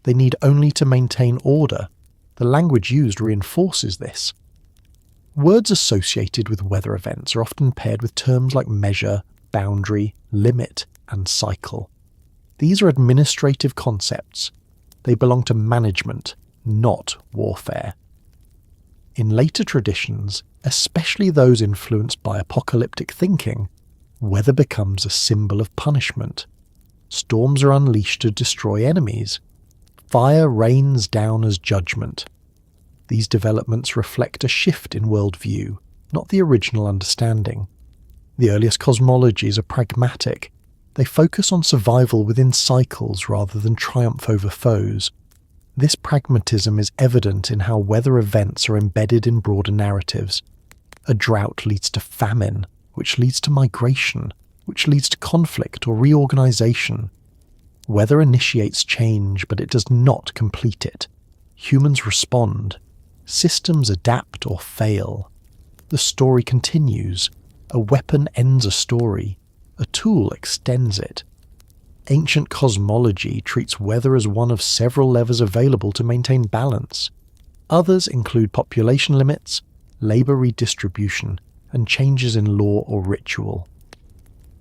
They need only to maintain order. The language used reinforces this. Words associated with weather events are often paired with terms like measure, boundary, limit, and cycle. These are administrative concepts. They belong to management, not warfare. In later traditions, especially those influenced by apocalyptic thinking, weather becomes a symbol of punishment. Storms are unleashed to destroy enemies. Fire rains down as judgment. These developments reflect a shift in worldview, not the original understanding. The earliest cosmologies are pragmatic. They focus on survival within cycles rather than triumph over foes. This pragmatism is evident in how weather events are embedded in broader narratives. A drought leads to famine, which leads to migration, which leads to conflict or reorganization. Weather initiates change, but it does not complete it. Humans respond. Systems adapt or fail. The story continues. A weapon ends a story. A tool extends it. Ancient cosmology treats weather as one of several levers available to maintain balance. Others include population limits, labor redistribution, and changes in law or ritual.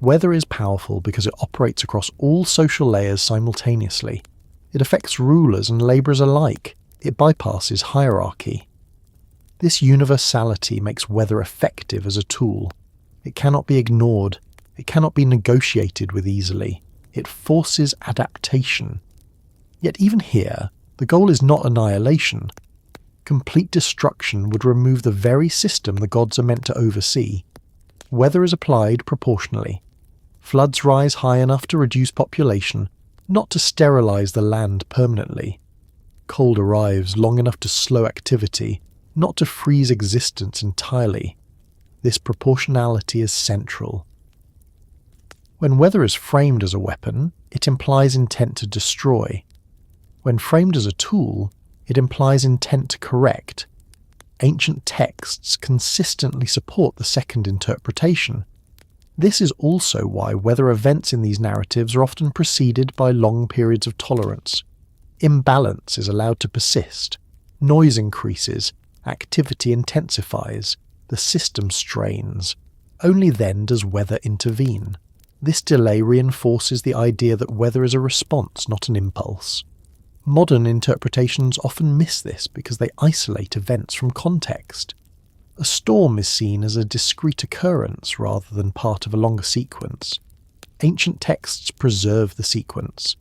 Weather is powerful because it operates across all social layers simultaneously. It affects rulers and laborers alike. It bypasses hierarchy. This universality makes weather effective as a tool. It cannot be ignored. It cannot be negotiated with easily. It forces adaptation. Yet even here, the goal is not annihilation. Complete destruction would remove the very system the gods are meant to oversee. Weather is applied proportionally. Floods rise high enough to reduce population, not to sterilize the land permanently. Cold arrives long enough to slow activity, not to freeze existence entirely. This proportionality is central. When weather is framed as a weapon, it implies intent to destroy. When framed as a tool, it implies intent to correct. Ancient texts consistently support the second interpretation. This is also why weather events in these narratives are often preceded by long periods of tolerance. Imbalance is allowed to persist. Noise increases. Activity intensifies. The system strains. Only then does weather intervene. This delay reinforces the idea that weather is a response, not an impulse. Modern interpretations often miss this because they isolate events from context. A storm is seen as a discrete occurrence rather than part of a longer sequence. Ancient texts preserve the sequence.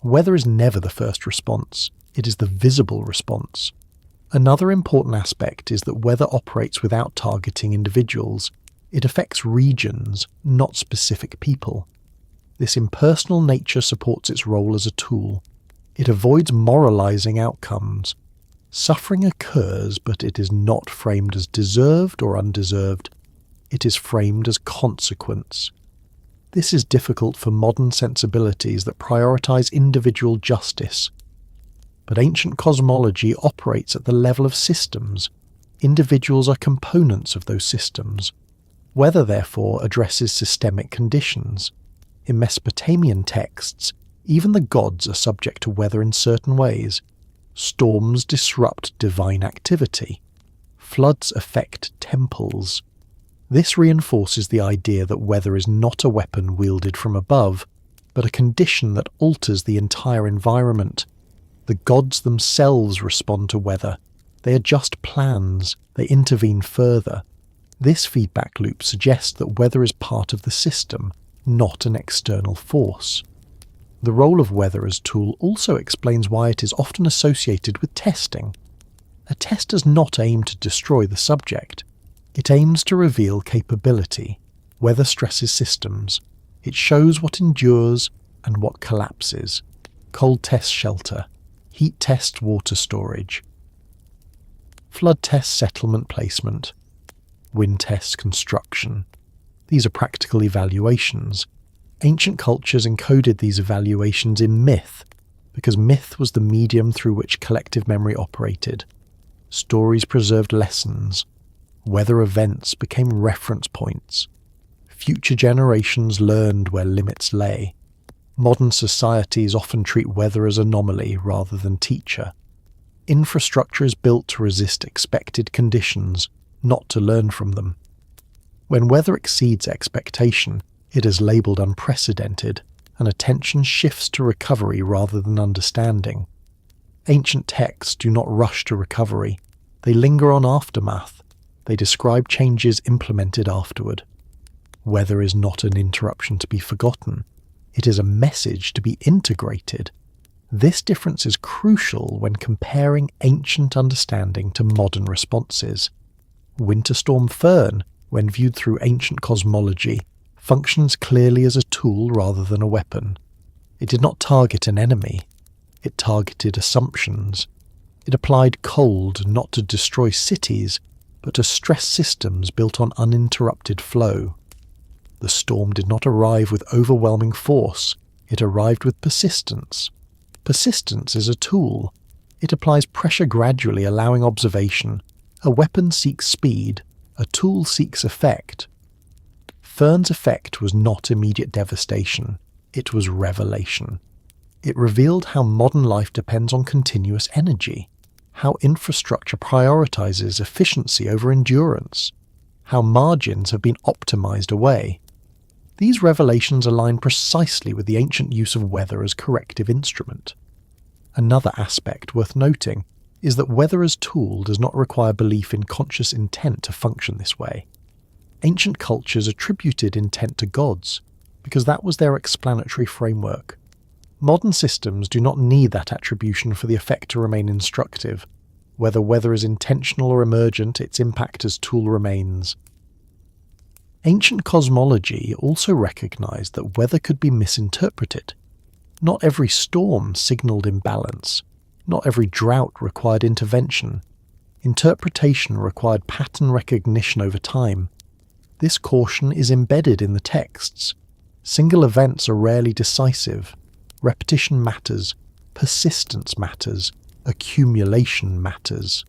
Weather is never the first response. It is the visible response. Another important aspect is that weather operates without targeting individuals. It affects regions, not specific people. This impersonal nature supports its role as a tool. It avoids moralizing outcomes. Suffering occurs, but it is not framed as deserved or undeserved. It is framed as consequence. This is difficult for modern sensibilities that prioritize individual justice. But ancient cosmology operates at the level of systems. Individuals are components of those systems. Weather, therefore, addresses systemic conditions. In Mesopotamian texts, even the gods are subject to weather in certain ways. Storms disrupt divine activity. Floods affect temples. This reinforces the idea that weather is not a weapon wielded from above, but a condition that alters the entire environment. The gods themselves respond to weather. They adjust plans. They intervene further. This feedback loop suggests that weather is part of the system, not an external force. The role of weather as tool also explains why it is often associated with testing. A test does not aim to destroy the subject. It aims to reveal capability. Weather stresses systems. It shows what endures and what collapses. Cold tests shelter. Heat tests water storage. Flood tests settlement placement. Wind tests construction. These are practical evaluations. Ancient cultures encoded these evaluations in myth, because myth was the medium through which collective memory operated. Stories preserved lessons. Weather events became reference points. Future generations learned where limits lay. Modern societies often treat weather as anomaly rather than teacher. Infrastructure is built to resist expected conditions, not to learn from them. When weather exceeds expectation, it is labelled unprecedented, and attention shifts to recovery rather than understanding. Ancient texts do not rush to recovery. They linger on aftermath. They describe changes implemented afterward. Weather is not an interruption to be forgotten. It is a message to be integrated. This difference is crucial when comparing ancient understanding to modern responses. Winter Storm Fern, when viewed through ancient cosmology, functions clearly as a tool rather than a weapon. It did not target an enemy. It targeted assumptions. It applied cold not to destroy cities, but to stress systems built on uninterrupted flow. The storm did not arrive with overwhelming force. It arrived with persistence. Persistence is a tool. It applies pressure gradually, allowing observation. A weapon seeks speed. A tool seeks effect. Fern's effect was not immediate devastation. It was revelation. It revealed how modern life depends on continuous energy, how infrastructure prioritizes efficiency over endurance, how margins have been optimized away. These revelations align precisely with the ancient use of weather as corrective instrument. Another aspect worth noting is that weather as tool does not require belief in conscious intent to function this way. Ancient cultures attributed intent to gods, because that was their explanatory framework. Modern systems do not need that attribution for the effect to remain instructive. Whether weather is intentional or emergent, its impact as tool remains. Ancient cosmology also recognized that weather could be misinterpreted. Not every storm signaled imbalance. Not every drought required intervention. Interpretation required pattern recognition over time. This caution is embedded in the texts. Single events are rarely decisive. Repetition matters. Persistence matters. Accumulation matters.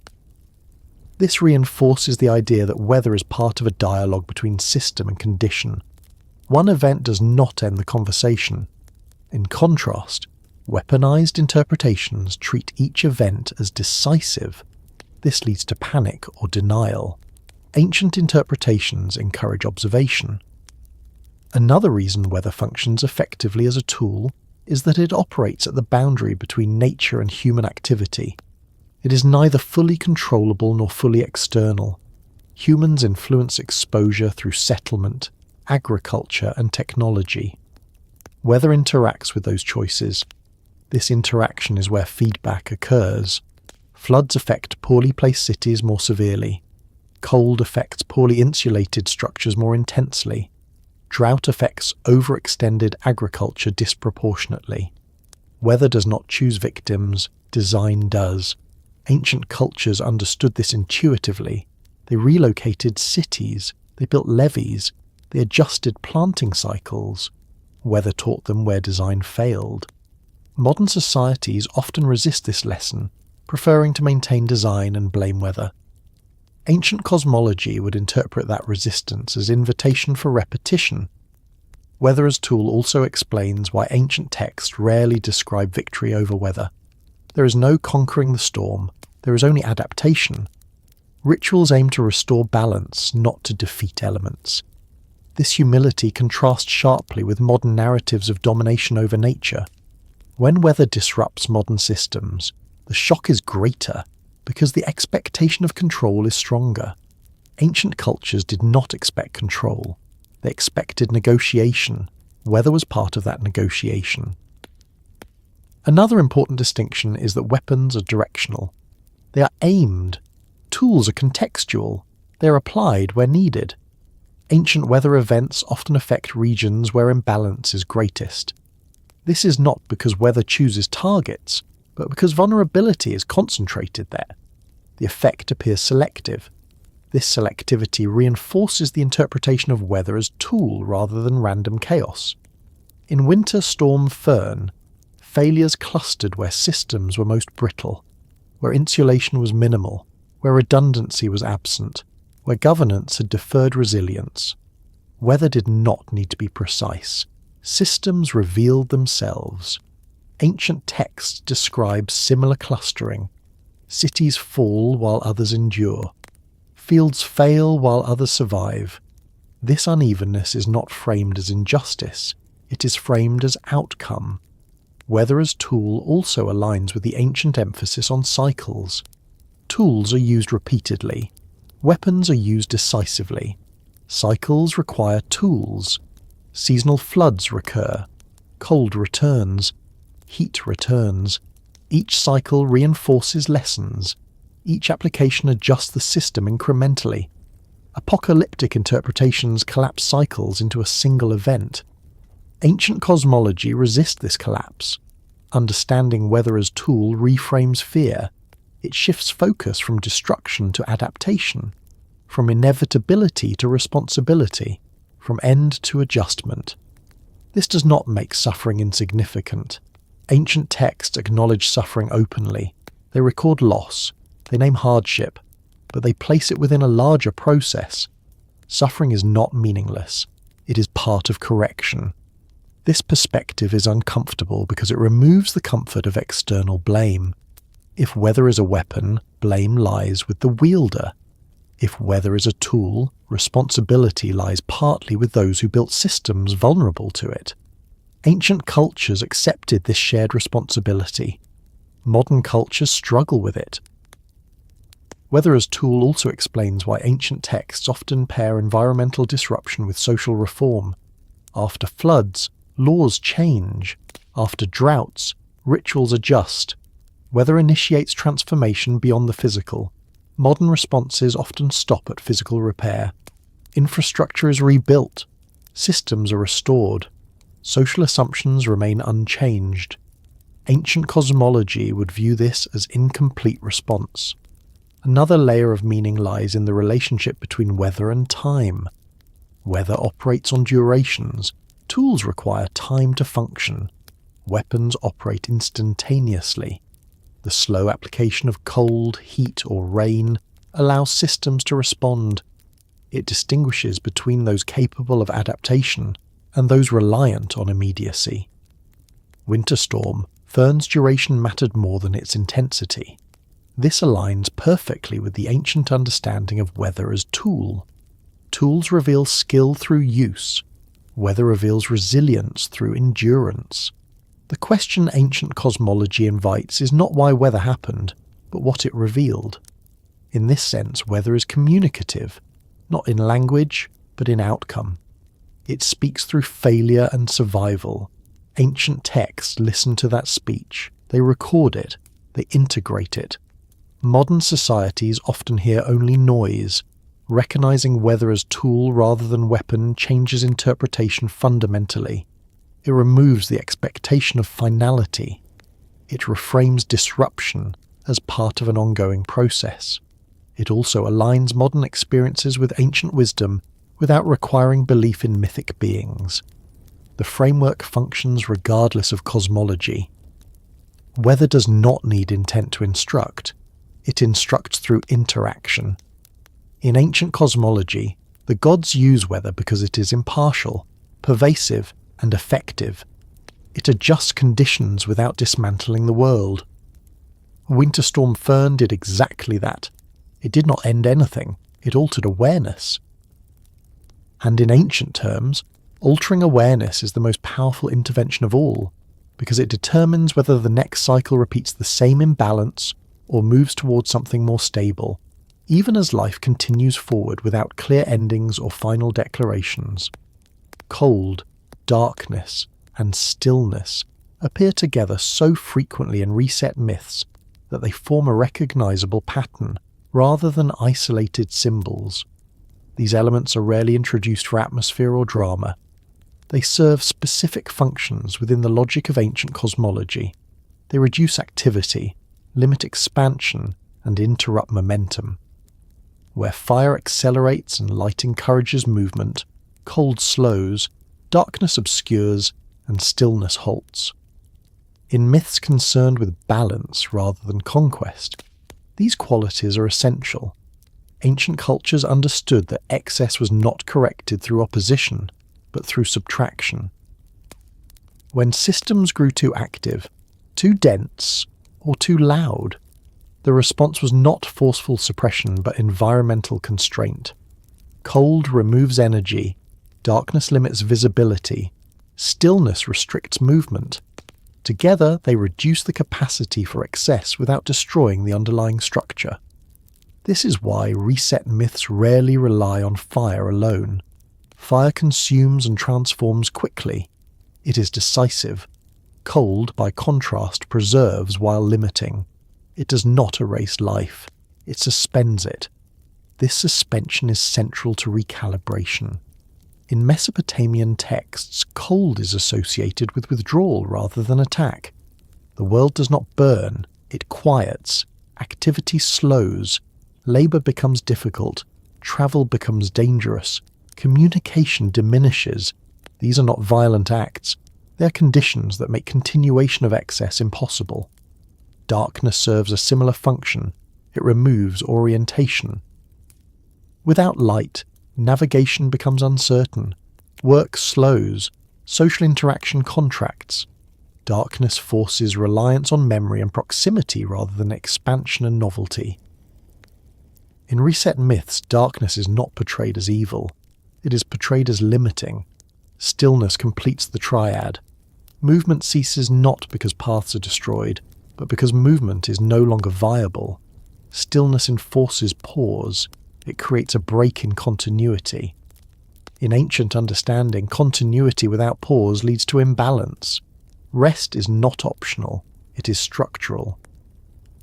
This reinforces the idea that weather is part of a dialogue between system and condition. One event does not end the conversation. In contrast, weaponized interpretations treat each event as decisive. This leads to panic or denial. Ancient interpretations encourage observation. Another reason weather functions effectively as a tool is that it operates at the boundary between nature and human activity. It is neither fully controllable nor fully external. Humans influence exposure through settlement, agriculture, and technology. Weather interacts with those choices. This interaction is where feedback occurs. Floods affect poorly placed cities more severely. Cold affects poorly insulated structures more intensely. Drought affects overextended agriculture disproportionately. Weather does not choose victims, design does. Ancient cultures understood this intuitively. They relocated cities, they built levees, they adjusted planting cycles. Weather taught them where design failed. Modern societies often resist this lesson, preferring to maintain design and blame weather. Ancient cosmology would interpret that resistance as invitation for repetition. Weather as tool also explains why ancient texts rarely describe victory over weather. There is no conquering the storm, there is only adaptation. Rituals aim to restore balance, not to defeat elements. This humility contrasts sharply with modern narratives of domination over nature. When weather disrupts modern systems, the shock is greater because the expectation of control is stronger. Ancient cultures did not expect control. They expected negotiation. Weather was part of that negotiation. Another important distinction is that weapons are directional. They are aimed. Tools are contextual. They are applied where needed. Ancient weather events often affect regions where imbalance is greatest. This is not because weather chooses targets, but because vulnerability is concentrated there. The effect appears selective. This selectivity reinforces the interpretation of weather as tool rather than random chaos. In Winter Storm Fern, failures clustered where systems were most brittle, where insulation was minimal, where redundancy was absent, where governance had deferred resilience. Weather did not need to be precise. Systems revealed themselves. Ancient texts describe similar clustering. Cities fall while others endure. Fields fail while others survive. This unevenness is not framed as injustice. It is framed as outcome. Weather as tool also aligns with the ancient emphasis on cycles. Tools are used repeatedly. Weapons are used decisively. Cycles require tools. Seasonal floods recur. Cold returns. Heat returns. Each cycle reinforces lessons. Each application adjusts the system incrementally. Apocalyptic interpretations collapse cycles into a single event. Ancient cosmology resists this collapse. Understanding weather as tool reframes fear. It shifts focus from destruction to adaptation, from inevitability to responsibility, from end to adjustment. This does not make suffering insignificant. Ancient texts acknowledge suffering openly. They record loss. They name hardship, but they place it within a larger process. Suffering is not meaningless. It is part of correction. This perspective is uncomfortable because it removes the comfort of external blame. If weather is a weapon, blame lies with the wielder. If weather is a tool, responsibility lies partly with those who built systems vulnerable to it. Ancient cultures accepted this shared responsibility. Modern cultures struggle with it. Weather as tool also explains why ancient texts often pair environmental disruption with social reform. After floods, laws change. After droughts, rituals adjust. Weather initiates transformation beyond the physical. Modern responses often stop at physical repair. Infrastructure is rebuilt. Systems are restored. Social assumptions remain unchanged. Ancient cosmology would view this as incomplete response. Another layer of meaning lies in the relationship between weather and time. Weather operates on durations. Tools require time to function. Weapons operate instantaneously. The slow application of cold, heat, or rain allows systems to respond. It distinguishes between those capable of adaptation and those reliant on immediacy. Winter Storm Fern's duration mattered more than its intensity. This aligns perfectly with the ancient understanding of weather as tool. Tools reveal skill through use. Weather reveals resilience through endurance. The question ancient cosmology invites is not why weather happened, but what it revealed. In this sense, weather is communicative, not in language, but in outcome. It speaks through failure and survival. Ancient texts listen to that speech. They record it. They integrate it. Modern societies often hear only noise. Recognizing weather as tool rather than weapon changes interpretation fundamentally. It removes the expectation of finality. It reframes disruption as part of an ongoing process. It also aligns modern experiences with ancient wisdom without requiring belief in mythic beings. The framework functions regardless of cosmology. Weather does not need intent to instruct. It instructs through interaction. In ancient cosmology, the gods use weather because it is impartial, pervasive, and effective. It adjusts conditions without dismantling the world. Winter Storm Fern did exactly that. It did not end anything, it altered awareness. And in ancient terms, altering awareness is the most powerful intervention of all, because it determines whether the next cycle repeats the same imbalance or moves towards something more stable, even as life continues forward without clear endings or final declarations. Cold, darkness, and stillness appear together so frequently in reset myths that they form a recognizable pattern rather than isolated symbols. These elements are rarely introduced for atmosphere or drama. They serve specific functions within the logic of ancient cosmology. They reduce activity, limit expansion, and interrupt momentum. Where fire accelerates and light encourages movement, cold slows, darkness obscures, and stillness halts. In myths concerned with balance rather than conquest, these qualities are essential. Ancient cultures understood that excess was not corrected through opposition, but through subtraction. When systems grew too active, too dense, or too loud, the response was not forceful suppression but environmental constraint. Cold removes energy, darkness limits visibility, stillness restricts movement. Together, they reduce the capacity for excess without destroying the underlying structure. This is why reset myths rarely rely on fire alone. Fire consumes and transforms quickly. It is decisive. Cold, by contrast, preserves while limiting. It does not erase life. It suspends it. This suspension is central to recalibration. In Mesopotamian texts, cold is associated with withdrawal rather than attack. The world does not burn, it quiets. Activity slows. Labour becomes difficult. Travel becomes dangerous. Communication diminishes. These are not violent acts. They are conditions that make continuation of excess impossible. Darkness serves a similar function. It removes orientation. Without light, navigation becomes uncertain. Work slows. Social interaction contracts. Darkness forces reliance on memory and proximity rather than expansion and novelty. In reset myths, darkness is not portrayed as evil. It is portrayed as limiting. Stillness completes the triad. Movement ceases not because paths are destroyed, but because movement is no longer viable. Stillness enforces pause. It creates a break in continuity. In ancient understanding, continuity without pause leads to imbalance. Rest is not optional, it is structural.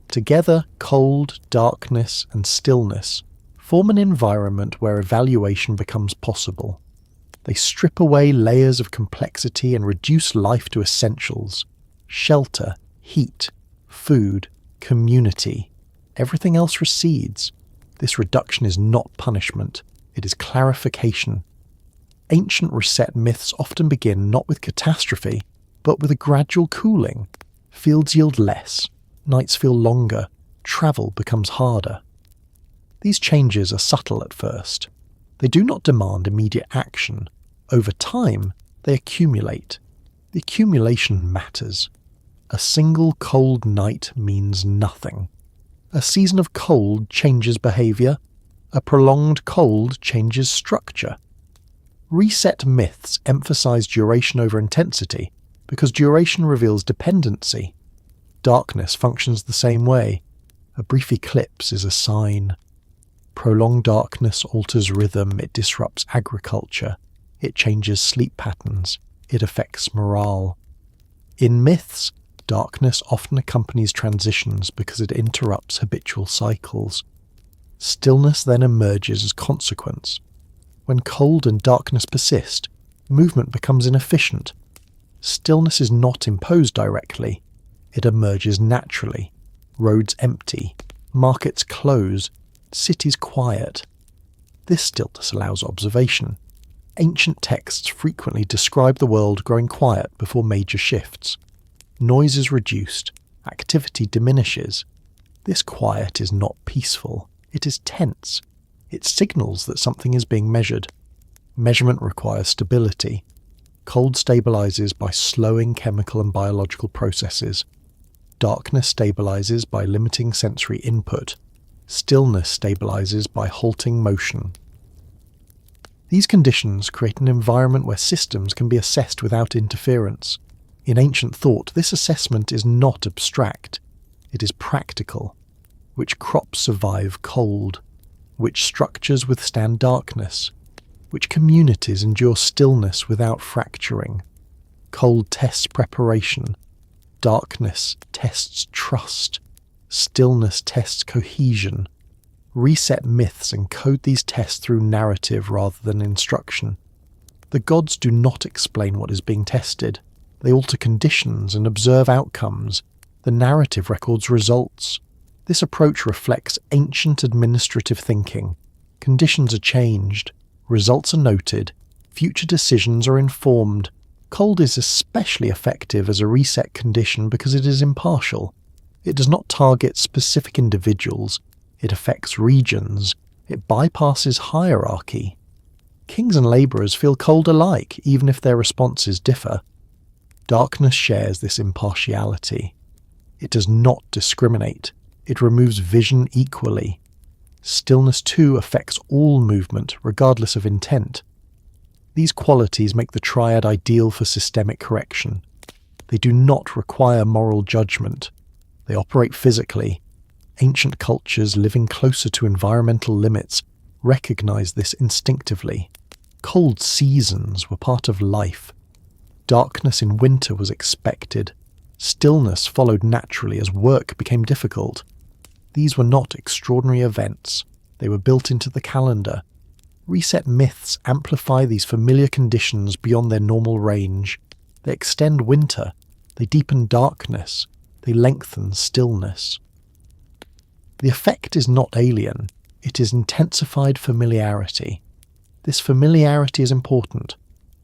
Together, cold, darkness, and stillness form an environment where evaluation becomes possible. They strip away layers of complexity and reduce life to essentials: shelter, heat, food, community. Everything else recedes. This reduction is not punishment, it is clarification. Ancient reset myths often begin not with catastrophe, but with a gradual cooling. Fields yield less, nights feel longer, travel becomes harder. These changes are subtle at first. They do not demand immediate action. Over time, they accumulate. The accumulation matters. A single cold night means nothing. A season of cold changes behaviour. A prolonged cold changes structure. Reset myths emphasize duration over intensity because duration reveals dependency. Darkness functions the same way. A brief eclipse is a sign. Prolonged darkness alters rhythm, it disrupts agriculture, it changes sleep patterns, it affects morale. In myths, darkness often accompanies transitions because it interrupts habitual cycles. Stillness then emerges as consequence. When cold and darkness persist, movement becomes inefficient. Stillness is not imposed directly. It emerges naturally. Roads empty, markets close, cities quiet. This stillness allows observation. Ancient texts frequently describe the world growing quiet before major shifts. Noise is reduced, activity diminishes. This quiet is not peaceful, it is tense. It signals that something is being measured. Measurement requires stability. Cold stabilizes by slowing chemical and biological processes. Darkness stabilizes by limiting sensory input. Stillness stabilizes by halting motion. These conditions create an environment where systems can be assessed without interference. In ancient thought, this assessment is not abstract. It is practical. Which crops survive cold? Which structures withstand darkness? Which communities endure stillness without fracturing? Cold tests preparation. Darkness tests trust. Stillness tests cohesion. Reset myths and code these tests through narrative rather than instruction. The gods do not explain what is being tested. They alter conditions and observe outcomes. The narrative records results. This approach reflects ancient administrative thinking. Conditions are changed. Results are noted. Future decisions are informed. Cold is especially effective as a reset condition because it is impartial. It does not target specific individuals. It affects regions. It bypasses hierarchy. Kings and labourers feel cold alike, even if their responses differ. Darkness shares this impartiality. It does not discriminate. It removes vision equally. Stillness too affects all movement, regardless of intent. These qualities make the triad ideal for systemic correction. They do not require moral judgment. They operate physically. Ancient cultures living closer to environmental limits recognize this instinctively. Cold seasons were part of life. Darkness in winter was expected. Stillness followed naturally as work became difficult. These were not extraordinary events. They were built into the calendar. Reset myths amplify these familiar conditions beyond their normal range. They extend winter. They deepen darkness. They lengthen stillness. The effect is not alien. It is intensified familiarity. This familiarity is important.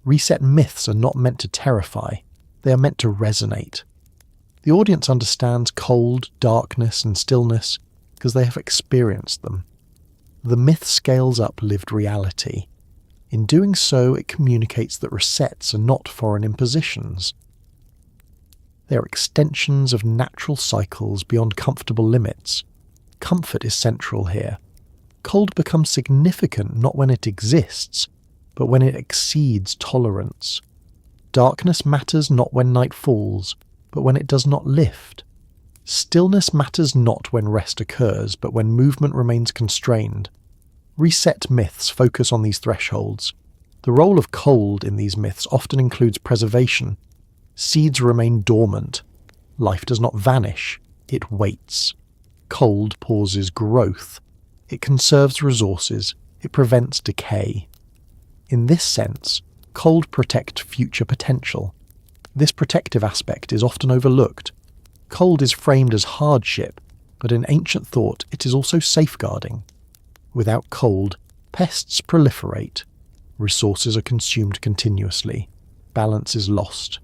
Reset myths are not meant to terrify. They are meant to resonate. The audience understands cold, darkness, and stillness because they have experienced them. The myth scales up lived reality. In doing so, it communicates that resets are not foreign impositions. They are extensions of natural cycles beyond comfortable limits. Comfort is central here. Cold becomes significant not when it exists, but when it exceeds tolerance. Darkness matters not when night falls, but when it does not lift. Stillness matters not when rest occurs, but when movement remains constrained. Reset myths focus on these thresholds. The role of cold in these myths often includes preservation. Seeds remain dormant. Life does not vanish, it waits. Cold pauses growth. It conserves resources. It prevents decay. In this sense, cold protects future potential. This protective aspect is often overlooked. Cold is framed as hardship, but in ancient thought it is also safeguarding. Without cold, pests proliferate. Resources are consumed continuously. Balance is lost.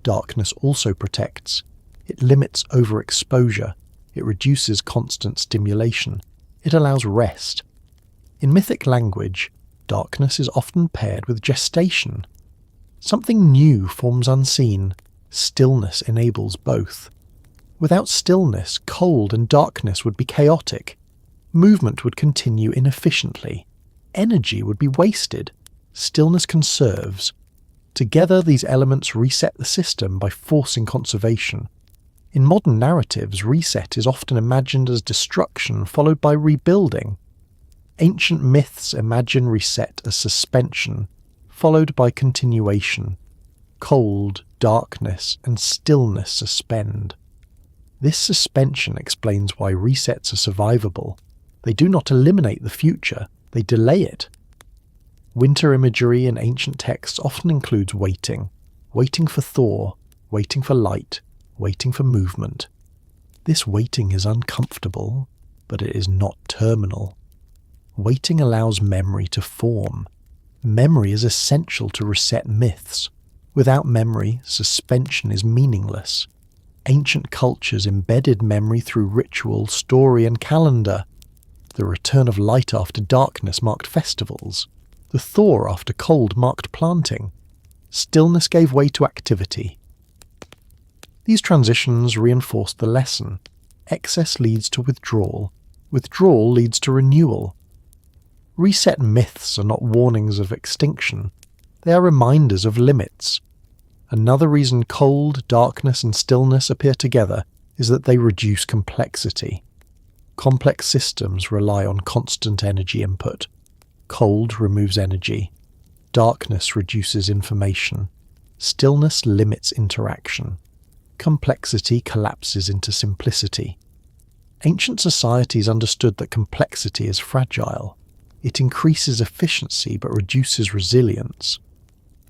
Darkness also protects. It limits overexposure. It reduces constant stimulation. It allows rest. In mythic language, darkness is often paired with gestation. Something new forms unseen. Stillness enables both. Without stillness, cold and darkness would be chaotic. Movement would continue inefficiently. Energy would be wasted. Stillness conserves. Together, these elements reset the system by forcing conservation. In modern narratives, reset is often imagined as destruction followed by rebuilding. Ancient myths imagine reset as suspension, followed by continuation. Cold, darkness, and stillness suspend. This suspension explains why resets are survivable. They do not eliminate the future, they delay it. Winter imagery in ancient texts often includes waiting for thaw, waiting for light, waiting for movement. This waiting is uncomfortable, but it is not terminal. Waiting allows memory to form. Memory is essential to reset myths. Without memory, suspension is meaningless. Ancient cultures embedded memory through ritual, story, and calendar. The return of light after darkness marked festivals. The thaw after cold marked planting. Stillness gave way to activity. These transitions reinforced the lesson. Excess leads to withdrawal. Withdrawal leads to renewal. Reset myths are not warnings of extinction. They are reminders of limits. Another reason cold, darkness, and stillness appear together is that they reduce complexity. Complex systems rely on constant energy input. Cold removes energy. Darkness reduces information. Stillness limits interaction. Complexity collapses into simplicity. Ancient societies understood that complexity is fragile. It increases efficiency but reduces resilience.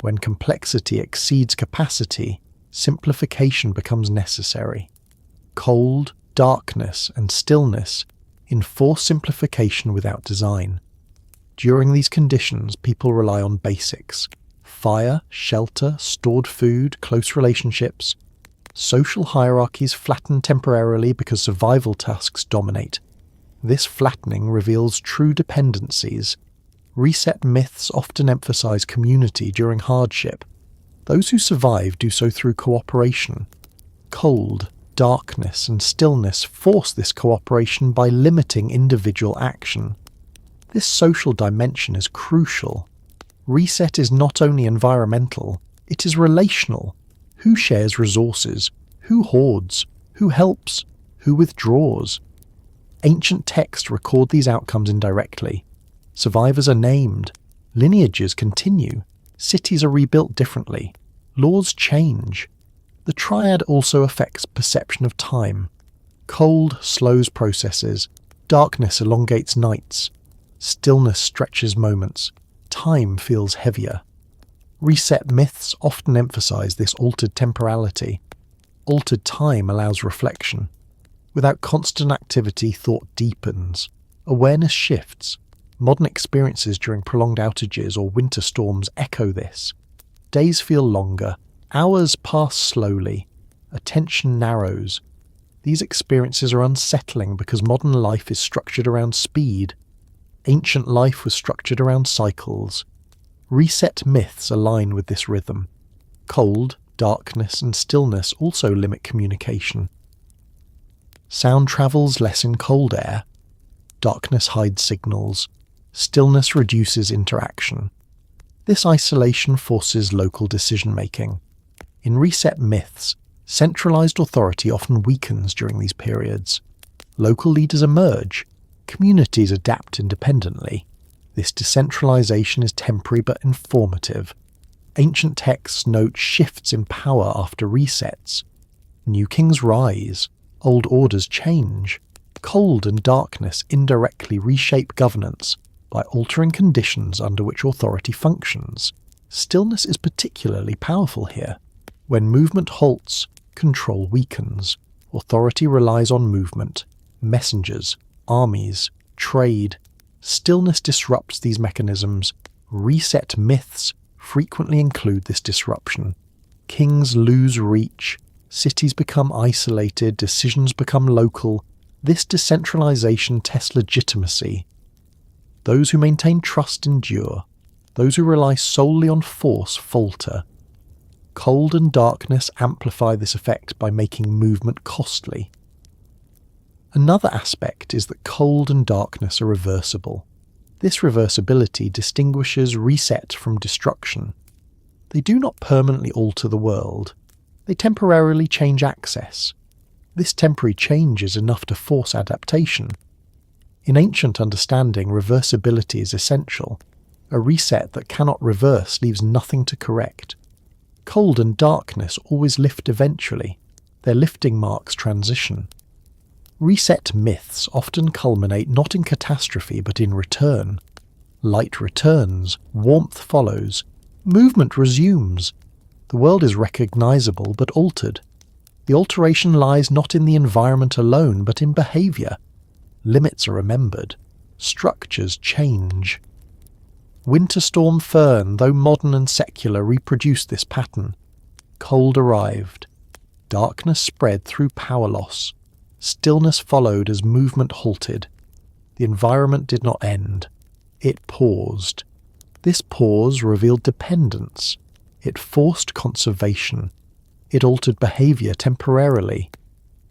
When complexity exceeds capacity, simplification becomes necessary. Cold, darkness, and stillness enforce simplification without design. During these conditions, people rely on basics: fire, shelter, stored food, close relationships. Social hierarchies flatten temporarily because survival tasks dominate. This flattening reveals true dependencies. Reset myths often emphasize community during hardship. Those who survive do so through cooperation. Cold, darkness, and stillness force this cooperation by limiting individual action. This social dimension is crucial. Reset is not only environmental, it is relational. Who shares resources? Who hoards? Who helps? Who withdraws? Ancient texts record these outcomes indirectly. Survivors are named. Lineages continue. Cities are rebuilt differently. Laws change. The triad also affects perception of time. Cold slows processes. Darkness elongates nights. Stillness stretches moments. Time feels heavier. Reset myths often emphasize this altered temporality. Altered time allows reflection. Without constant activity, thought deepens. Awareness shifts. Modern experiences during prolonged outages or winter storms echo this. Days feel longer. Hours pass slowly. Attention narrows. These experiences are unsettling because modern life is structured around speed. Ancient life was structured around cycles. Reset myths align with this rhythm. Cold, darkness, and stillness also limit communication. Sound travels less in cold air. Darkness hides signals. Stillness reduces interaction. This isolation forces local decision-making. In reset myths, centralized authority often weakens during these periods. Local leaders emerge. Communities adapt independently. This decentralization is temporary but informative. Ancient texts note shifts in power after resets. New kings rise. Old orders change. Cold and darkness indirectly reshape governance by altering conditions under which authority functions. Stillness is particularly powerful here. When movement halts, control weakens. Authority relies on movement, messengers, armies, trade. Stillness disrupts these mechanisms. Reset myths frequently include this disruption. Kings lose reach. Cities become isolated, decisions become local. This decentralization tests legitimacy. Those who maintain trust endure. Those who rely solely on force falter. Cold and darkness amplify this effect by making movement costly. Another aspect is that cold and darkness are reversible. This reversibility distinguishes reset from destruction. They do not permanently alter the world. They temporarily change access. This temporary change is enough to force adaptation. In ancient understanding, reversibility is essential. A reset that cannot reverse leaves nothing to correct. Cold and darkness always lift eventually. Their lifting marks transition. Reset myths often culminate not in catastrophe but in return. Light returns, warmth follows, movement resumes. The world is recognizable but altered. The alteration lies not in the environment alone but in behavior. Limits are remembered. Structures change. Winter Storm Fern, though modern and secular, reproduced this pattern. Cold arrived. Darkness spread through power loss. Stillness followed as movement halted. The environment did not end. It paused. This pause revealed dependence. It forced conservation. It altered behavior temporarily.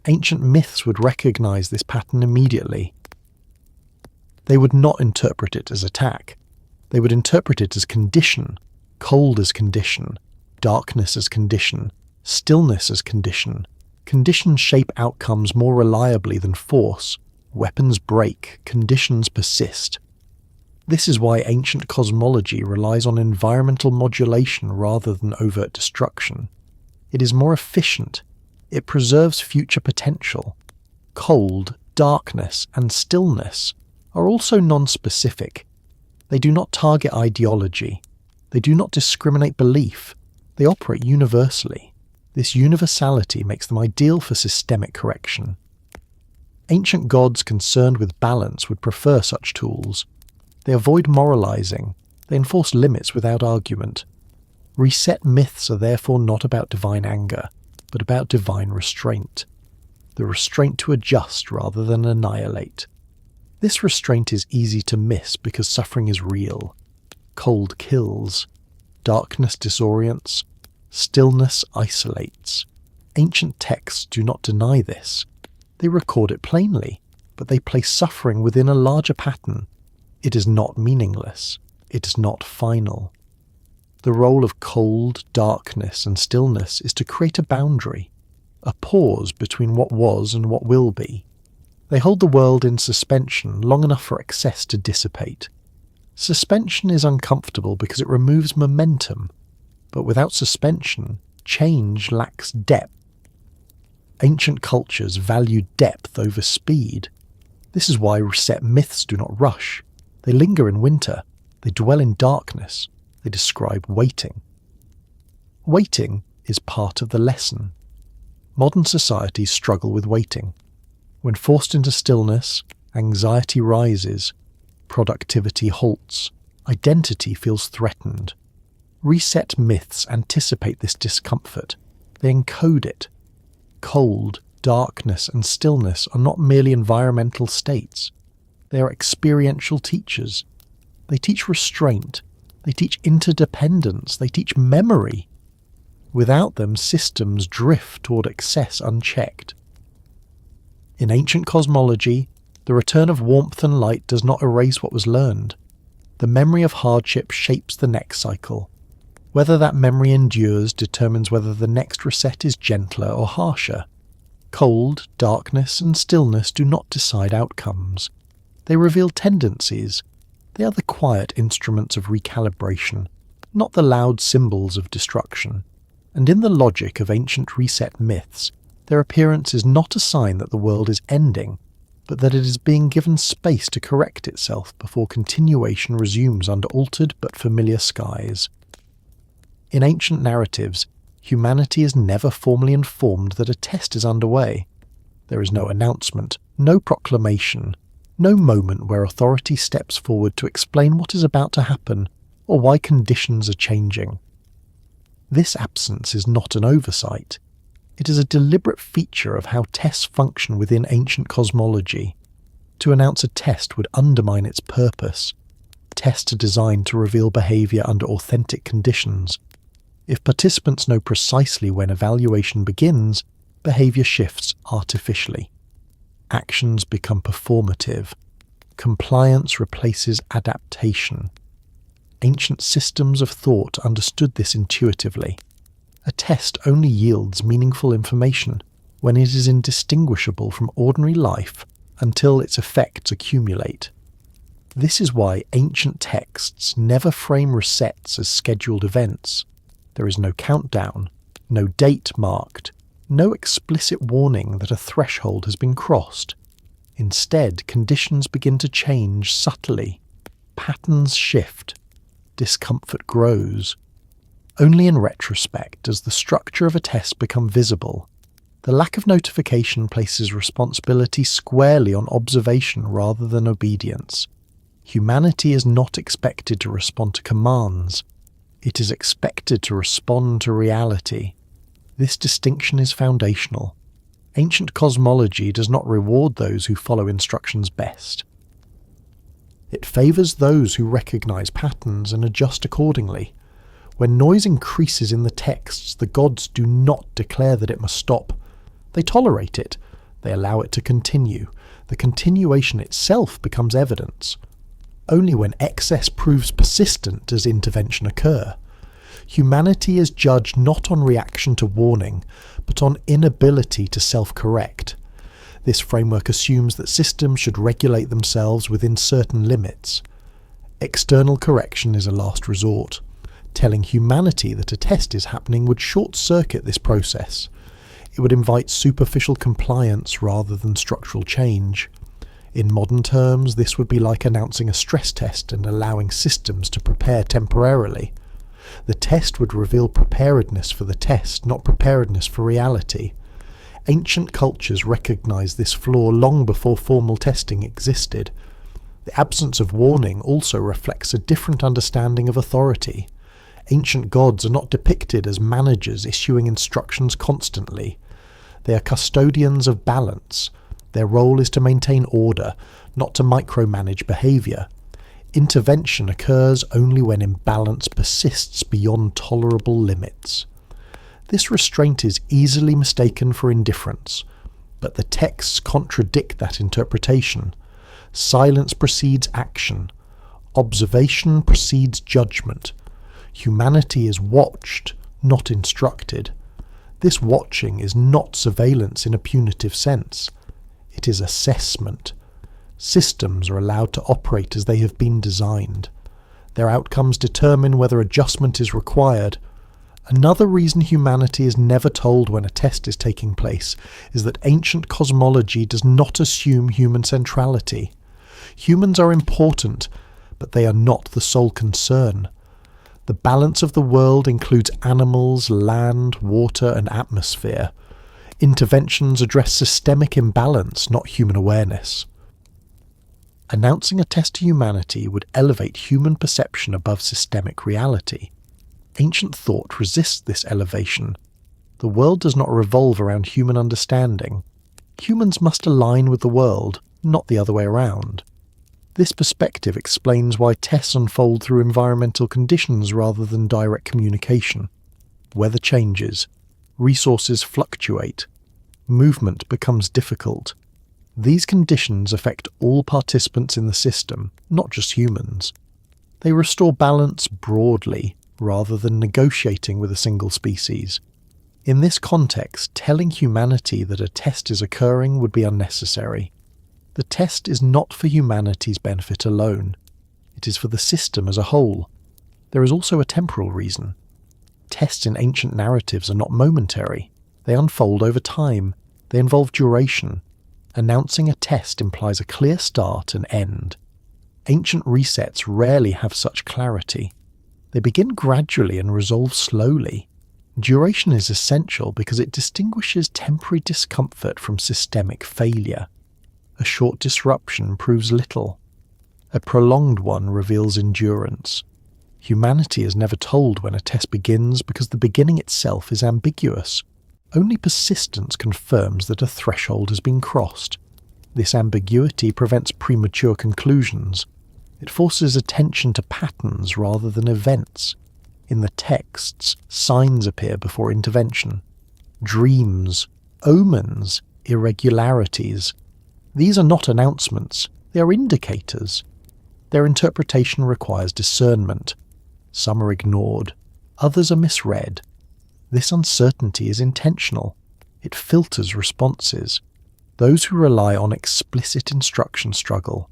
Ancient myths would recognize this pattern immediately. They would not interpret it as attack. They would interpret it as condition, cold as condition, darkness as condition, stillness as condition. Conditions shape outcomes more reliably than force. Weapons break, conditions persist. This is why ancient cosmology relies on environmental modulation rather than overt destruction. It is more efficient. It preserves future potential. Cold, darkness, and stillness are also non-specific. They do not target ideology. They do not discriminate belief. They operate universally. This universality makes them ideal for systemic correction. Ancient gods concerned with balance would prefer such tools. They avoid moralizing. They enforce limits without argument. Reset myths are therefore not about divine anger, but about divine restraint. The restraint to adjust rather than annihilate. This restraint is easy to miss because suffering is real. Cold kills. Darkness disorients. Stillness isolates. Ancient texts do not deny this. They record it plainly, but they place suffering within a larger pattern. It is not meaningless. It is not final. The role of cold, darkness, and stillness is to create a boundary, a pause between what was and what will be. They hold the world in suspension long enough for excess to dissipate. Suspension is uncomfortable because it removes momentum, but without suspension, change lacks depth. Ancient cultures valued depth over speed. This is why reset myths do not rush. They linger in winter. They dwell in darkness. They describe waiting. Waiting is part of the lesson. Modern societies struggle with waiting. When forced into stillness, anxiety rises, productivity halts, identity feels threatened. Reset myths anticipate this discomfort. They encode it. Cold, darkness, and stillness are not merely environmental states. They are experiential teachers. They teach restraint. They teach interdependence. They teach memory. Without them, systems drift toward excess unchecked. In ancient cosmology, the return of warmth and light does not erase what was learned. The memory of hardship shapes the next cycle. Whether that memory endures determines whether the next reset is gentler or harsher. Cold, darkness, and stillness do not decide outcomes. They reveal tendencies. They are the quiet instruments of recalibration, not the loud symbols of destruction. And in the logic of ancient reset myths, their appearance is not a sign that the world is ending, but that it is being given space to correct itself before continuation resumes under altered but familiar skies. In ancient narratives, humanity is never formally informed that a test is underway. There is no announcement, no proclamation, no moment where authority steps forward to explain what is about to happen or why conditions are changing. This absence is not an oversight. It is a deliberate feature of how tests function within ancient cosmology. To announce a test would undermine its purpose. Tests are designed to reveal behavior under authentic conditions. If participants know precisely when evaluation begins, behavior shifts artificially. Actions become performative. Compliance replaces adaptation. Ancient systems of thought understood this intuitively. A test only yields meaningful information when it is indistinguishable from ordinary life until its effects accumulate. This is why ancient texts never frame resets as scheduled events. There is no countdown, no date marked, No explicit warning that a threshold has been crossed. Instead, conditions begin to change subtly. Patterns shift. Discomfort grows. Only in retrospect does the structure of a test become visible. The lack of notification places responsibility squarely on observation rather than obedience. Humanity is not expected to respond to commands. It is expected to respond to reality. This distinction is foundational. Ancient cosmology does not reward those who follow instructions best. It favours those who recognise patterns and adjust accordingly. When noise increases in the texts, the gods do not declare that it must stop. They tolerate it. They allow it to continue. The continuation itself becomes evidence. Only when excess proves persistent does intervention occur. Humanity is judged not on reaction to warning, but on inability to self-correct. This framework assumes that systems should regulate themselves within certain limits. External correction is a last resort. Telling humanity that a test is happening would short-circuit this process. It would invite superficial compliance rather than structural change. In modern terms, this would be like announcing a stress test and allowing systems to prepare temporarily. The test would reveal preparedness for the test, not preparedness for reality. Ancient cultures recognized this flaw long before formal testing existed. The absence of warning also reflects a different understanding of authority. Ancient gods are not depicted as managers issuing instructions constantly. They are custodians of balance. Their role is to maintain order, not to micromanage behavior. Intervention occurs only when imbalance persists beyond tolerable limits. This restraint is easily mistaken for indifference, but the texts contradict that interpretation. Silence precedes action. Observation precedes judgment. Humanity is watched, not instructed. This watching is not surveillance in a punitive sense. It is assessment. Systems are allowed to operate as they have been designed. Their outcomes determine whether adjustment is required. Another reason humanity is never told when a test is taking place is that ancient cosmology does not assume human centrality. Humans are important, but they are not the sole concern. The balance of the world includes animals, land, water, and atmosphere. Interventions address systemic imbalance, not human awareness. Announcing a test to humanity would elevate human perception above systemic reality. Ancient thought resists this elevation. The world does not revolve around human understanding. Humans must align with the world, not the other way around. This perspective explains why tests unfold through environmental conditions rather than direct communication. Weather changes. Resources fluctuate. Movement becomes difficult. These conditions affect all participants in the system, not just humans. They restore balance broadly, rather than negotiating with a single species. In this context, telling humanity that a test is occurring would be unnecessary. The test is not for humanity's benefit alone. It is for the system as a whole. There is also a temporal reason. Tests in ancient narratives are not momentary. They unfold over time. They involve duration. Announcing a test implies a clear start and end. Ancient resets rarely have such clarity. They begin gradually and resolve slowly. Duration is essential because it distinguishes temporary discomfort from systemic failure. A short disruption proves little. A prolonged one reveals endurance. Humanity is never told when a test begins because the beginning itself is ambiguous. Only persistence confirms that a threshold has been crossed. This ambiguity prevents premature conclusions. It forces attention to patterns rather than events. In the texts, signs appear before intervention. Dreams, omens, irregularities. These are not announcements, they are indicators. Their interpretation requires discernment. Some are ignored, others are misread. This uncertainty is intentional. It filters responses. Those who rely on explicit instruction struggle.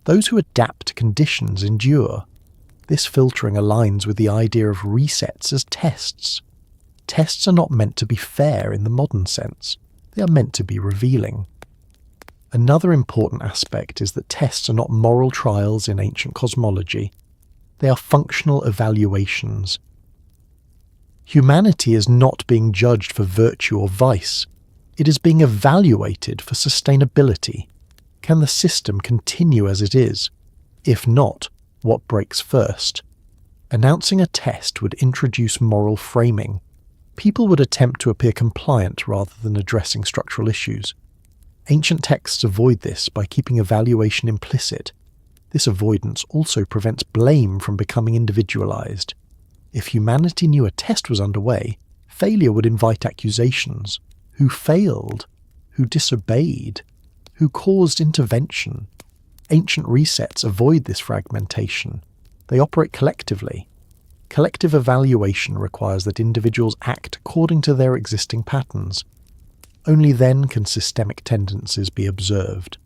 Those who adapt to conditions endure. This filtering aligns with the idea of resets as tests. Tests are not meant to be fair in the modern sense. They are meant to be revealing. Another important aspect is that tests are not moral trials in ancient cosmology. They are functional evaluations. Humanity is not being judged for virtue or vice. It is being evaluated for sustainability. Can the system continue as it is? If not, what breaks first? Announcing a test would introduce moral framing. People would attempt to appear compliant rather than addressing structural issues. Ancient texts avoid this by keeping evaluation implicit. This avoidance also prevents blame from becoming individualized. If humanity knew a test was underway, failure would invite accusations. Who failed? Who disobeyed? Who caused intervention? Ancient resets avoid this fragmentation. They operate collectively. Collective evaluation requires that individuals act according to their existing patterns. Only then can systemic tendencies be observed.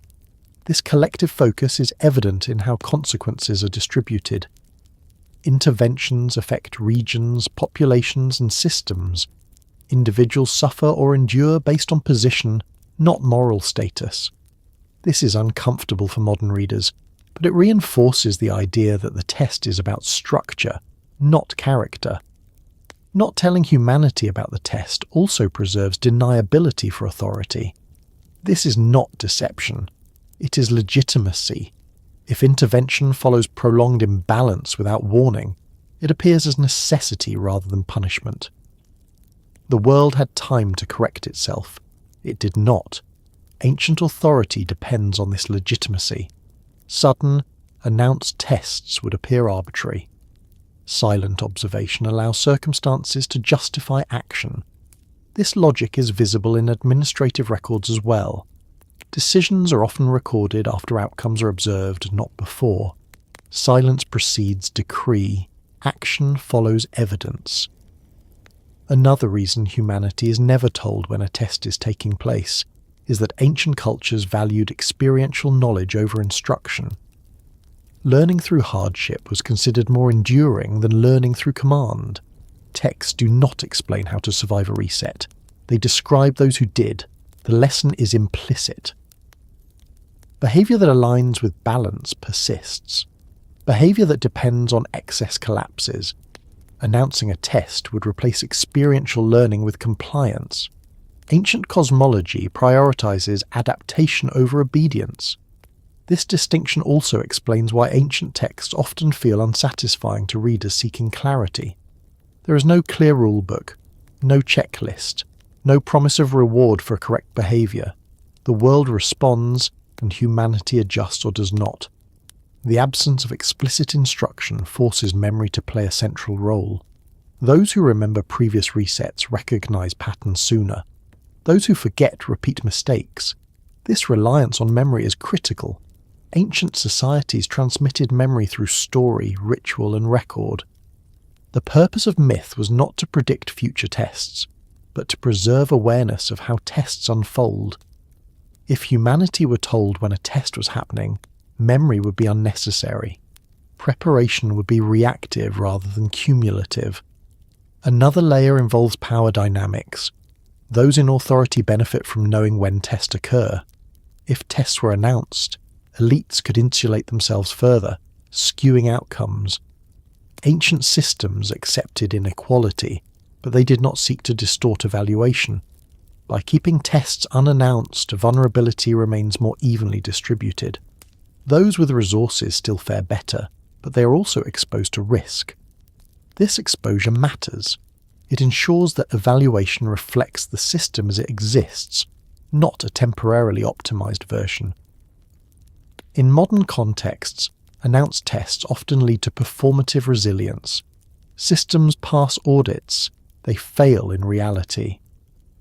This collective focus is evident in how consequences are distributed. Interventions affect regions, populations, and systems. Individuals suffer or endure based on position, not moral status. This is uncomfortable for modern readers, but it reinforces the idea that the test is about structure, not character. Not telling humanity about the test also preserves deniability for authority. This is not deception. It is legitimacy. If intervention follows prolonged imbalance without warning, it appears as necessity rather than punishment. The world had time to correct itself. It did not. Ancient authority depends on this legitimacy. Sudden, announced tests would appear arbitrary. Silent observation allows circumstances to justify action. This logic is visible in administrative records as well. Decisions are often recorded after outcomes are observed, not before. Silence precedes decree. Action follows evidence. Another reason humanity is never told when a test is taking place is that ancient cultures valued experiential knowledge over instruction. Learning through hardship was considered more enduring than learning through command. Texts do not explain how to survive a reset. They describe those who did. The lesson is implicit. Behavior that aligns with balance persists. Behavior that depends on excess collapses. Announcing a test would replace experiential learning with compliance. Ancient cosmology prioritizes adaptation over obedience. This distinction also explains why ancient texts often feel unsatisfying to readers seeking clarity. There is no clear rulebook, no checklist, no promise of reward for correct behavior. The world responds, and humanity adjusts or does not. The absence of explicit instruction forces memory to play a central role. Those who remember previous resets recognize patterns sooner. Those who forget repeat mistakes. This reliance on memory is critical. Ancient societies transmitted memory through story, ritual, and record. The purpose of myth was not to predict future tests, but to preserve awareness of how tests unfold. If humanity were told when a test was happening, memory would be unnecessary. Preparation would be reactive rather than cumulative. Another layer involves power dynamics. Those in authority benefit from knowing when tests occur. If tests were announced, elites could insulate themselves further, skewing outcomes. Ancient systems accepted inequality, but they did not seek to distort evaluation. By keeping tests unannounced, vulnerability remains more evenly distributed. Those with resources still fare better, but they are also exposed to risk. This exposure matters. It ensures that evaluation reflects the system as it exists, not a temporarily optimized version. In modern contexts, announced tests often lead to performative resilience. Systems pass audits, they fail in reality.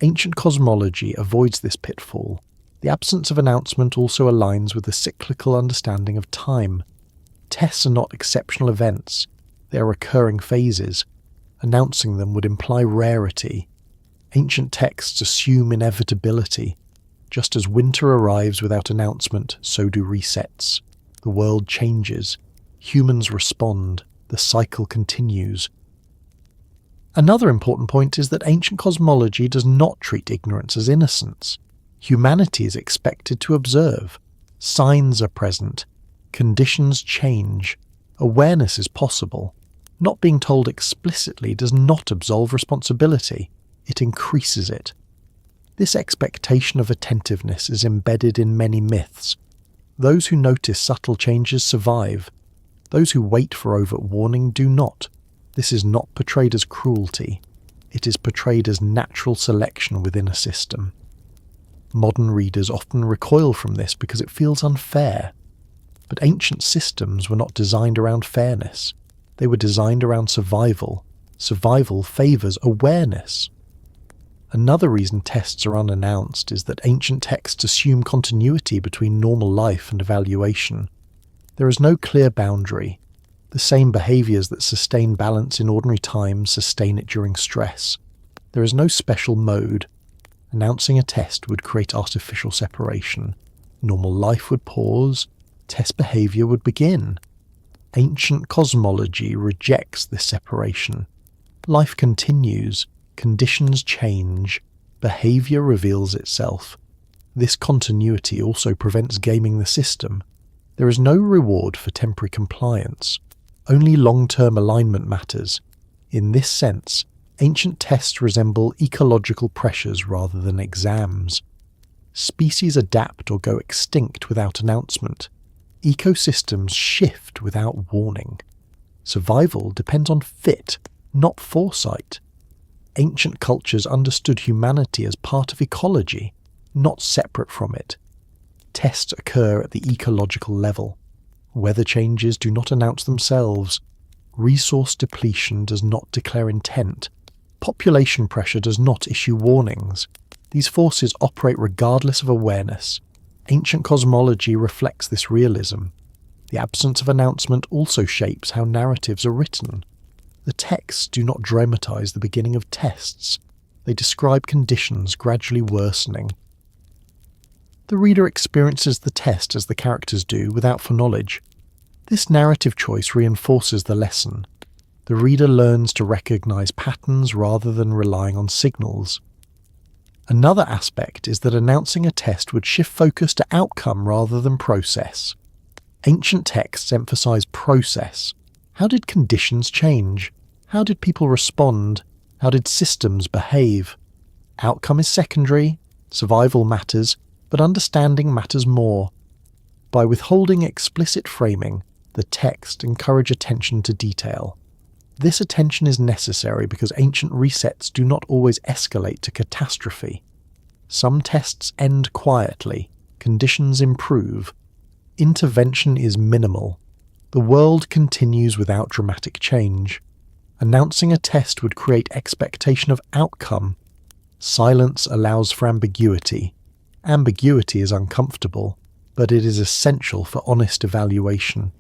Ancient cosmology avoids this pitfall. The absence of announcement also aligns with the cyclical understanding of time. Tests are not exceptional events, they are recurring phases. Announcing them would imply rarity. Ancient texts assume inevitability. Just as winter arrives without announcement, so do resets. The world changes. Humans respond. The cycle continues. Another important point is that ancient cosmology does not treat ignorance as innocence. Humanity is expected to observe. Signs are present. Conditions change. Awareness is possible. Not being told explicitly does not absolve responsibility. It increases it. This expectation of attentiveness is embedded in many myths. Those who notice subtle changes survive. Those who wait for overt warning do not. This is not portrayed as cruelty. It is portrayed as natural selection within a system. Modern readers often recoil from this because it feels unfair. But ancient systems were not designed around fairness. They were designed around survival. Survival favours awareness. Another reason tests are unannounced is that ancient texts assume continuity between normal life and evaluation. There is no clear boundary. The same behaviours that sustain balance in ordinary times sustain it during stress. There is no special mode. Announcing a test would create artificial separation. Normal life would pause. Test behaviour would begin. Ancient cosmology rejects this separation. Life continues. Conditions change. Behaviour reveals itself. This continuity also prevents gaming the system. There is no reward for temporary compliance. Only long-term alignment matters. In this sense, ancient tests resemble ecological pressures rather than exams. Species adapt or go extinct without announcement. Ecosystems shift without warning. Survival depends on fit, not foresight. Ancient cultures understood humanity as part of ecology, not separate from it. Tests occur at the ecological level. Weather changes do not announce themselves. Resource depletion does not declare intent. Population pressure does not issue warnings. These forces operate regardless of awareness. Ancient cosmology reflects this realism. The absence of announcement also shapes how narratives are written. The texts do not dramatize the beginning of tests. They describe conditions gradually worsening. The reader experiences the test as the characters do without foreknowledge. This narrative choice reinforces the lesson. The reader learns to recognize patterns rather than relying on signals. Another aspect is that announcing a test would shift focus to outcome rather than process. Ancient texts emphasize process. How did conditions change? How did people respond? How did systems behave? Outcome is secondary, survival matters, but understanding matters more. By withholding explicit framing, the text encourages attention to detail. This attention is necessary because ancient resets do not always escalate to catastrophe. Some tests end quietly, conditions improve. Intervention is minimal. The world continues without dramatic change. Announcing a test would create expectation of outcome. Silence allows for ambiguity. Ambiguity is uncomfortable, but it is essential for honest evaluation.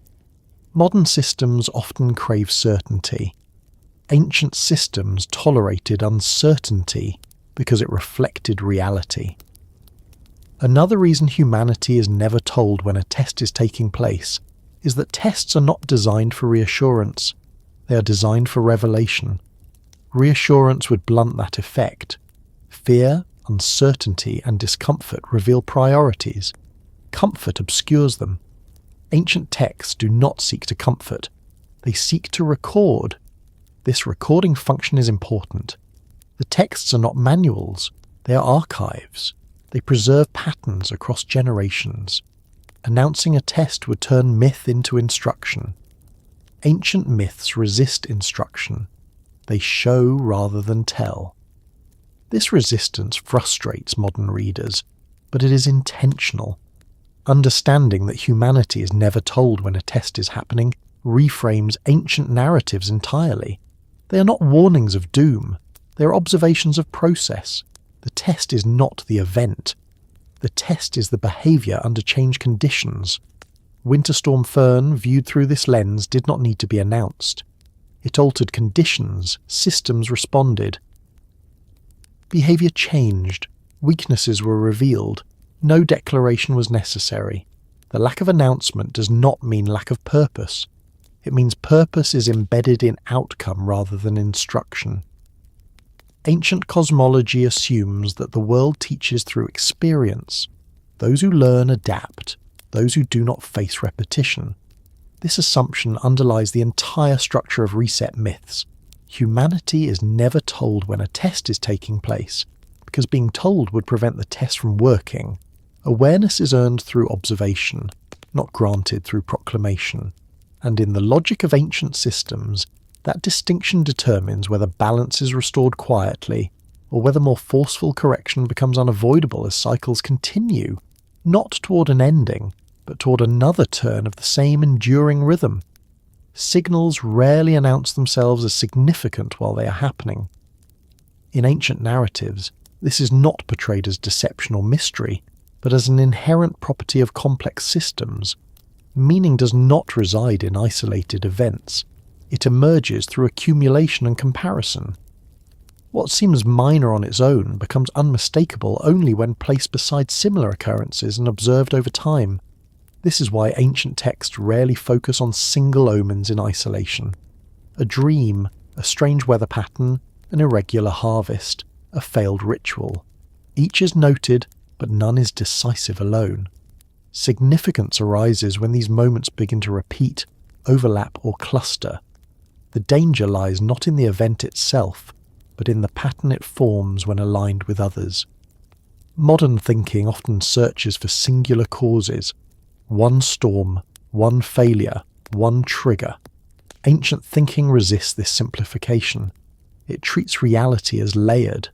Modern systems often crave certainty. Ancient systems tolerated uncertainty because it reflected reality. Another reason humanity is never told when a test is taking place is that tests are not designed for reassurance. They are designed for revelation. Reassurance would blunt that effect. Fear, uncertainty, and discomfort reveal priorities. Comfort obscures them. Ancient texts do not seek to comfort. They seek to record. This recording function is important. The texts are not manuals. They are archives. They preserve patterns across generations. Announcing a test would turn myth into instruction. Ancient myths resist instruction. They show rather than tell. This resistance frustrates modern readers, but it is intentional. Understanding that humanity is never told when a test is happening reframes ancient narratives entirely. They are not warnings of doom. They are observations of process. The test is not the event. The test is the behaviour under changed conditions. Winter Storm Fern, viewed through this lens, did not need to be announced. It altered conditions, systems responded. Behaviour changed, weaknesses were revealed, no declaration was necessary. The lack of announcement does not mean lack of purpose. It means purpose is embedded in outcome rather than instruction. Ancient cosmology assumes that the world teaches through experience. Those who learn adapt, those who do not face repetition. This assumption underlies the entire structure of reset myths. Humanity is never told when a test is taking place, because being told would prevent the test from working. Awareness is earned through observation, not granted through proclamation. And in the logic of ancient systems, that distinction determines whether balance is restored quietly, or whether more forceful correction becomes unavoidable as cycles continue, not toward an ending, but toward another turn of the same enduring rhythm. Signals rarely announce themselves as significant while they are happening. In ancient narratives, this is not portrayed as deception or mystery, but as an inherent property of complex systems. Meaning does not reside in isolated events. It emerges through accumulation and comparison. What seems minor on its own becomes unmistakable only when placed beside similar occurrences and observed over time. This is why ancient texts rarely focus on single omens in isolation. A dream, a strange weather pattern, an irregular harvest, a failed ritual. Each is noted, but none is decisive alone. Significance arises when these moments begin to repeat, overlap, or cluster. The danger lies not in the event itself, but in the pattern it forms when aligned with others. Modern thinking often searches for singular causes. One storm, one failure, one trigger. Ancient thinking resists this simplification. It treats reality as layered.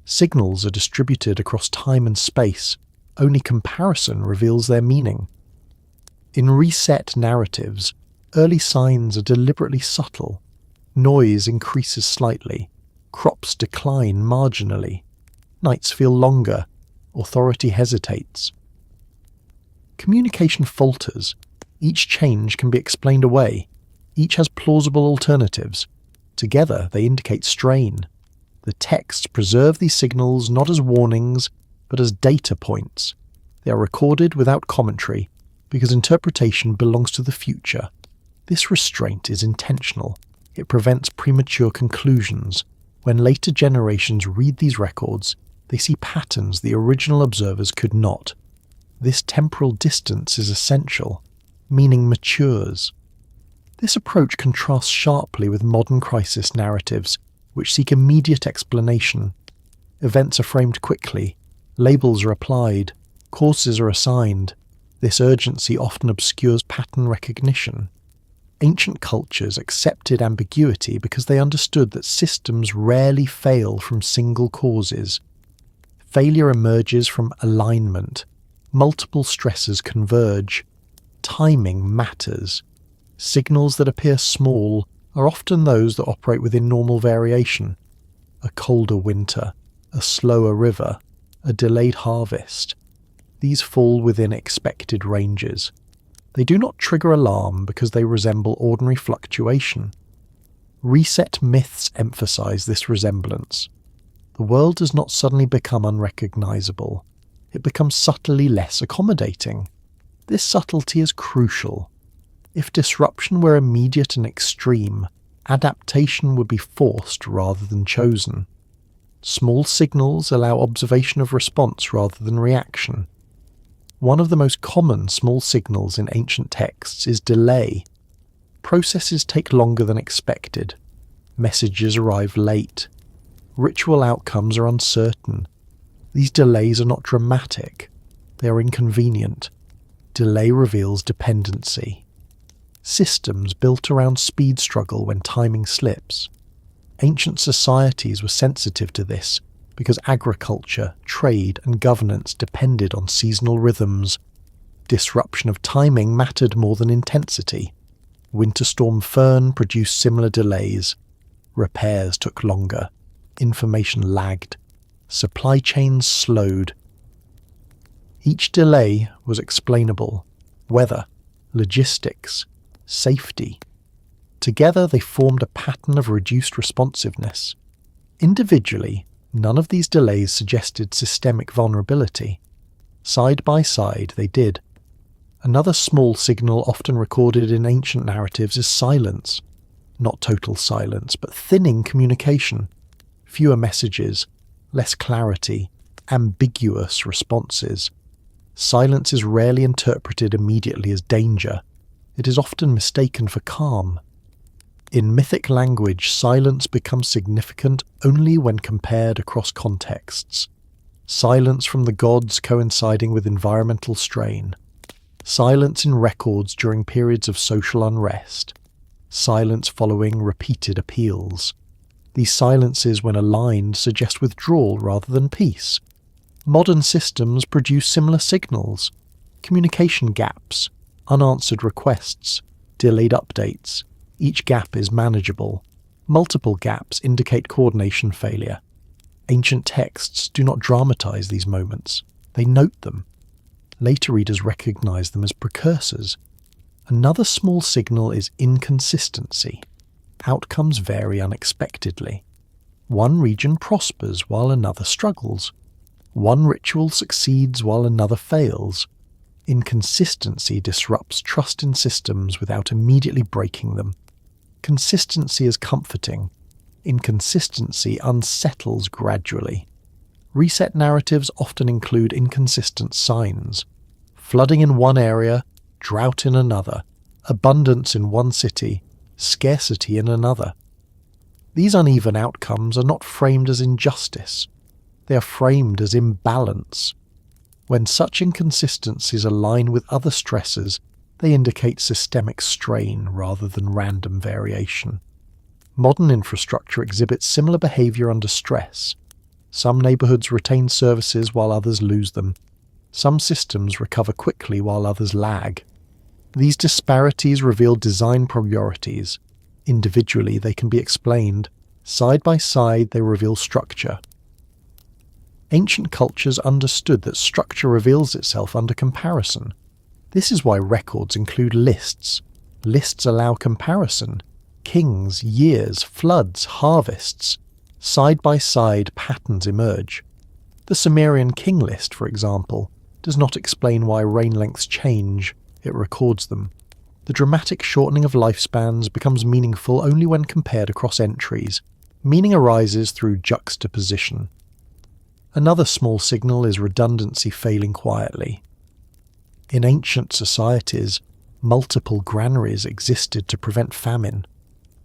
Signals are distributed across time and space. Only comparison reveals their meaning. In reset narratives, early signs are deliberately subtle. Noise increases slightly. Crops decline marginally. Nights feel longer. Authority hesitates. Communication falters. Each change can be explained away. Each has plausible alternatives. Together they indicate strain. The texts preserve these signals not as warnings, but as data points. They are recorded without commentary, because interpretation belongs to the future. This restraint is intentional. It prevents premature conclusions. When later generations read these records, they see patterns the original observers could not. This temporal distance is essential. Meaning matures. This approach contrasts sharply with modern crisis narratives, which seek immediate explanation. Events are framed quickly, labels are applied, courses are assigned. This urgency often obscures pattern recognition. Ancient cultures accepted ambiguity because they understood that systems rarely fail from single causes. Failure emerges from alignment. Multiple stresses converge. Timing matters. Signals that appear small are often those that operate within normal variation. A colder winter, a slower river, a delayed harvest. These fall within expected ranges. They do not trigger alarm because they resemble ordinary fluctuation. Reset myths emphasize this resemblance. The world does not suddenly become unrecognizable. It becomes subtly less accommodating. This subtlety is crucial. If disruption were immediate and extreme, adaptation would be forced rather than chosen. Small signals allow observation of response rather than reaction. One of the most common small signals in ancient texts is delay. Processes take longer than expected. Messages arrive late. Ritual outcomes are uncertain. These delays are not dramatic. They are inconvenient. Delay reveals dependency. Systems built around speed struggle when timing slips. Ancient societies were sensitive to this because agriculture, trade, and governance depended on seasonal rhythms. Disruption of timing mattered more than intensity. Winter Storm Fern produced similar delays. Repairs took longer. Information lagged. Supply chains slowed. Each delay was explainable. Weather, logistics, safety. Together they formed a pattern of reduced responsiveness. Individually, none of these delays suggested systemic vulnerability. Side by side they did. Another small signal often recorded in ancient narratives is silence. Not total silence, but thinning communication. fewer messages, less clarity, ambiguous responses. Silence is rarely interpreted immediately as danger. It is often mistaken for calm. In mythic language, silence becomes significant only when compared across contexts. Silence from the gods coinciding with environmental strain. Silence in records during periods of social unrest. Silence following repeated appeals. These silences, when aligned, suggest withdrawal rather than peace. Modern systems produce similar signals. Communication gaps, unanswered requests, delayed updates. Each gap is manageable. Multiple gaps indicate coordination failure. Ancient texts do not dramatize these moments. They note them. Later readers recognize them as precursors. Another small signal is inconsistency. Outcomes vary unexpectedly. One region prospers while another struggles. One ritual succeeds while another fails. Inconsistency disrupts trust in systems without immediately breaking them. Consistency is comforting. Inconsistency unsettles gradually. Reset narratives often include inconsistent signs. Flooding in one area, drought in another, abundance in one city, scarcity in another. These uneven outcomes are not framed as injustice. They are framed as imbalance. When such inconsistencies align with other stressors, they indicate systemic strain rather than random variation. Modern infrastructure exhibits similar behavior under stress. Some neighborhoods retain services while others lose them. Some systems recover quickly while others lag. These disparities reveal design priorities. Individually, they can be explained. Side by side, they reveal structure. Ancient cultures understood that structure reveals itself under comparison. This is why records include lists. Lists allow comparison. Kings, years, floods, harvests. Side by side, patterns emerge. The Sumerian king list, for example, does not explain why reign lengths change. It records them. The dramatic shortening of lifespans becomes meaningful only when compared across entries. Meaning arises through juxtaposition. Another small signal is redundancy failing quietly. In ancient societies, multiple granaries existed to prevent famine.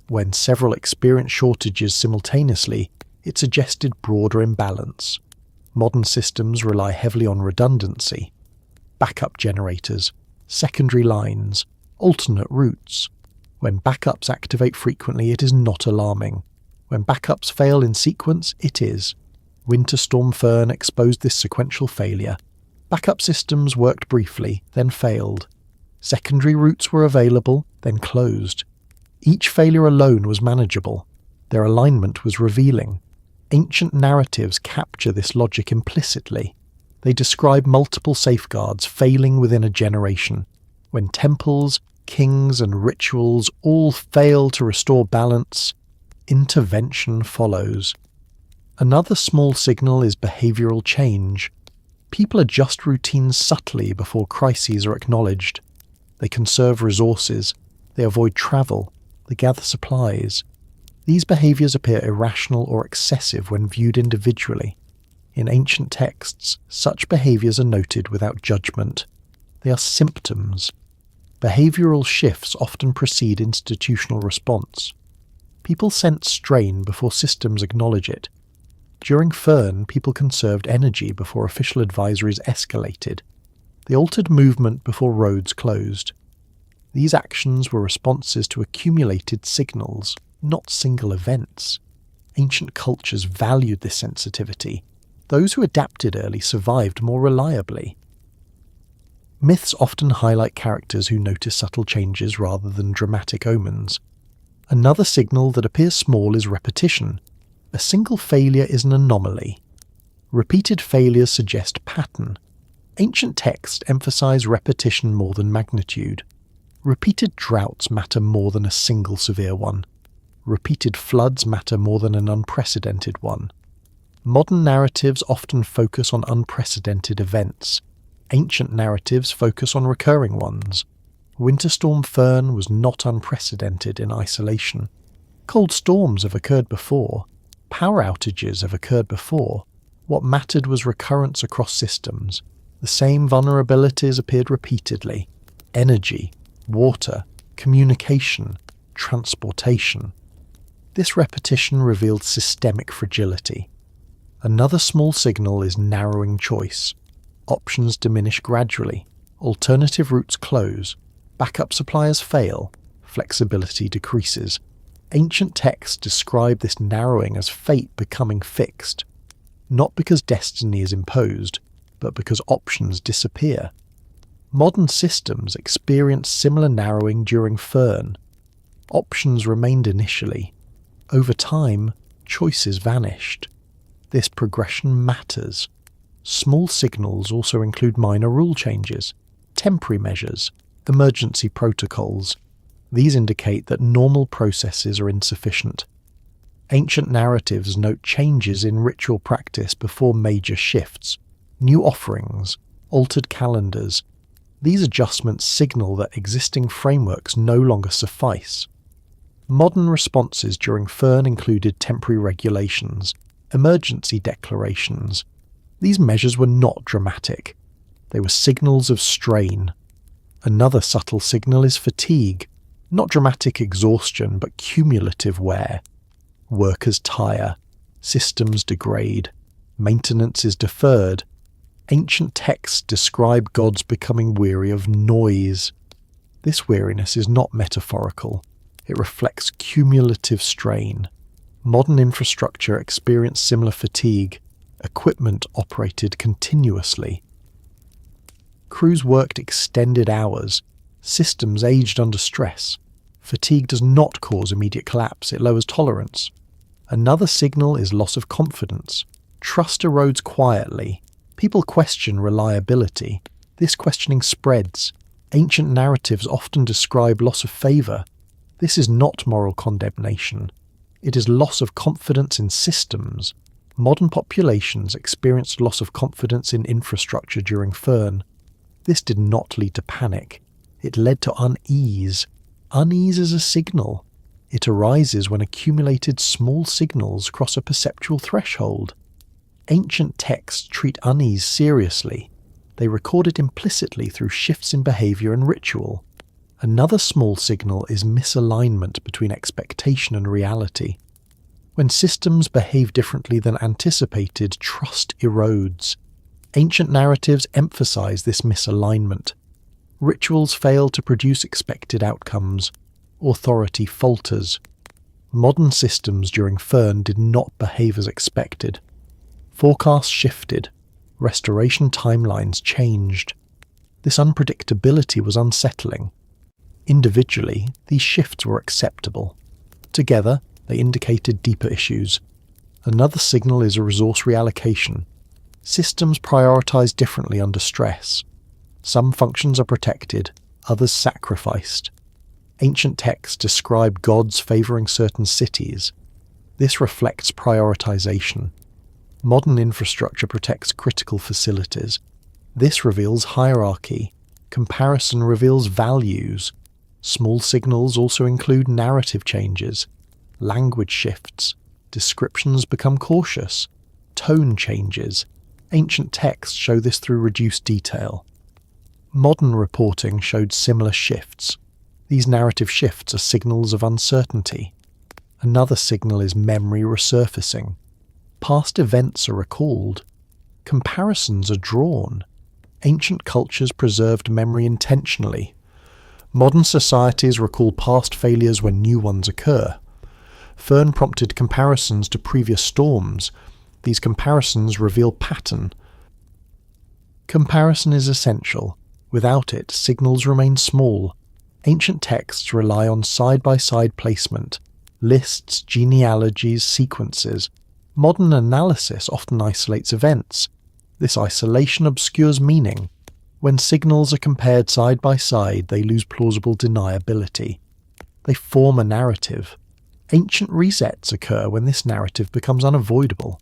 When several experienced shortages simultaneously, it suggested broader imbalance. Modern systems rely heavily on redundancy. Backup generators, secondary lines, alternate routes. When backups activate frequently, it is not alarming. When backups fail in sequence, it is. Winter Storm Fern exposed this sequential failure. Backup systems worked briefly, then failed. Secondary routes were available, then closed. Each failure alone was manageable. Their alignment was revealing. Ancient narratives capture this logic implicitly. They describe multiple safeguards failing within a generation. When temples, kings, and rituals all fail to restore balance, intervention follows. Another small signal is behavioral change. People adjust routines subtly before crises are acknowledged. They conserve resources. They avoid travel. They gather supplies. These behaviors appear irrational or excessive when viewed individually. In ancient texts, such behaviors are noted without judgment. They are symptoms. Behavioral shifts often precede institutional response. People sense strain before systems acknowledge it. During Fern, people conserved energy before official advisories escalated. They altered movement before roads closed. These actions were responses to accumulated signals, not single events. Ancient cultures valued this sensitivity. Those who adapted early survived more reliably. Myths often highlight characters who notice subtle changes rather than dramatic omens. Another signal that appears small is repetition. A single failure is an anomaly. Repeated failures suggest pattern. Ancient texts emphasize repetition more than magnitude. Repeated droughts matter more than a single severe one. Repeated floods matter more than an unprecedented one. Modern narratives often focus on unprecedented events. Ancient narratives focus on recurring ones. Winter Storm Fern was not unprecedented in isolation. Cold storms have occurred before. power outages have occurred before. What mattered was recurrence across systems. The same vulnerabilities appeared repeatedly: energy, water, communication, transportation. This repetition revealed systemic fragility. Another small signal is narrowing choice. Options diminish gradually. Alternative routes close. Backup suppliers fail. Flexibility decreases. Ancient texts describe this narrowing as fate becoming fixed, not because destiny is imposed, but because options disappear. Modern systems experience similar narrowing during Fern. Options remained initially. Over time, choices vanished. This progression matters. Small signals also include minor rule changes, temporary measures, emergency protocols. These indicate that normal processes are insufficient. Ancient narratives note changes in ritual practice before major shifts, new offerings, altered calendars. These adjustments signal that existing frameworks no longer suffice. Modern responses during Fern included temporary regulations, emergency declarations. These measures were not dramatic. They were signals of strain. Another subtle signal is fatigue, not dramatic exhaustion but cumulative wear. Workers tire, systems degrade, maintenance is deferred. Ancient texts describe gods becoming weary of noise. This weariness is not metaphorical. It reflects cumulative strain. Modern infrastructure experienced similar fatigue. Equipment operated continuously. Crews worked extended hours. Systems aged under stress. Fatigue does not cause immediate collapse, it lowers tolerance. Another signal is loss of confidence. Trust erodes quietly. People question reliability. This questioning spreads. Ancient narratives often describe loss of favour. This is not moral condemnation. It is loss of confidence in systems. Modern populations experienced loss of confidence in infrastructure during Fern. This did not lead to panic. It led to unease. Unease is a signal. It arises when accumulated small signals cross a perceptual threshold. Ancient texts treat unease seriously. They record it implicitly through shifts in behaviour and ritual. Another small signal is misalignment between expectation and reality. When systems behave differently than anticipated, trust erodes. Ancient narratives emphasize this misalignment. Rituals fail to produce expected outcomes. Authority falters. Modern systems during Fern did not behave as expected. Forecasts shifted. Restoration timelines changed. This unpredictability was unsettling. Individually, these shifts were acceptable. Together, they indicated deeper issues. Another signal is a resource reallocation. Systems prioritize differently under stress. Some functions are protected, others sacrificed. Ancient texts describe gods favoring certain cities. This reflects prioritization. Modern infrastructure protects critical facilities. This reveals hierarchy. Comparison reveals values. Small signals also include narrative changes. Language shifts. Descriptions become cautious. Tone changes. Ancient texts show this through reduced detail. Modern reporting showed similar shifts. These narrative shifts are signals of uncertainty. Another signal is memory resurfacing. Past events are recalled. Comparisons are drawn. Ancient cultures preserved memory intentionally. Modern societies recall past failures when new ones occur. Fern prompted comparisons to previous storms. These comparisons reveal pattern. Comparison is essential. Without it, signals remain small. Ancient texts rely on side-by-side placement, lists, genealogies, sequences. Modern analysis often isolates events. This isolation obscures meaning. When signals are compared side by side, they lose plausible deniability. They form a narrative. Ancient resets occur when this narrative becomes unavoidable.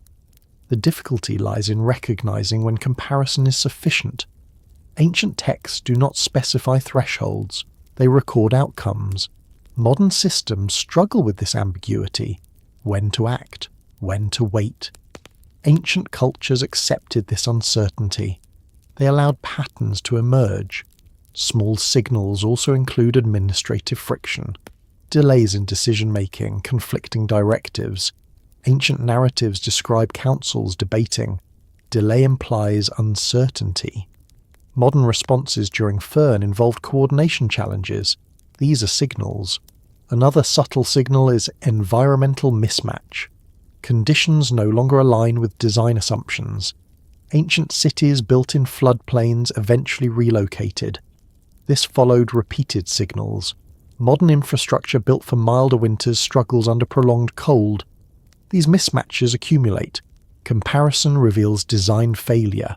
The difficulty lies in recognizing when comparison is sufficient. Ancient texts do not specify thresholds. They record outcomes. Modern systems struggle with this ambiguity. When to act? when to wait. Ancient cultures accepted this uncertainty. They allowed patterns to emerge. Small signals also include administrative friction, delays in decision-making, conflicting directives. Ancient narratives describe councils debating. Delay implies uncertainty. Modern responses during Fern involved coordination challenges. These are signals. Another subtle signal is environmental mismatch. Conditions no longer align with design assumptions. Ancient cities built in floodplains eventually relocated. This followed repeated signals. Modern infrastructure built for milder winters struggles under prolonged cold. These mismatches accumulate. Comparison reveals design failure.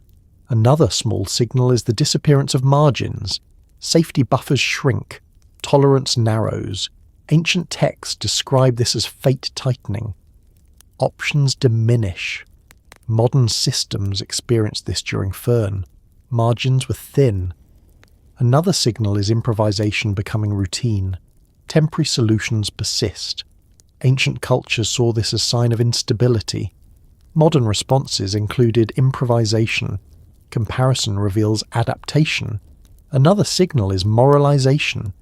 Another small signal is the disappearance of margins. Safety buffers shrink. Tolerance narrows. Ancient texts describe this as fate tightening. Options diminish. Modern systems experienced this during Fern. Margins were thin. Another signal is improvisation becoming routine. Temporary solutions persist. Ancient cultures saw this as a sign of instability. Modern responses included improvisation. Comparison reveals adaptation. Another signal is moralization.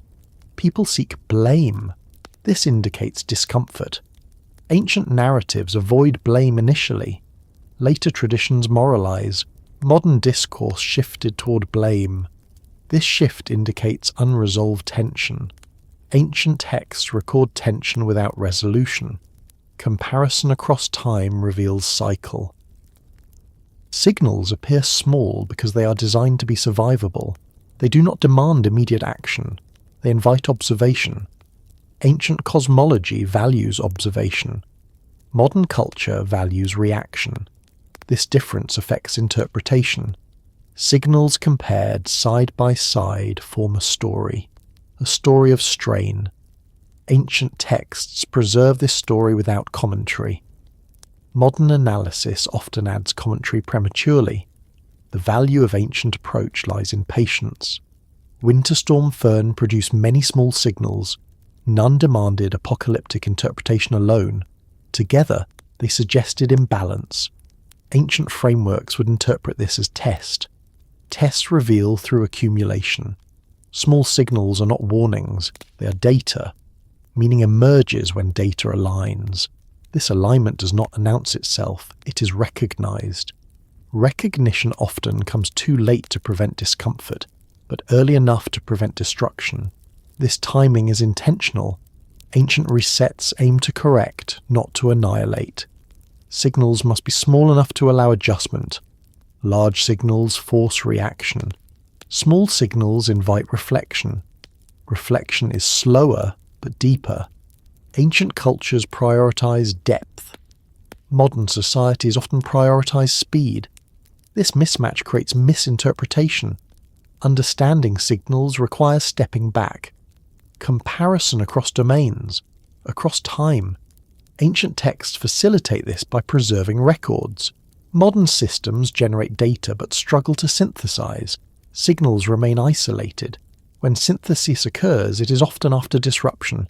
People seek blame. This indicates discomfort. Ancient narratives avoid blame initially. Later traditions moralize. Modern discourse shifted toward blame. This shift indicates unresolved tension. Ancient texts record tension without resolution. Comparison across time reveals cycle. Signals appear small because they are designed to be survivable. They do not demand immediate action. They invite observation. Ancient cosmology values observation. Modern culture values reaction. This difference affects interpretation. Signals compared side by side form a story of strain. Ancient texts preserve this story without commentary. Modern analysis often adds commentary prematurely. The value of ancient approach lies in patience. Winter Storm Fern produced many small signals. None demanded apocalyptic interpretation alone. Together, they suggested imbalance. Ancient frameworks would interpret this as test. Tests reveal through accumulation. Small signals are not warnings, they are data. Meaning emerges when data aligns. This alignment does not announce itself, it is recognized. Recognition often comes too late to prevent discomfort, but early enough to prevent destruction. This timing is intentional. Ancient resets aim to correct, not to annihilate. Signals must be small enough to allow adjustment. Large signals force reaction. Small signals invite reflection. Reflection is slower but deeper. Ancient cultures prioritize depth. Modern societies often prioritize speed. This mismatch creates misinterpretation. Understanding signals requires stepping back. Comparison across domains, across time. Ancient texts facilitate this by preserving records. Modern systems generate data but struggle to synthesize. Signals remain isolated. When synthesis occurs, it is often after disruption.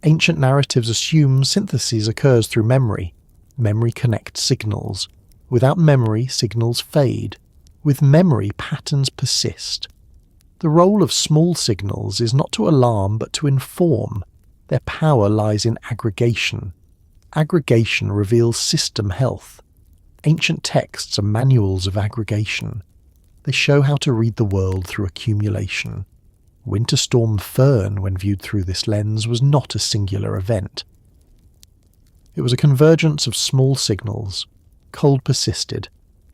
Ancient narratives assume synthesis occurs through memory. Memory connects signals. Without memory, signals fade. With memory, patterns persist. The role of small signals is not to alarm but to inform. Their power lies in aggregation. Aggregation reveals system health. Ancient texts are manuals of aggregation. They show how to read the world through accumulation. Winter Storm Fern, when viewed through this lens, was not a singular event. It was a convergence of small signals. Cold persisted.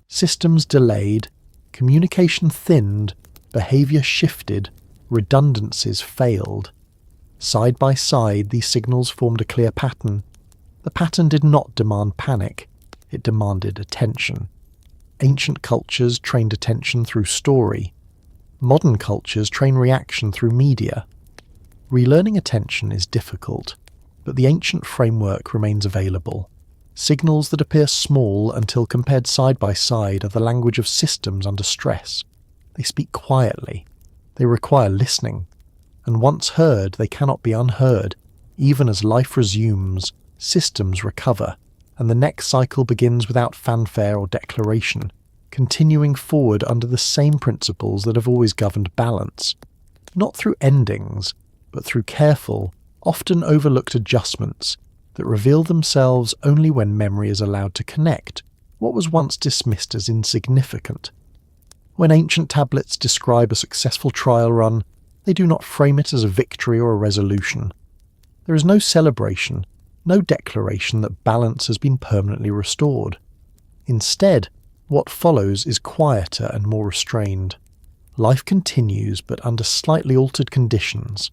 Systems delayed. Communication thinned. Behavior shifted. Redundancies failed. Side by side, these signals formed a clear pattern. The pattern did not demand panic. It demanded attention. Ancient cultures trained attention through story. Modern cultures train reaction through media. Relearning attention is difficult, but the ancient framework remains available. Signals that appear small until compared side by side are the language of systems under stress. They speak quietly. They require listening. And once heard, they cannot be unheard. Even as life resumes, systems recover. and the next cycle begins without fanfare or declaration, continuing forward under the same principles that have always governed balance, not through endings, but through careful, often overlooked adjustments that reveal themselves only when memory is allowed to connect what was once dismissed as insignificant. When ancient tablets describe a successful trial run, they do not frame it as a victory or a resolution. There is no celebration, no declaration that balance has been permanently restored. Instead, what follows is quieter and more restrained. Life continues, but under slightly altered conditions.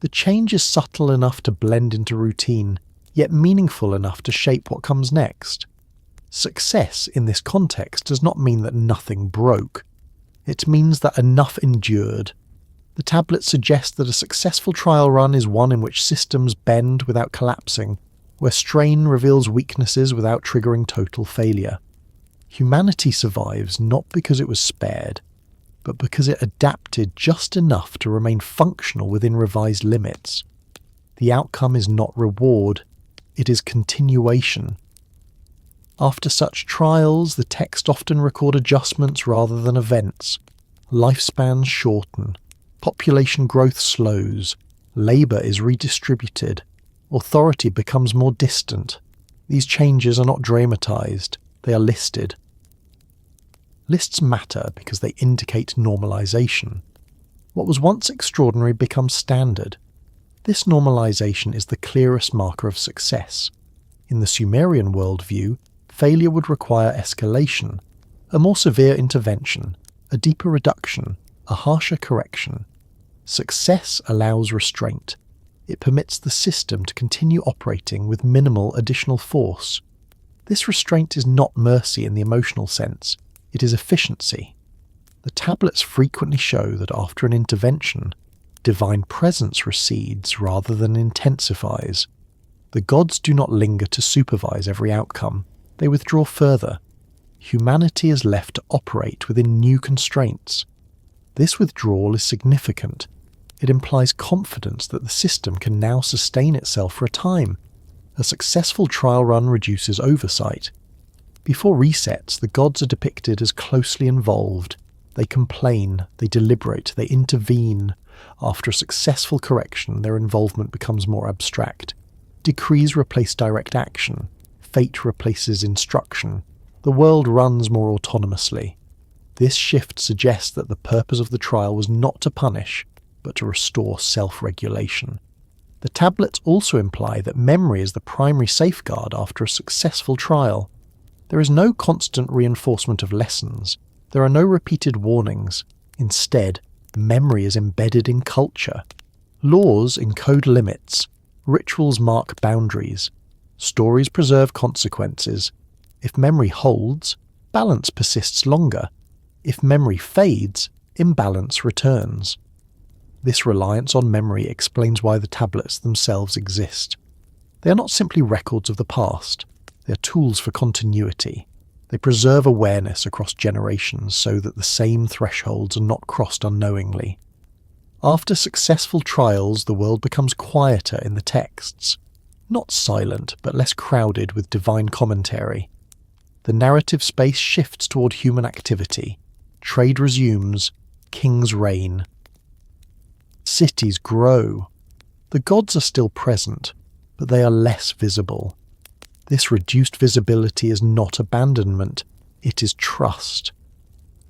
The change is subtle enough to blend into routine, yet meaningful enough to shape what comes next. Success in this context does not mean that nothing broke. It means that enough endured. The tablets suggest that a successful trial run is one in which systems bend without collapsing, where strain reveals weaknesses without triggering total failure. Humanity survives not because it was spared, but because it adapted just enough to remain functional within revised limits. The outcome is not reward, it is continuation. After such trials, the text often record adjustments rather than events. Lifespans shorten, population growth slows, labour is redistributed, authority becomes more distant. These changes are not dramatised, they are listed. Lists matter because they indicate normalisation. What was once extraordinary becomes standard. This normalisation is the clearest marker of success. In the Sumerian worldview, failure would require escalation, a more severe intervention, a deeper reduction, a harsher correction. Success allows restraint. It permits the system to continue operating with minimal additional force. This restraint is not mercy in the emotional sense, it is efficiency. The tablets frequently show that after an intervention, divine presence recedes rather than intensifies. The gods do not linger to supervise every outcome, they withdraw further. Humanity is left to operate within new constraints. This withdrawal is significant. It implies confidence that the system can now sustain itself for a time. A successful trial run reduces oversight. Before resets, the gods are depicted as closely involved. They complain, they deliberate, they intervene. After a successful correction, their involvement becomes more abstract. Decrees replace direct action. Fate replaces instruction. The world runs more autonomously. This shift suggests that the purpose of the trial was not to punish, but to restore self-regulation. The tablets also imply that memory is the primary safeguard after a successful trial. There is no constant reinforcement of lessons. There are no repeated warnings. Instead, memory is embedded in culture. Laws encode limits. Rituals mark boundaries. Stories preserve consequences. If memory holds, balance persists longer. If memory fades, imbalance returns. This reliance on memory explains why the tablets themselves exist. They are not simply records of the past. They are tools for continuity. They preserve awareness across generations so that the same thresholds are not crossed unknowingly. After successful trials, the world becomes quieter in the texts. Not silent, but less crowded with divine commentary. The narrative space shifts toward human activity. Trade resumes. Kings reign. Cities grow. The gods are still present, but they are less visible. This reduced visibility is not abandonment, it is trust.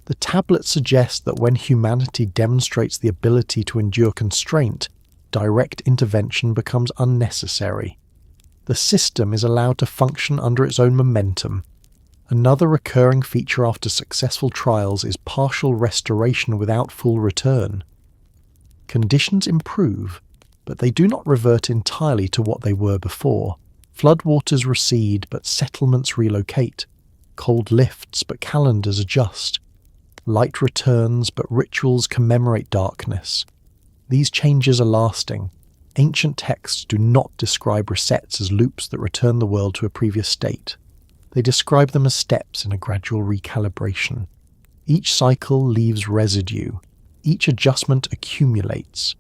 The tablets suggest that when humanity demonstrates the ability to endure constraint, direct intervention becomes unnecessary. The system is allowed to function under its own momentum. Another recurring feature after successful trials is partial restoration without full return. Conditions improve, but they do not revert entirely to what they were before. Floodwaters recede, but settlements relocate. Cold lifts, but calendars adjust. Light returns, but rituals commemorate darkness. These changes are lasting. Ancient texts do not describe resets as loops that return the world to a previous state. They describe them as steps in a gradual recalibration. Each cycle leaves residue. Each adjustment accumulates.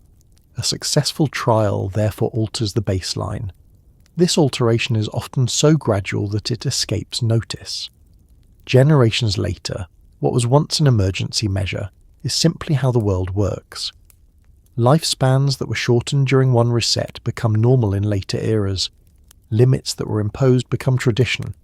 A successful trial therefore alters the baseline. This alteration is often so gradual that it escapes notice. Generations later, what was once an emergency measure is simply how the world works. Lifespans that were shortened during one reset become normal in later eras. Limits that were imposed become tradition.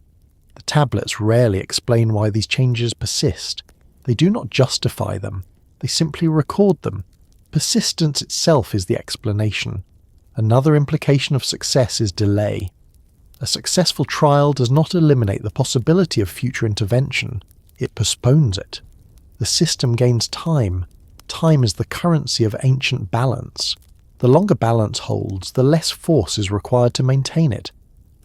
The tablets rarely explain why these changes persist. They do not justify them. They simply record them. Persistence itself is the explanation. Another implication of success is delay. A successful trial does not eliminate the possibility of future intervention. It postpones it. The system gains time. Time is the currency of ancient balance. The longer balance holds, the less force is required to maintain it.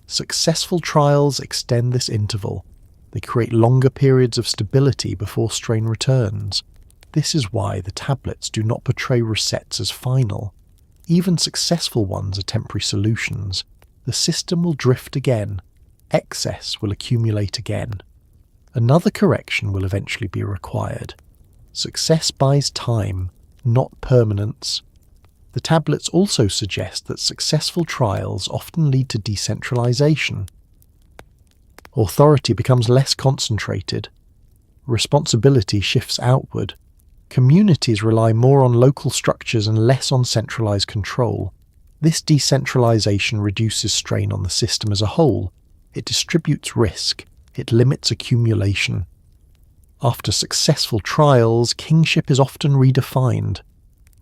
Successful trials extend this interval. They create longer periods of stability before strain returns. This is why the tablets do not portray resets as final. Even successful ones are temporary solutions. The system will drift again. Excess will accumulate again. Another correction will eventually be required. Success buys time, not permanence. The tablets also suggest that successful trials often lead to decentralization. Authority becomes less concentrated. Responsibility shifts outward. Communities rely more on local structures and less on centralized control. This decentralization reduces strain on the system as a whole. It distributes risk. It limits accumulation. After successful trials, kingship is often redefined.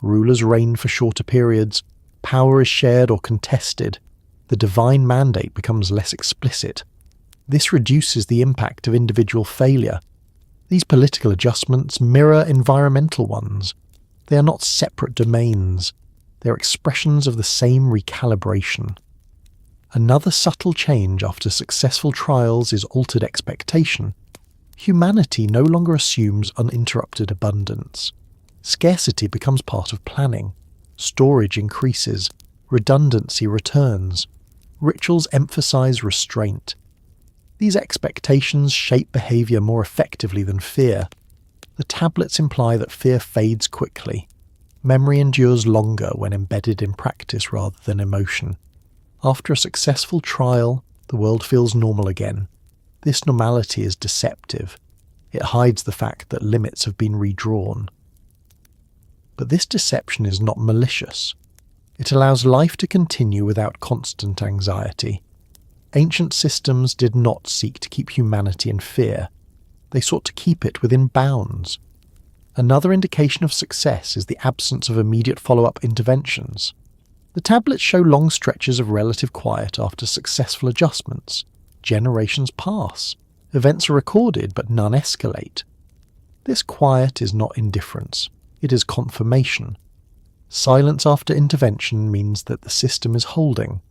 Rulers reign for shorter periods. Power is shared or contested. The divine mandate becomes less explicit. This reduces the impact of individual failure. These political adjustments mirror environmental ones. They are not separate domains. They are expressions of the same recalibration. Another subtle change after successful trials is altered expectation. Humanity no longer assumes uninterrupted abundance. Scarcity becomes part of planning. Storage increases. Redundancy returns. Rituals emphasize restraint. These expectations shape behavior more effectively than fear. The tablets imply that fear fades quickly. Memory endures longer when embedded in practice rather than emotion. After a successful trial, the world feels normal again. This normality is deceptive. It hides the fact that limits have been redrawn. But this deception is not malicious. It allows life to continue without constant anxiety. Ancient systems did not seek to keep humanity in fear. They sought to keep it within bounds. Another indication of success is the absence of immediate follow-up interventions. The tablets show long stretches of relative quiet after successful adjustments. Generations pass. Events are recorded, but none escalate. This quiet is not indifference. It is confirmation. Silence after intervention means that the system is holding.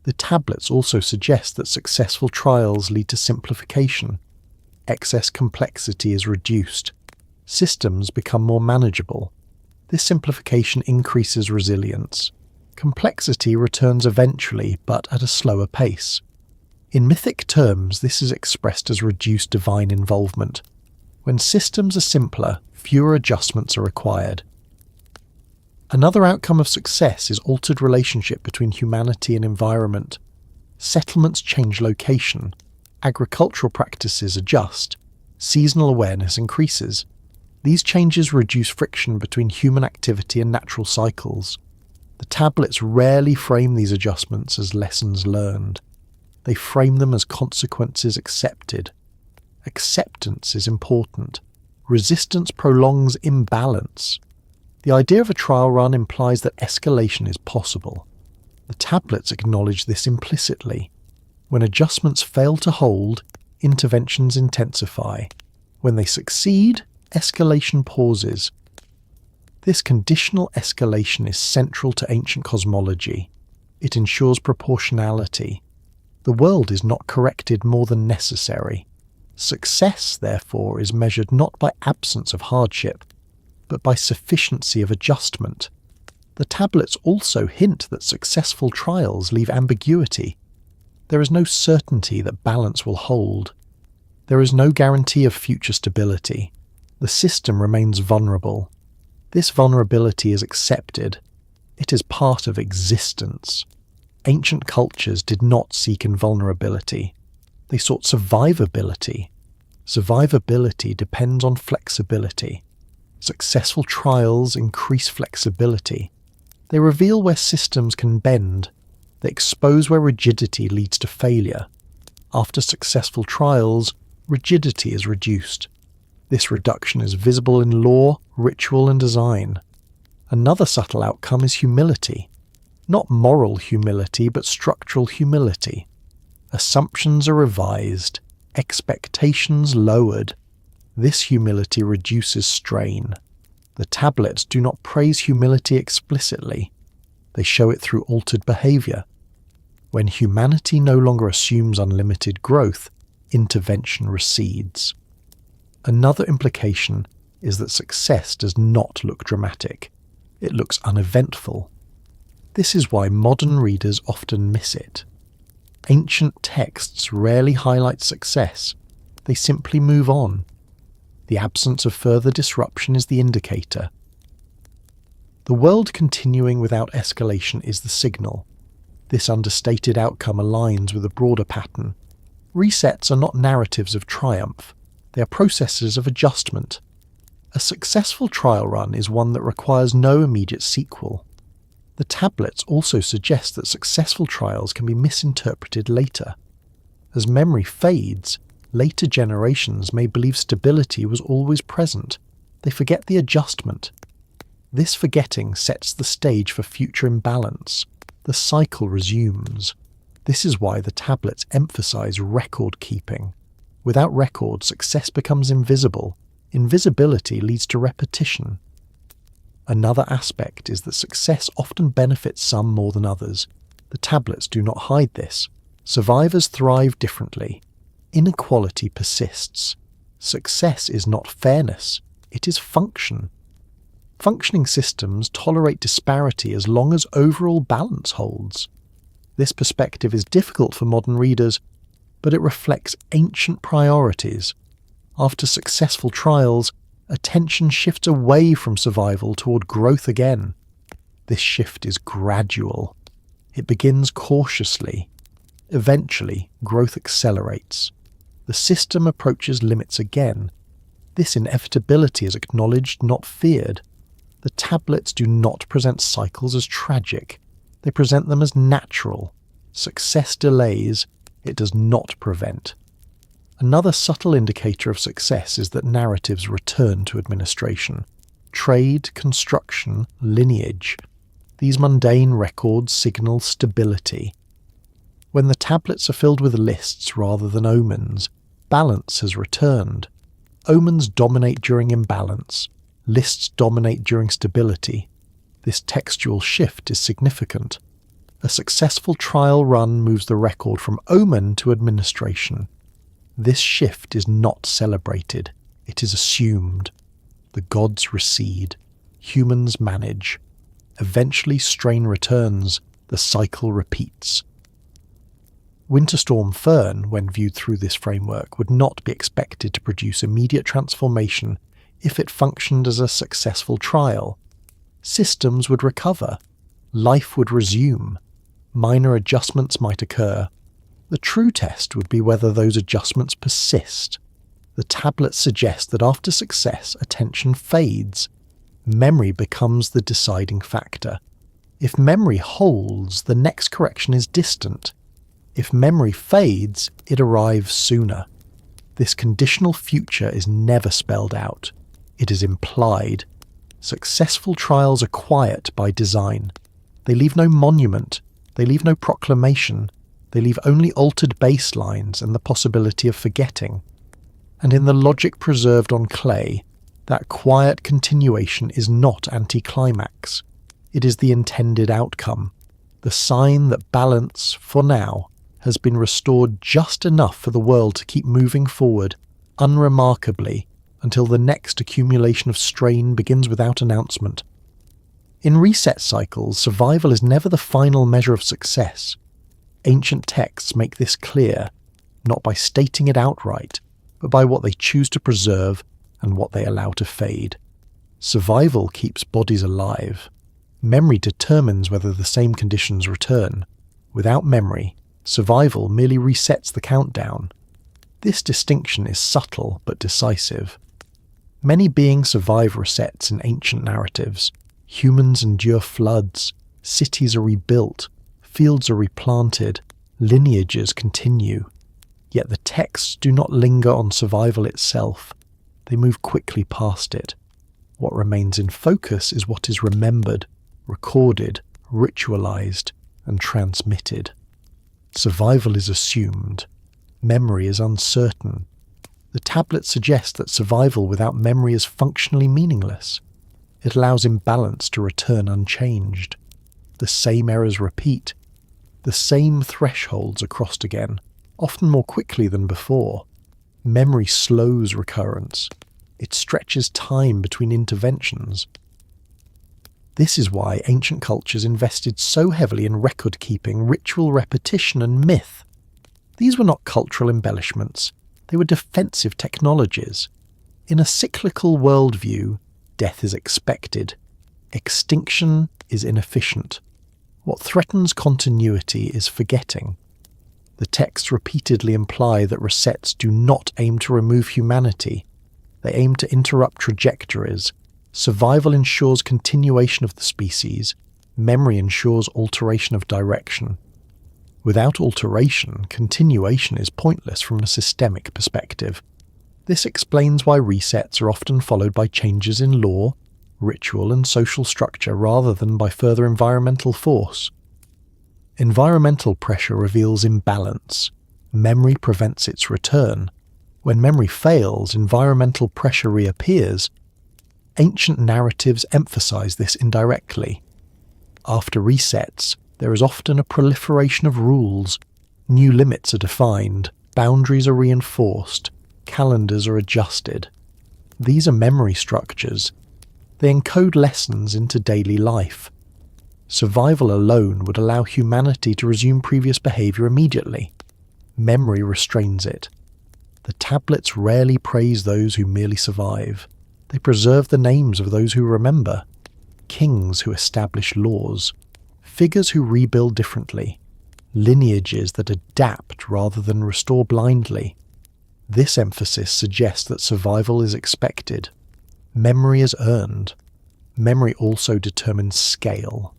The tablets also suggest that successful trials lead to simplification. Excess complexity is reduced. Systems become more manageable. This simplification increases resilience. Complexity returns eventually, but at a slower pace. In mythic terms, this is expressed as reduced divine involvement. When systems are simpler, fewer adjustments are required. Another outcome of success is altered relationship between humanity and environment. Settlements change location. Agricultural practices adjust. Seasonal awareness increases. These changes reduce friction between human activity and natural cycles. The tablets rarely frame these adjustments as lessons learned. They frame them as consequences accepted. Acceptance is important. Resistance prolongs imbalance. The idea of a trial run implies that escalation is possible. The tablets acknowledge this implicitly. When adjustments fail to hold, interventions intensify. When they succeed, escalation pauses. This conditional escalation is central to ancient cosmology. It ensures proportionality. The world is not corrected more than necessary. Success, therefore, is measured not by absence of hardship, but by sufficiency of adjustment. The tablets also hint that successful trials leave ambiguity. There is no certainty that balance will hold. There is no guarantee of future stability. The system remains vulnerable. This vulnerability is accepted. It is part of existence. Ancient cultures did not seek invulnerability. They sought survivability. Survivability depends on flexibility. Successful trials increase flexibility. They reveal where systems can bend. They expose where rigidity leads to failure. After successful trials, rigidity is reduced. This reduction is visible in law, ritual, and design. Another subtle outcome is humility. Not moral humility, but structural humility. Assumptions are revised, expectations lowered. This humility reduces strain. The tablets do not praise humility explicitly. They show it through altered behavior. When humanity no longer assumes unlimited growth, intervention recedes. Another implication is that success does not look dramatic. It looks uneventful. This is why modern readers often miss it. Ancient texts rarely highlight success. They simply move on. The absence of further disruption is the indicator. The world continuing without escalation is the signal. This understated outcome aligns with a broader pattern. Resets are not narratives of triumph. They are processes of adjustment. A successful trial run is one that requires no immediate sequel. The tablets also suggest that successful trials can be misinterpreted later. As memory fades, later generations may believe stability was always present. They forget the adjustment. This forgetting sets the stage for future imbalance. The cycle resumes. This is why the tablets emphasize record keeping. Without record, success becomes invisible. Invisibility leads to repetition. Another aspect is that success often benefits some more than others. The tablets do not hide this. Survivors thrive differently. Inequality persists. Success is not fairness, it is function. Functioning systems tolerate disparity as long as overall balance holds. This perspective is difficult for modern readers, but it reflects ancient priorities. After successful trials, attention shifts away from survival toward growth again. This shift is gradual. It begins cautiously. Eventually, growth accelerates. The system approaches limits again. This inevitability is acknowledged, not feared. The tablets do not present cycles as tragic. They present them as natural. Success delays, it does not prevent. Another subtle indicator of success is that narratives return to administration. Trade, construction, lineage. These mundane records signal stability. When the tablets are filled with lists rather than omens, balance has returned. Omens dominate during imbalance. Lists dominate during stability. This textual shift is significant. A successful trial run moves the record from omen to administration. This shift is not celebrated, it is assumed. The gods recede, humans manage. Eventually strain returns, the cycle repeats. Winter Storm Fern, when viewed through this framework, would not be expected to produce immediate transformation if it functioned as a successful trial. Systems would recover, life would resume, minor adjustments might occur. The true test would be whether those adjustments persist. The tablets suggest that after success, attention fades. Memory becomes the deciding factor. If memory holds, the next correction is distant. If memory fades, it arrives sooner. This conditional future is never spelled out. It is implied. Successful trials are quiet by design. They leave no monument. They leave no proclamation. They leave only altered baselines and the possibility of forgetting. And in the logic preserved on clay, that quiet continuation is not anticlimax. It is the intended outcome, the sign that balance, for now, has been restored just enough for the world to keep moving forward, unremarkably, until the next accumulation of strain begins without announcement. In reset cycles, survival is never the final measure of success. Ancient texts make this clear, not by stating it outright, but by what they choose to preserve and what they allow to fade. Survival keeps bodies alive. Memory determines whether the same conditions return. Without memory, survival merely resets the countdown. This distinction is subtle but decisive. Many beings survive resets in ancient narratives. Humans endure floods, cities are rebuilt, fields are replanted, lineages continue. Yet the texts do not linger on survival itself. They move quickly past it. What remains in focus is what is remembered, recorded, ritualized, and transmitted. Survival is assumed. Memory is uncertain. The tablets suggest that survival without memory is functionally meaningless. It allows imbalance to return unchanged. The same errors repeat. The same thresholds are crossed again, often more quickly than before. Memory slows recurrence. It stretches time between interventions. This is why ancient cultures invested so heavily in record-keeping, ritual repetition, and myth. These were not cultural embellishments. They were defensive technologies. In a cyclical worldview, death is expected. Extinction is inefficient. What threatens continuity is forgetting. The texts repeatedly imply that resets do not aim to remove humanity. They aim to interrupt trajectories. Survival ensures continuation of the species. Memory ensures alteration of direction. Without alteration, continuation is pointless from a systemic perspective. This explains why resets are often followed by changes in law, ritual, and social structure rather than by further environmental force. Environmental pressure reveals imbalance. Memory prevents its return. When memory fails, environmental pressure reappears. Ancient narratives emphasize this indirectly. After resets, there is often a proliferation of rules. New limits are defined, boundaries are reinforced, calendars are adjusted. These are memory structures. They encode lessons into daily life. Survival alone would allow humanity to resume previous behavior immediately. Memory restrains it. The tablets rarely praise those who merely survive. They preserve the names of those who remember. Kings who establish laws. Figures who rebuild differently. Lineages that adapt rather than restore blindly. This emphasis suggests that survival is expected. Memory is earned. Memory also determines scale.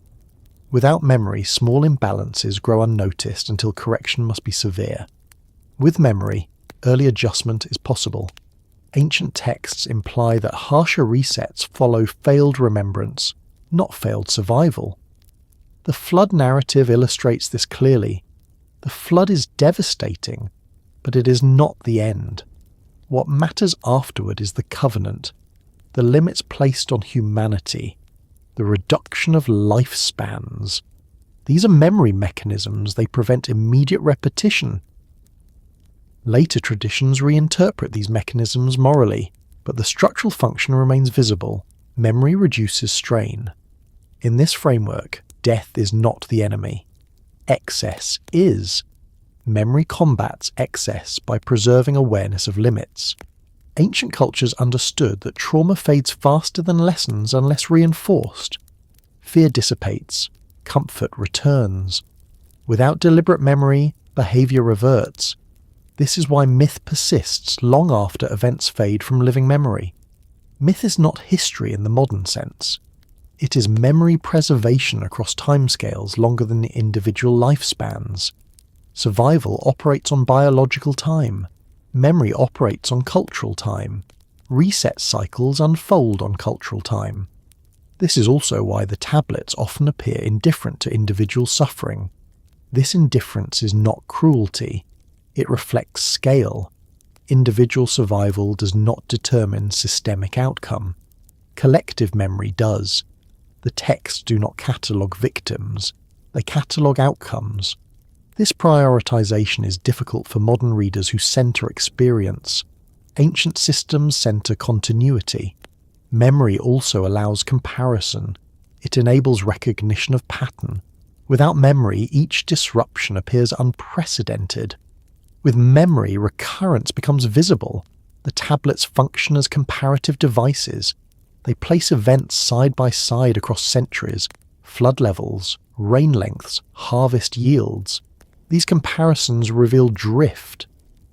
Without memory, small imbalances grow unnoticed until correction must be severe. With memory, early adjustment is possible. Ancient texts imply that harsher resets follow failed remembrance, not failed survival. The flood narrative illustrates this clearly. The flood is devastating, but it is not the end. What matters afterward is the covenant, the limits placed on humanity, the reduction of lifespans. These are memory mechanisms. They prevent immediate repetition. Later traditions reinterpret these mechanisms morally, but the structural function remains visible. Memory reduces strain. In this framework, death is not the enemy. Excess is. Memory combats excess by preserving awareness of limits. Ancient cultures understood that trauma fades faster than lessons unless reinforced. Fear dissipates. Comfort returns. Without deliberate memory, behavior reverts. This is why myth persists long after events fade from living memory. Myth is not history in the modern sense. It is memory preservation across timescales longer than individual lifespans. Survival operates on biological time. Memory operates on cultural time. Reset cycles unfold on cultural time. This is also why the tablets often appear indifferent to individual suffering. This indifference is not cruelty. It reflects scale. Individual survival does not determine systemic outcome. Collective memory does. The texts do not catalogue victims. They catalogue outcomes. This prioritization is difficult for modern readers who centre experience. Ancient systems centre continuity. Memory also allows comparison. It enables recognition of pattern. Without memory, each disruption appears unprecedented. With memory, recurrence becomes visible. The tablets function as comparative devices. They place events side by side across centuries, flood levels, rain lengths, harvest yields. These comparisons reveal drift.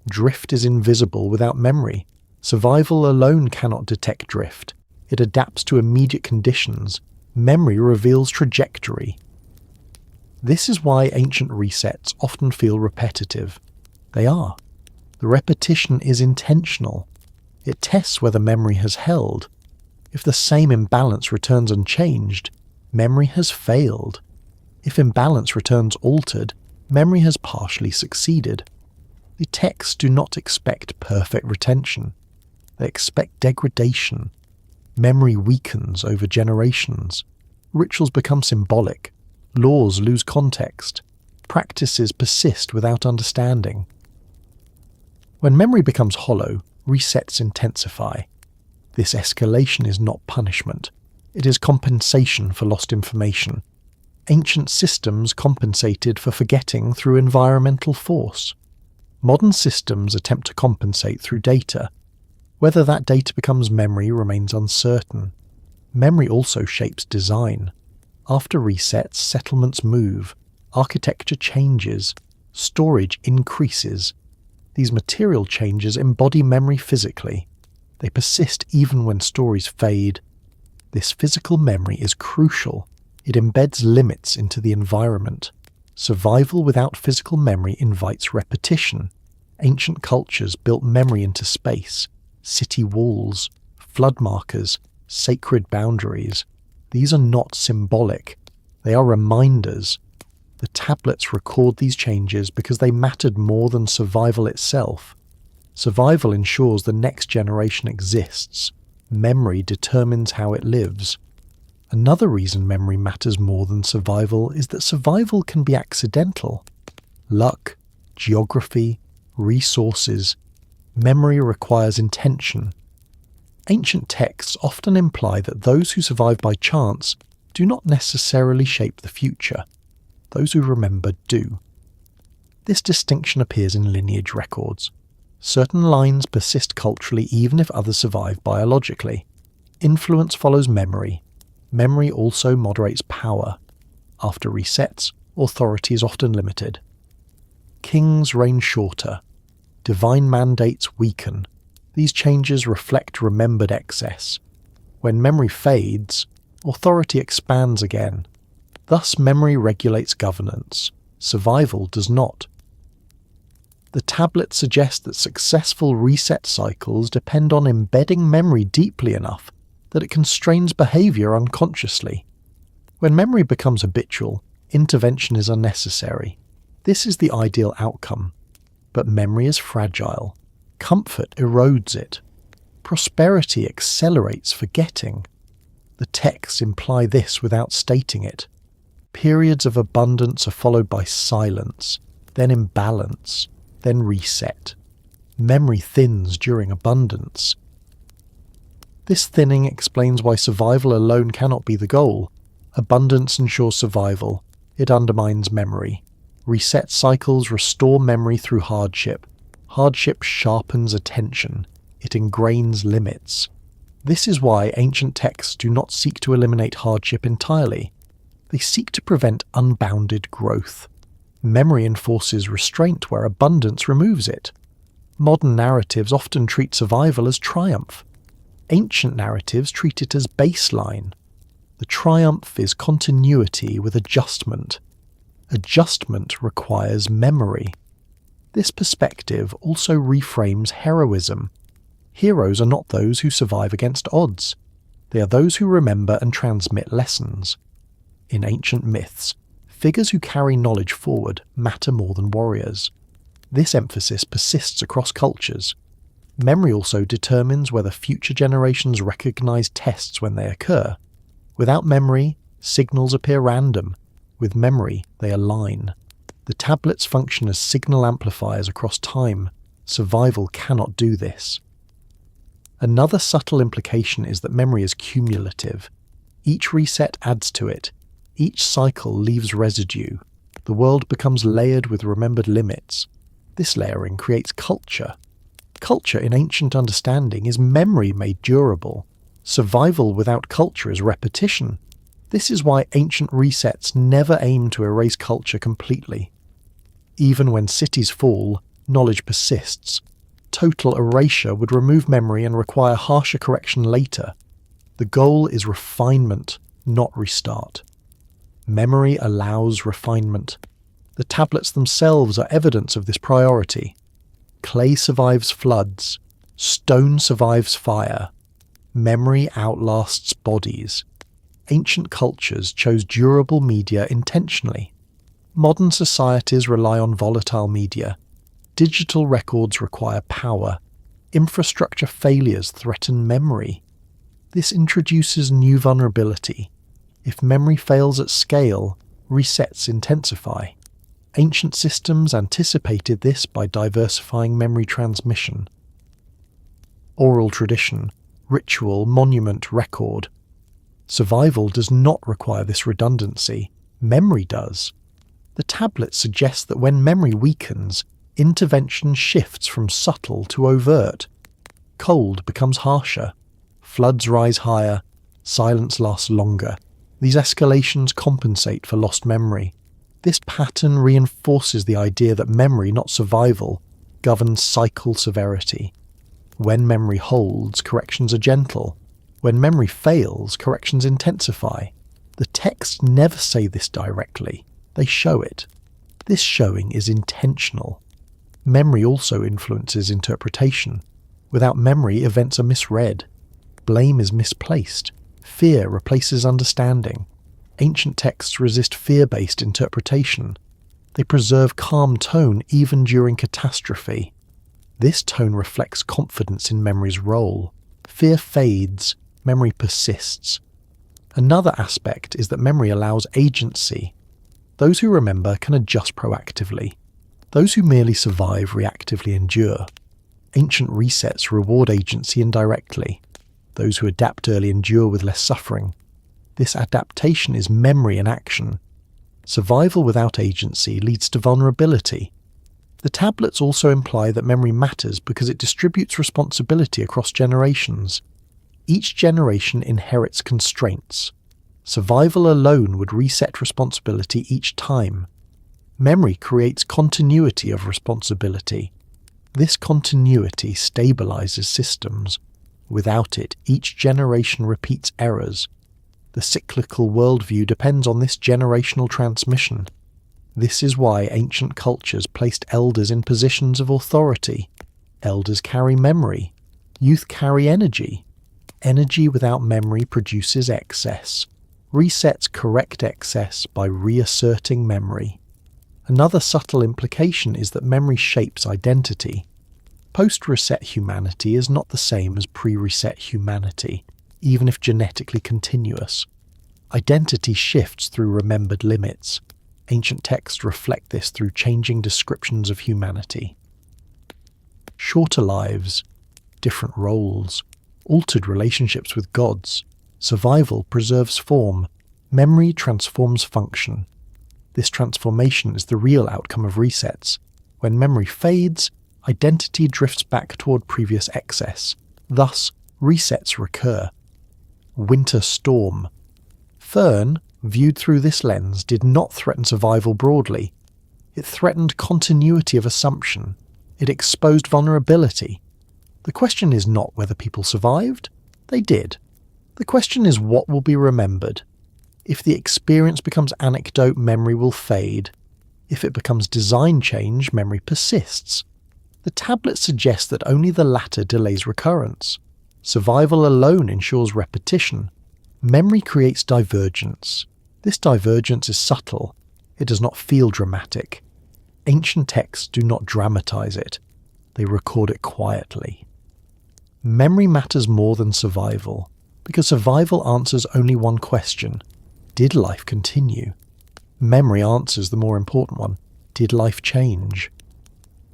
Drift is invisible without memory. Survival alone cannot detect drift. It adapts to immediate conditions. Memory reveals trajectory. This is why ancient resets often feel repetitive. They are. The repetition is intentional. It tests whether memory has held. If the same imbalance returns unchanged, memory has failed. If imbalance returns altered, memory has partially succeeded. The texts do not expect perfect retention. They expect degradation. Memory weakens over generations. Rituals become symbolic. Laws lose context. Practices persist without understanding. When memory becomes hollow, resets intensify. This escalation is not punishment. It is compensation for lost information. Ancient systems compensated for forgetting through environmental force. Modern systems attempt to compensate through data. Whether that data becomes memory remains uncertain. Memory also shapes design. After resets, settlements move, architecture changes, storage increases. These material changes embody memory physically. They persist even when stories fade. This physical memory is crucial. It embeds limits into the environment. Survival without physical memory invites repetition. Ancient cultures built memory into space. City walls, flood markers, sacred boundaries. These are not symbolic. They are reminders. The tablets record these changes because they mattered more than survival itself. Survival ensures the next generation exists. Memory determines how it lives. Another reason memory matters more than survival is that survival can be accidental. Luck, geography, resources. Memory requires intention. Ancient texts often imply that those who survive by chance do not necessarily shape the future. Those who remember do. This distinction appears in lineage records. Certain lines persist culturally even if others survive biologically. Influence follows memory. Memory also moderates power. After resets, authority is often limited. Kings reign shorter. Divine mandates weaken. These changes reflect remembered excess. When memory fades, authority expands again. Thus memory regulates governance. Survival does not. The tablet suggests that successful reset cycles depend on embedding memory deeply enough that it constrains behavior unconsciously. When memory becomes habitual, intervention is unnecessary. This is the ideal outcome. But memory is fragile. Comfort erodes it. Prosperity accelerates forgetting. The texts imply this without stating it. Periods of abundance are followed by silence, then imbalance, then reset. Memory thins during abundance. This thinning explains why survival alone cannot be the goal. Abundance ensures survival. It undermines memory. Reset cycles restore memory through hardship. Hardship sharpens attention. It ingrains limits. This is why ancient texts do not seek to eliminate hardship entirely. They seek to prevent unbounded growth. Memory enforces restraint where abundance removes it. Modern narratives often treat survival as triumph. Ancient narratives treat it as baseline. The triumph is continuity with adjustment. Adjustment requires memory. This perspective also reframes heroism. Heroes are not those who survive against odds. They are those who remember and transmit lessons. In ancient myths, figures who carry knowledge forward matter more than warriors. This emphasis persists across cultures. Memory also determines whether future generations recognize tests when they occur. Without memory, signals appear random. With memory, they align. The tablets function as signal amplifiers across time. Survival cannot do this. Another subtle implication is that memory is cumulative. Each reset adds to it. Each cycle leaves residue. The world becomes layered with remembered limits. This layering creates culture. Culture in ancient understanding is memory made durable. Survival without culture is repetition. This is why ancient resets never aim to erase culture completely. Even when cities fall, knowledge persists. Total erasure would remove memory and require harsher correction later. The goal is refinement, not restart. Memory allows refinement. The tablets themselves are evidence of this priority. Clay survives floods. Stone survives fire. Memory outlasts bodies. Ancient cultures chose durable media intentionally. Modern societies rely on volatile media. Digital records require power. Infrastructure failures threaten memory. This introduces new vulnerability. If memory fails at scale, resets intensify. Ancient systems anticipated this by diversifying memory transmission. Oral tradition, ritual, monument, record. Survival does not require this redundancy. Memory does. The tablet suggests that when memory weakens, intervention shifts from subtle to overt. Cold becomes harsher. Floods rise higher. Silence lasts longer. These escalations compensate for lost memory. This pattern reinforces the idea that memory, not survival, governs cycle severity. When memory holds, corrections are gentle. When memory fails, corrections intensify. The texts never say this directly. They show it. This showing is intentional. Memory also influences interpretation. Without memory, events are misread. Blame is misplaced. Fear replaces understanding. Ancient texts resist fear-based interpretation. They preserve calm tone even during catastrophe. This tone reflects confidence in memory's role. Fear fades, memory persists. Another aspect is that memory allows agency. Those who remember can adjust proactively. Those who merely survive reactively endure. Ancient resets reward agency indirectly. Those who adapt early endure with less suffering. This adaptation is memory in action. Survival without agency leads to vulnerability. The tablets also imply that memory matters because it distributes responsibility across generations. Each generation inherits constraints. Survival alone would reset responsibility each time. Memory creates continuity of responsibility. This continuity stabilizes systems. Without it, each generation repeats errors. The cyclical worldview depends on this generational transmission. This is why ancient cultures placed elders in positions of authority. Elders carry memory. Youth carry energy. Energy without memory produces excess. Resets correct excess by reasserting memory. Another subtle implication is that memory shapes identity. Post-reset humanity is not the same as pre-reset humanity, even if genetically continuous. Identity shifts through remembered limits. Ancient texts reflect this through changing descriptions of humanity. Shorter lives, different roles, altered relationships with gods. Survival preserves form. Memory transforms function. This transformation is the real outcome of resets. When memory fades, identity drifts back toward previous excess. Thus, resets recur. Winter Storm Fern, viewed through this lens, did not threaten survival broadly. It threatened continuity of assumption. It exposed vulnerability. The question is not whether people survived. They did. The question is what will be remembered. If the experience becomes anecdote, memory will fade. If it becomes design change, memory persists. The tablet suggests that only the latter delays recurrence. Survival alone ensures repetition. Memory creates divergence. This divergence is subtle. It does not feel dramatic. Ancient texts do not dramatize it. They record it quietly. Memory matters more than survival, because survival answers only one question: did life continue? Memory answers the more important one: did life change?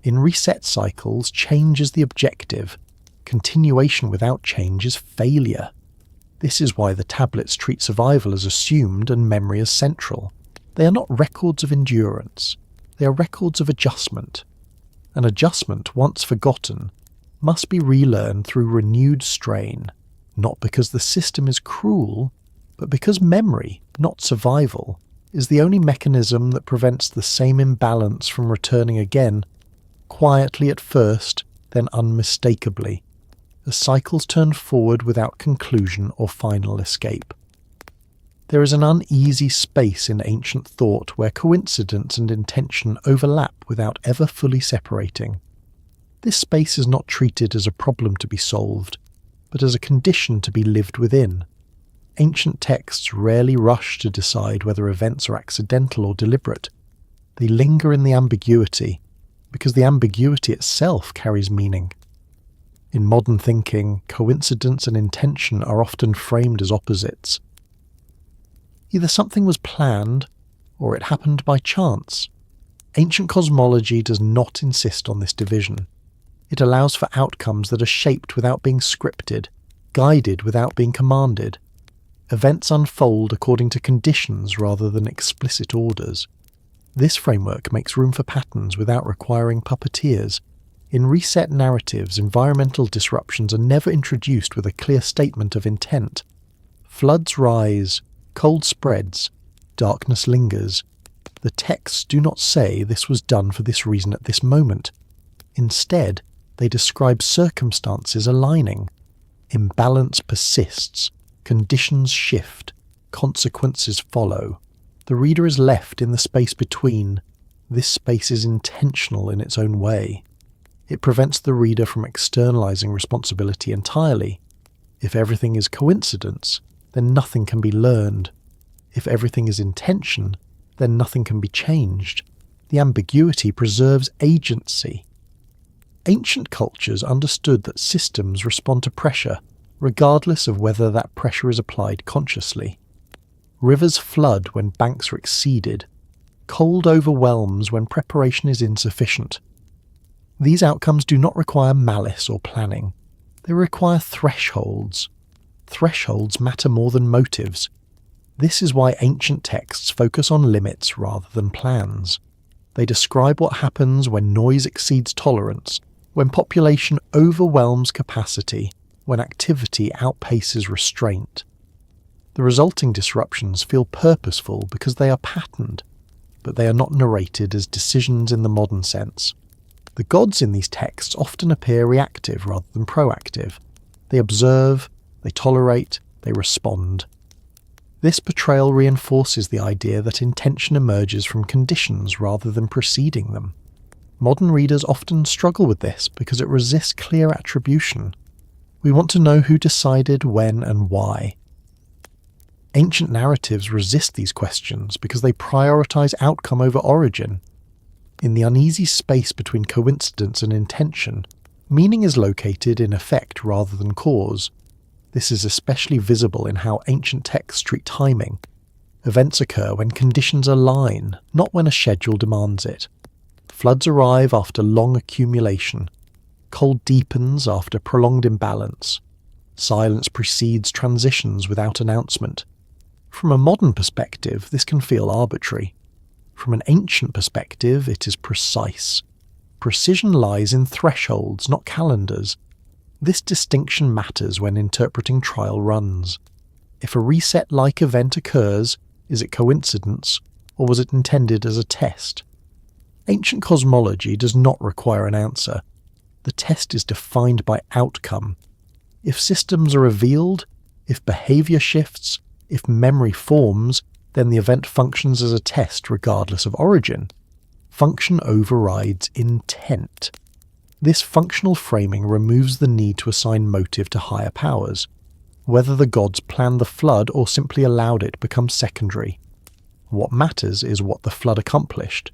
In reset cycles, change is the objective. Continuation without change is failure. This is why the tablets treat survival as assumed and memory as central. They are not records of endurance. They are records of adjustment. An adjustment, once forgotten, must be relearned through renewed strain, not because the system is cruel, But because memory, not survival, is the only mechanism that prevents the same imbalance from returning again, quietly at first, then unmistakably, as cycles turn forward without conclusion or final escape. There is an uneasy space in ancient thought where coincidence and intention overlap without ever fully separating. This space is not treated as a problem to be solved, but as a condition to be lived within. Ancient texts rarely rush to decide whether events are accidental or deliberate. They linger in the ambiguity, because the ambiguity itself carries meaning. In modern thinking, coincidence and intention are often framed as opposites. Either something was planned, or it happened by chance. Ancient cosmology does not insist on this division. It allows for outcomes that are shaped without being scripted, guided without being commanded. Events unfold according to conditions rather than explicit orders. This framework makes room for patterns without requiring puppeteers. In reset narratives, environmental disruptions are never introduced with a clear statement of intent. Floods rise, cold spreads, darkness lingers. The texts do not say this was done for this reason at this moment. Instead, they describe circumstances aligning. Imbalance persists, conditions shift, consequences follow. The reader is left in the space between. This space is intentional in its own way. It prevents the reader from externalizing responsibility entirely. If everything is coincidence, then nothing can be learned. If everything is intention, then nothing can be changed. The ambiguity preserves agency. Ancient cultures understood that systems respond to pressure, regardless of whether that pressure is applied consciously. Rivers flood when banks are exceeded. Cold overwhelms when preparation is insufficient. These outcomes do not require malice or planning. They require thresholds. Thresholds matter more than motives. This is why ancient texts focus on limits rather than plans. They describe what happens when noise exceeds tolerance, when population overwhelms capacity, when activity outpaces restraint. The resulting disruptions feel purposeful because they are patterned, but they are not narrated as decisions in the modern sense. The gods in these texts often appear reactive rather than proactive. They observe, they tolerate, they respond. This portrayal reinforces the idea that intention emerges from conditions rather than preceding them. Modern readers often struggle with this because it resists clear attribution. We want to know who decided, when, and why. Ancient narratives resist these questions because they prioritize outcome over origin. In the uneasy space between coincidence and intention, meaning is located in effect rather than cause. This is especially visible in how ancient texts treat timing. Events occur when conditions align, not when a schedule demands it. Floods arrive after long accumulation. Cold deepens after prolonged imbalance. Silence precedes transitions without announcement. From a modern perspective, this can feel arbitrary. From an ancient perspective, it is precise. Precision lies in thresholds, not calendars. This distinction matters when interpreting trial runs. If a reset-like event occurs, is it coincidence, or was it intended as a test? Ancient cosmology does not require an answer. The test is defined by outcome. If systems are revealed, if behavior shifts, if memory forms, then the event functions as a test regardless of origin. Function overrides intent. This functional framing removes the need to assign motive to higher powers. Whether the gods planned the flood or simply allowed it becomes secondary. What matters is what the flood accomplished.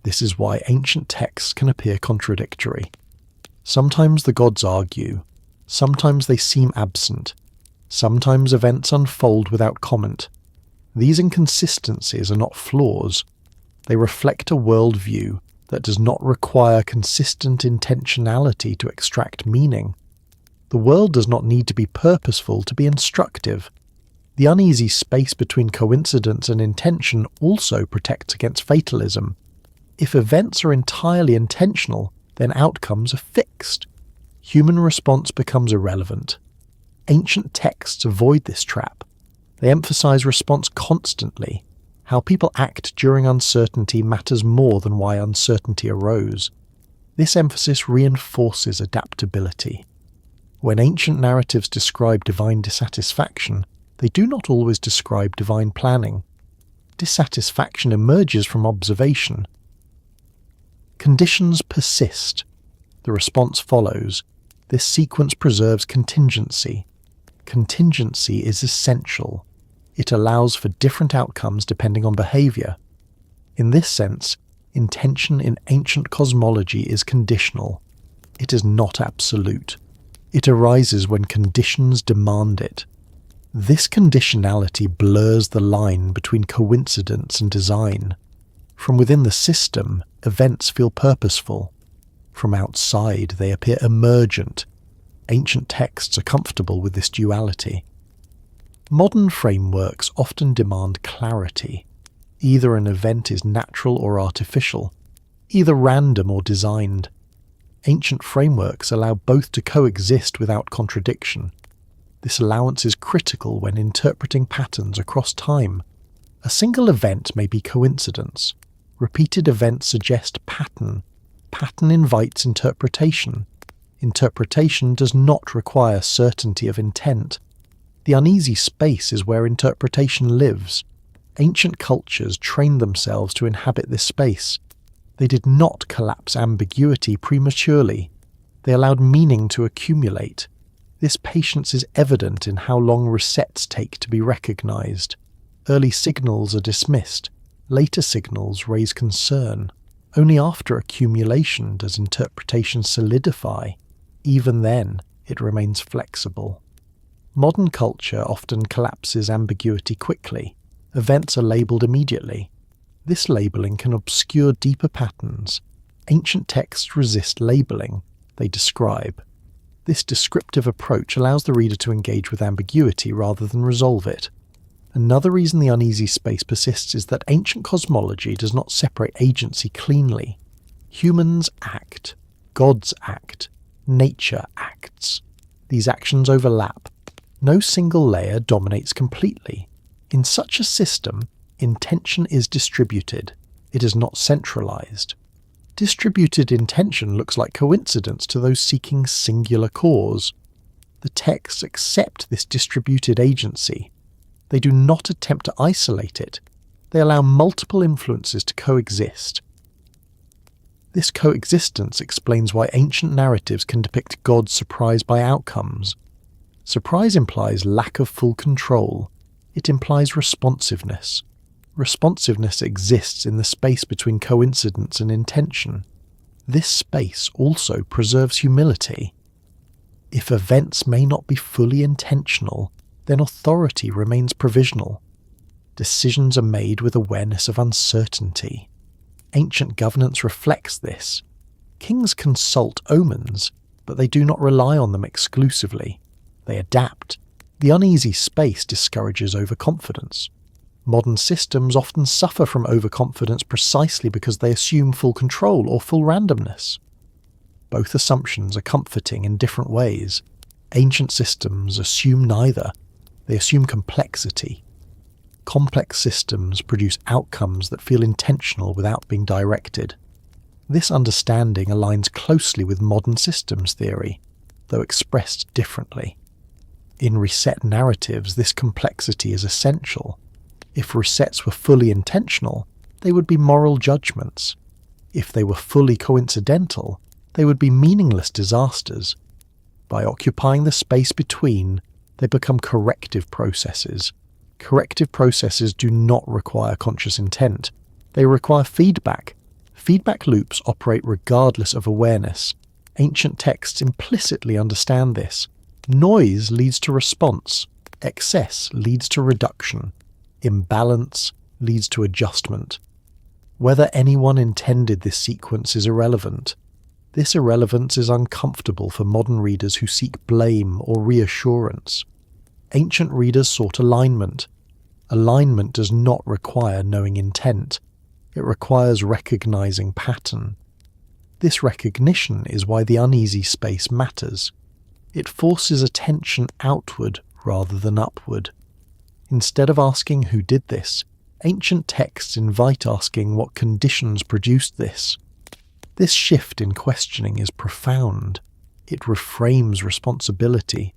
This is why ancient texts can appear contradictory. Sometimes the gods argue, sometimes they seem absent, sometimes events unfold without comment. These inconsistencies are not flaws. They reflect a worldview that does not require consistent intentionality to extract meaning. The world does not need to be purposeful to be instructive. The uneasy space between coincidence and intention also protects against fatalism. If events are entirely intentional, then outcomes are fixed. Human response becomes irrelevant. Ancient texts avoid this trap. They emphasize response constantly. How people act during uncertainty matters more than why uncertainty arose. This emphasis reinforces adaptability. When ancient narratives describe divine dissatisfaction, they do not always describe divine planning. Dissatisfaction emerges from observation. Conditions persist. The response follows. This sequence preserves contingency. Contingency is essential. It allows for different outcomes depending on behavior. In this sense, intention in ancient cosmology is conditional. It is not absolute. It arises when conditions demand it. This conditionality blurs the line between coincidence and design. From within the system, events feel purposeful. From outside, they appear emergent. Ancient texts are comfortable with this duality. Modern frameworks often demand clarity. Either an event is natural or artificial, either random or designed. Ancient frameworks allow both to coexist without contradiction. This allowance is critical when interpreting patterns across time. A single event may be coincidence. Repeated events suggest pattern. Pattern invites interpretation. Interpretation does not require certainty of intent. The uneasy space is where interpretation lives. Ancient cultures trained themselves to inhabit this space. They did not collapse ambiguity prematurely. They allowed meaning to accumulate. This patience is evident in how long resets take to be recognized. Early signals are dismissed. Later signals raise concern. Only after accumulation does interpretation solidify. Even then, it remains flexible. Modern culture often collapses ambiguity quickly. Events are labelled immediately. This labelling can obscure deeper patterns. Ancient texts resist labelling. They describe. This descriptive approach allows the reader to engage with ambiguity rather than resolve it. Another reason the uneasy space persists is that ancient cosmology does not separate agency cleanly. Humans act. Gods act. Nature acts. These actions overlap. No single layer dominates completely. In such a system, intention is distributed. It is not centralized. Distributed intention looks like coincidence to those seeking singular cause. The texts accept this distributed agency. They do not attempt to isolate it. They allow multiple influences to coexist. This coexistence explains why ancient narratives can depict gods surprised by outcomes. Surprise implies lack of full control. It implies responsiveness. Responsiveness exists in the space between coincidence and intention. This space also preserves humility. If events may not be fully intentional, then authority remains provisional. Decisions are made with awareness of uncertainty. Ancient governance reflects this. Kings consult omens, but they do not rely on them exclusively. They adapt. The uneasy space discourages overconfidence. Modern systems often suffer from overconfidence precisely because they assume full control or full randomness. Both assumptions are comforting in different ways. Ancient systems assume neither. They assume complexity. Complex systems produce outcomes that feel intentional without being directed. This understanding aligns closely with modern systems theory, though expressed differently. In reset narratives, this complexity is essential. If resets were fully intentional, they would be moral judgments. If they were fully coincidental, they would be meaningless disasters. By occupying the space between, they become corrective processes. Corrective processes do not require conscious intent. They require feedback. Feedback loops operate regardless of awareness. Ancient texts implicitly understand this. Noise leads to response. Excess leads to reduction. Imbalance leads to adjustment. Whether anyone intended this sequence is irrelevant. This irrelevance is uncomfortable for modern readers who seek blame or reassurance. Ancient readers sought alignment. Alignment does not require knowing intent. It requires recognizing pattern. This recognition is why the uneasy space matters. It forces attention outward rather than upward. Instead of asking who did this, ancient texts invite asking what conditions produced this. This shift in questioning is profound. It reframes responsibility.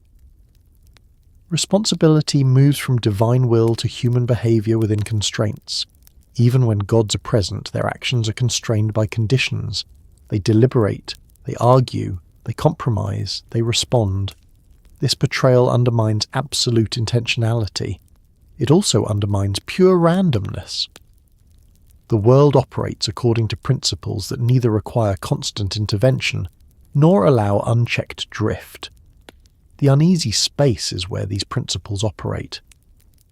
Responsibility moves from divine will to human behavior within constraints. Even when gods are present, their actions are constrained by conditions. They deliberate, they argue, they compromise, they respond. This portrayal undermines absolute intentionality. It also undermines pure randomness. The world operates according to principles that neither require constant intervention nor allow unchecked drift. The uneasy space is where these principles operate.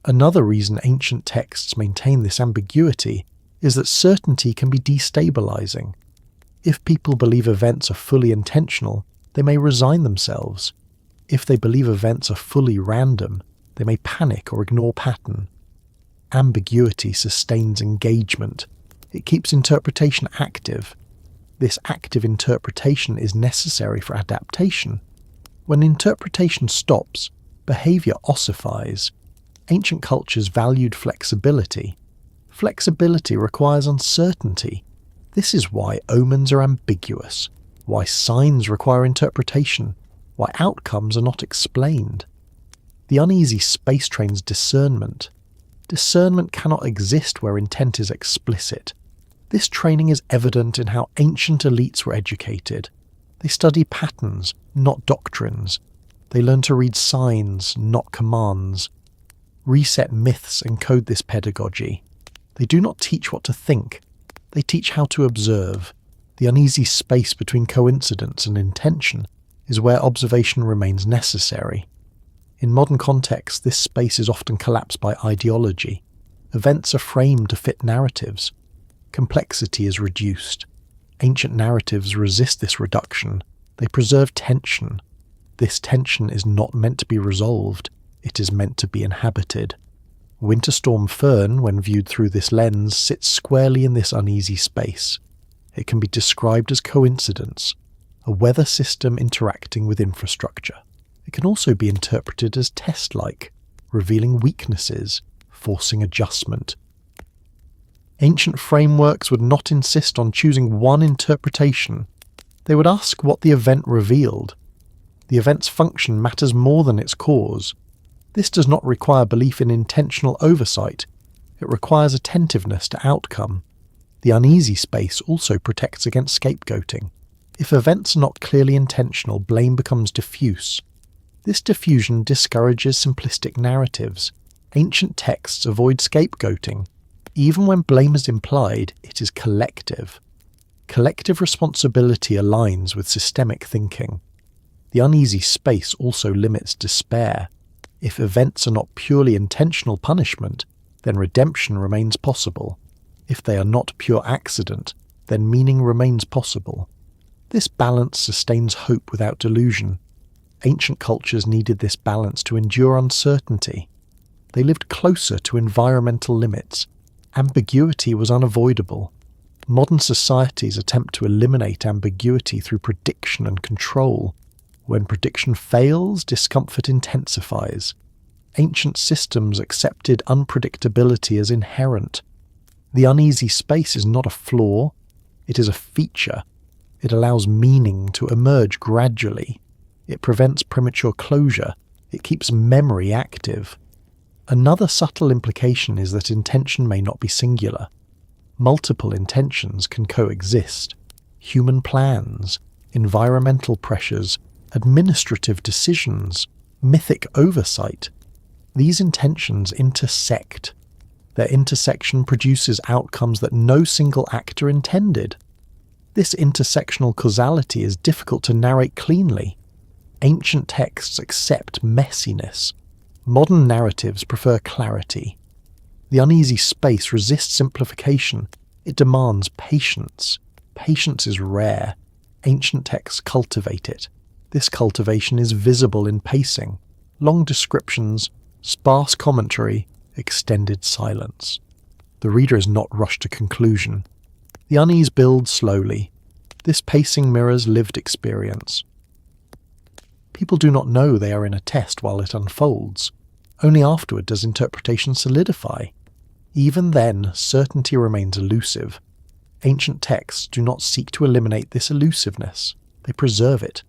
Another reason ancient texts maintain this ambiguity is that certainty can be destabilizing. If people believe events are fully intentional, they may resign themselves. If they believe events are fully random, they may panic or ignore pattern. Ambiguity sustains engagement. It keeps interpretation active. This active interpretation is necessary for adaptation. When interpretation stops, behavior ossifies. Ancient cultures valued flexibility. Flexibility requires uncertainty. This is why omens are ambiguous, why signs require interpretation, why outcomes are not explained. The uneasy space trains discernment. Discernment cannot exist where intent is explicit. This training is evident in how ancient elites were educated. They study patterns, not doctrines. They learn to read signs, not commands. Reset myths encode this pedagogy. They do not teach what to think. They teach how to observe. The uneasy space between coincidence and intention is where observation remains necessary. In modern contexts, this space is often collapsed by ideology. Events are framed to fit narratives. Complexity is reduced. Ancient narratives resist this reduction. They preserve tension. This tension is not meant to be resolved. It is meant to be inhabited. Winter Storm Fern, when viewed through this lens, sits squarely in this uneasy space. It can be described as coincidence, a weather system interacting with infrastructure. It can also be interpreted as test-like, revealing weaknesses, forcing adjustment. Ancient frameworks would not insist on choosing one interpretation. They would ask what the event revealed. The event's function matters more than its cause. This does not require belief in intentional oversight. It requires attentiveness to outcome. The uneasy space also protects against scapegoating. If events are not clearly intentional, blame becomes diffuse. This diffusion discourages simplistic narratives. Ancient texts avoid scapegoating. Even when blame is implied, it is collective. Collective responsibility aligns with systemic thinking. The uneasy space also limits despair. If events are not purely intentional punishment, then redemption remains possible. If they are not pure accident, then meaning remains possible. This balance sustains hope without delusion. Ancient cultures needed this balance to endure uncertainty. They lived closer to environmental limits. Ambiguity was unavoidable. Modern societies attempt to eliminate ambiguity through prediction and control. When prediction fails, discomfort intensifies. Ancient systems accepted unpredictability as inherent. The uneasy space is not a flaw, it is a feature. It allows meaning to emerge gradually. It prevents premature closure. It keeps memory active. Another subtle implication is that intention may not be singular. Multiple intentions can coexist. Human plans, environmental pressures, administrative decisions, mythic oversight. These intentions intersect. Their intersection produces outcomes that no single actor intended. This intersectional causality is difficult to narrate cleanly. Ancient texts accept messiness. Modern narratives prefer clarity. The uneasy space resists simplification. It demands patience. Patience is rare. Ancient texts cultivate it. This cultivation is visible in pacing, long descriptions, sparse commentary, extended silence. The reader is not rushed to conclusion. The unease builds slowly. This pacing mirrors lived experience. People do not know they are in a test while it unfolds. Only afterward does interpretation solidify. Even then, certainty remains elusive. Ancient texts do not seek to eliminate this elusiveness, they preserve it.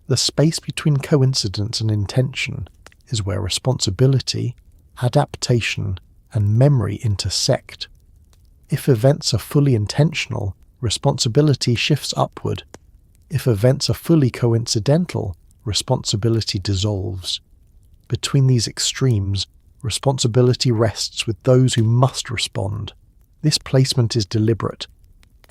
The space between coincidence and intention is where responsibility, adaptation, and memory intersect. If events are fully intentional, responsibility shifts upward. If events are fully coincidental, responsibility dissolves. Between these extremes, responsibility rests with those who must respond. This placement is deliberate.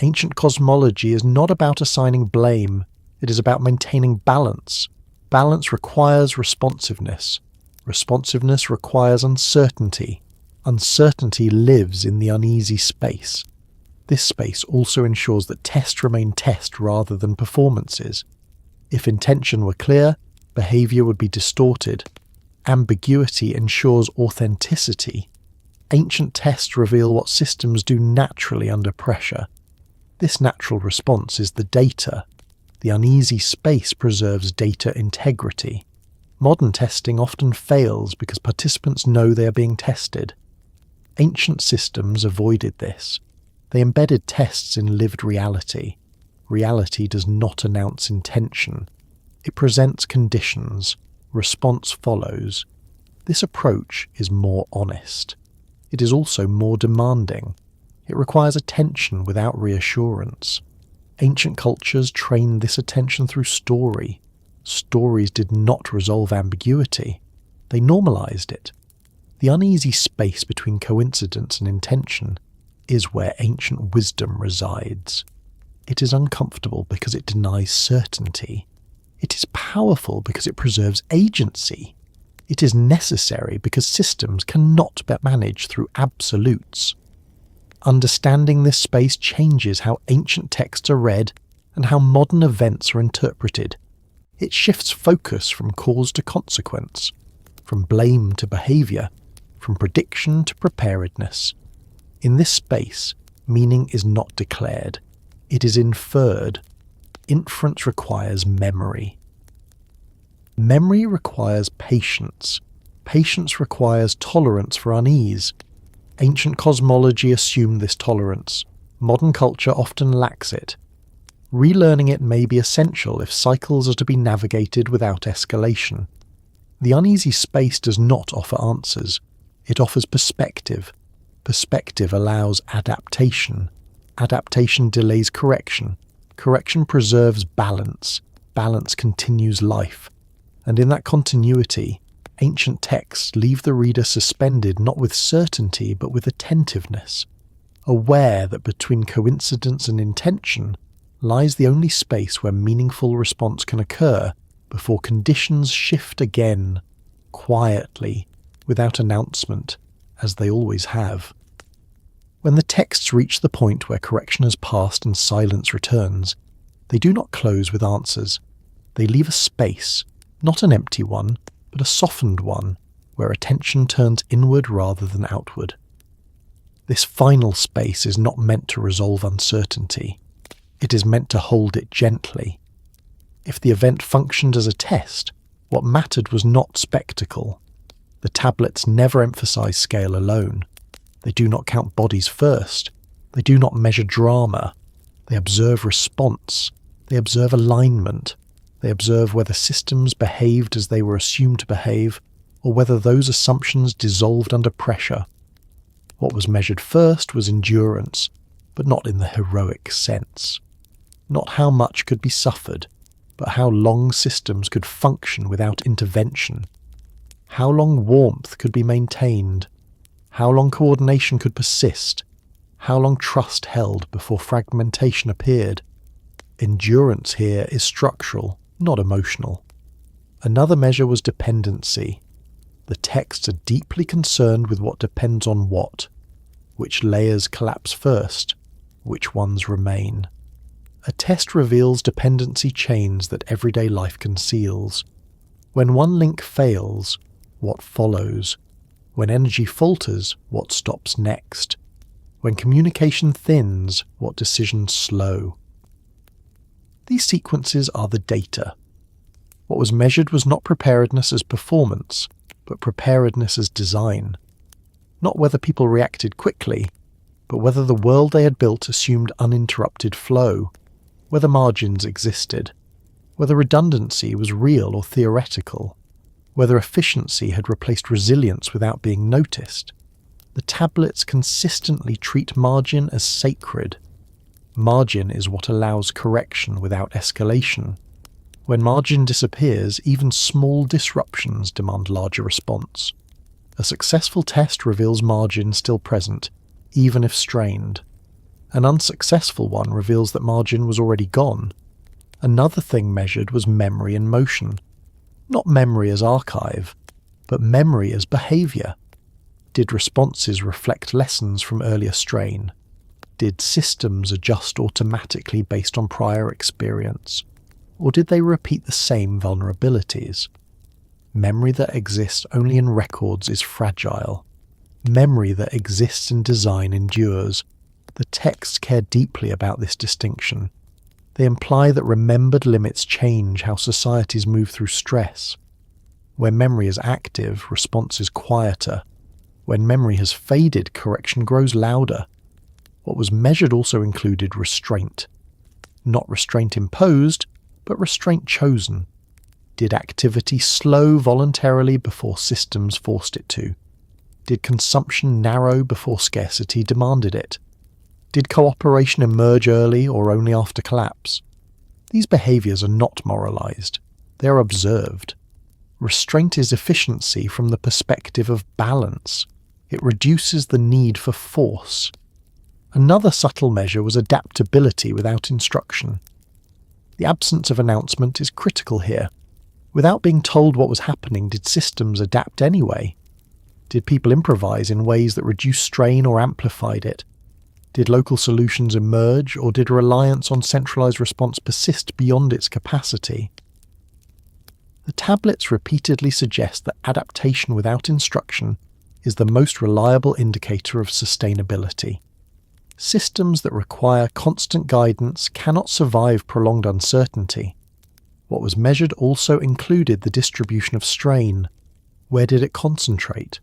Ancient cosmology is not about assigning blame, it is about maintaining balance. Balance requires responsiveness. Responsiveness requires uncertainty. Uncertainty lives in the uneasy space. This space also ensures that tests remain tests rather than performances. If intention were clear, behavior would be distorted. Ambiguity ensures authenticity. Ancient tests reveal what systems do naturally under pressure. This natural response is the data. The uneasy space preserves data integrity. Modern testing often fails because participants know they are being tested. Ancient systems avoided this. They embedded tests in lived reality. Reality does not announce intention. It presents conditions. Response follows. This approach is more honest. It is also more demanding. It requires attention without reassurance. Ancient cultures trained this attention through story. Stories did not resolve ambiguity. They normalized it. The uneasy space between coincidence and intention is where ancient wisdom resides. It is uncomfortable because it denies certainty. It is powerful because it preserves agency. It is necessary because systems cannot be managed through absolutes. Understanding this space changes how ancient texts are read and how modern events are interpreted. It shifts focus from cause to consequence, from blame to behavior, from prediction to preparedness. In this space, meaning is not declared. It is inferred. Inference requires memory. Memory requires patience. Patience requires tolerance for unease. Ancient cosmology assumed this tolerance. Modern culture often lacks it. Relearning it may be essential if cycles are to be navigated without escalation. The uneasy space does not offer answers. It offers perspective. Perspective allows adaptation. Adaptation delays correction. Correction preserves balance. Balance continues life. And in that continuity, ancient texts leave the reader suspended not with certainty but with attentiveness, aware that between coincidence and intention lies the only space where meaningful response can occur before conditions shift again, quietly, without announcement, as they always have. When the texts reach the point where correction has passed and silence returns, they do not close with answers. They leave a space, not an empty one, but a softened one, where attention turns inward rather than outward. This final space is not meant to resolve uncertainty. It is meant to hold it gently. If the event functioned as a test, what mattered was not spectacle. The tablets never emphasize scale alone. They do not count bodies first. They do not measure drama. They observe response. They observe alignment. They observe whether systems behaved as they were assumed to behave, or whether those assumptions dissolved under pressure. What was measured first was endurance, but not in the heroic sense. Not how much could be suffered, but how long systems could function without intervention. How long warmth could be maintained. How long coordination could persist. How long trust held before fragmentation appeared. Endurance here is structural, not emotional. Another measure was dependency. The texts are deeply concerned with what depends on what, which layers collapse first, which ones remain. A test reveals dependency chains that everyday life conceals. When one link fails, what follows? When energy falters, what stops next? When communication thins, what decisions slow? These sequences are the data. What was measured was not preparedness as performance, but preparedness as design. Not whether people reacted quickly, but whether the world they had built assumed uninterrupted flow, whether margins existed, whether redundancy was real or theoretical, whether efficiency had replaced resilience without being noticed. The tablets consistently treat margin as sacred. Margin is what allows correction without escalation. When margin disappears, even small disruptions demand larger response. A successful test reveals margin still present, even if strained. An unsuccessful one reveals that margin was already gone. Another thing measured was memory in motion. Not memory as archive, but memory as behavior. Did responses reflect lessons from earlier strain? Did systems adjust automatically based on prior experience? Or did they repeat the same vulnerabilities? Memory that exists only in records is fragile. Memory that exists in design endures. The texts care deeply about this distinction. They imply that remembered limits change how societies move through stress. Where memory is active, response is quieter. When memory has faded, correction grows louder. What was measured also included restraint. Not restraint imposed, but restraint chosen. Did activity slow voluntarily before systems forced it to? Did consumption narrow before scarcity demanded it? Did cooperation emerge early or only after collapse? These behaviors are not moralized. They are observed. Restraint is efficiency from the perspective of balance. It reduces the need for force. Another subtle measure was adaptability without instruction. The absence of announcement is critical here. Without being told what was happening, did systems adapt anyway? Did people improvise in ways that reduced strain or amplified it? Did local solutions emerge, or did reliance on centralized response persist beyond its capacity? The tablets repeatedly suggest that adaptation without instruction is the most reliable indicator of sustainability. Systems that require constant guidance cannot survive prolonged uncertainty. What was measured also included the distribution of strain. Where did it concentrate?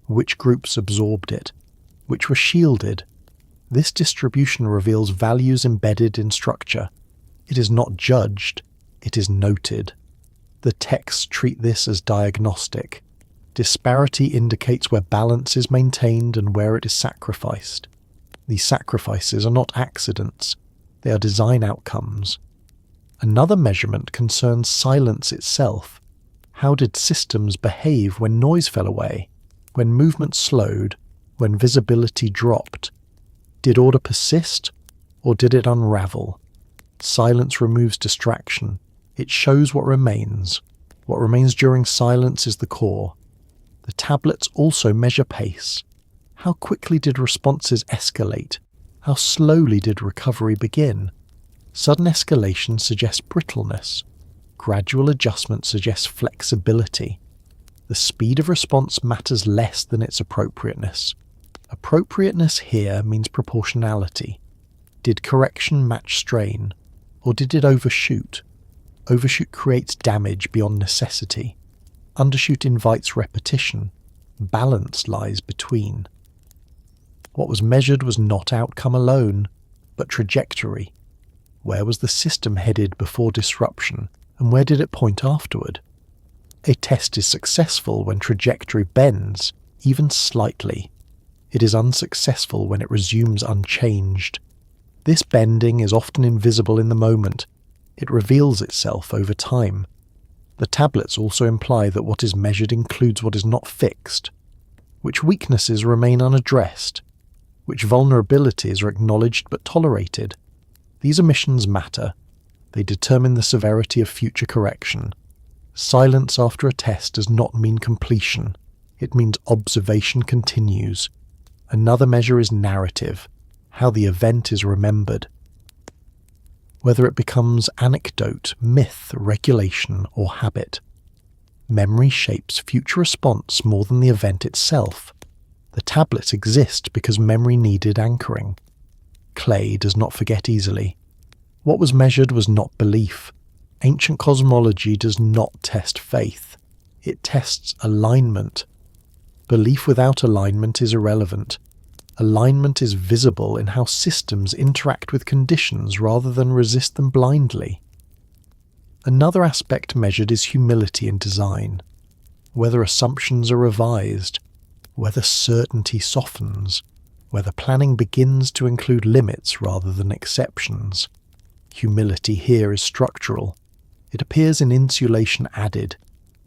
Which groups absorbed it? Which were shielded? This distribution reveals values embedded in structure. It is not judged, it is noted. The texts treat this as diagnostic. Disparity indicates where balance is maintained and where it is sacrificed. These sacrifices are not accidents, they are design outcomes. Another measurement concerns silence itself. How did systems behave when noise fell away, when movement slowed, when visibility dropped? Did order persist, or did it unravel? Silence removes distraction. It shows what remains. What remains during silence is the core. The tablets also measure pace. How quickly did responses escalate? How slowly did recovery begin? Sudden escalation suggests brittleness. Gradual adjustment suggests flexibility. The speed of response matters less than its appropriateness. Appropriateness here means proportionality. Did correction match strain, or did it overshoot? Overshoot creates damage beyond necessity. Undershoot invites repetition. Balance lies between. What was measured was not outcome alone, but trajectory. Where was the system headed before disruption, and where did it point afterward? A test is successful when trajectory bends, even slightly. It is unsuccessful when it resumes unchanged. This bending is often invisible in the moment. It reveals itself over time. The tablets also imply that what is measured includes what is not fixed, which weaknesses remain unaddressed, which vulnerabilities are acknowledged but tolerated. These omissions matter. They determine the severity of future correction. Silence after a test does not mean completion. It means observation continues. Another measure is narrative, how the event is remembered. Whether it becomes anecdote, myth, regulation, or habit. Memory shapes future response more than the event itself. The tablets exist because memory needed anchoring. Clay does not forget easily. What was measured was not belief. Ancient cosmology does not test faith. It tests alignment. Belief without alignment is irrelevant. Alignment is visible in how systems interact with conditions rather than resist them blindly. Another aspect measured is humility in design. Whether assumptions are revised, whether certainty softens, whether planning begins to include limits rather than exceptions. Humility here is structural. It appears in insulation added,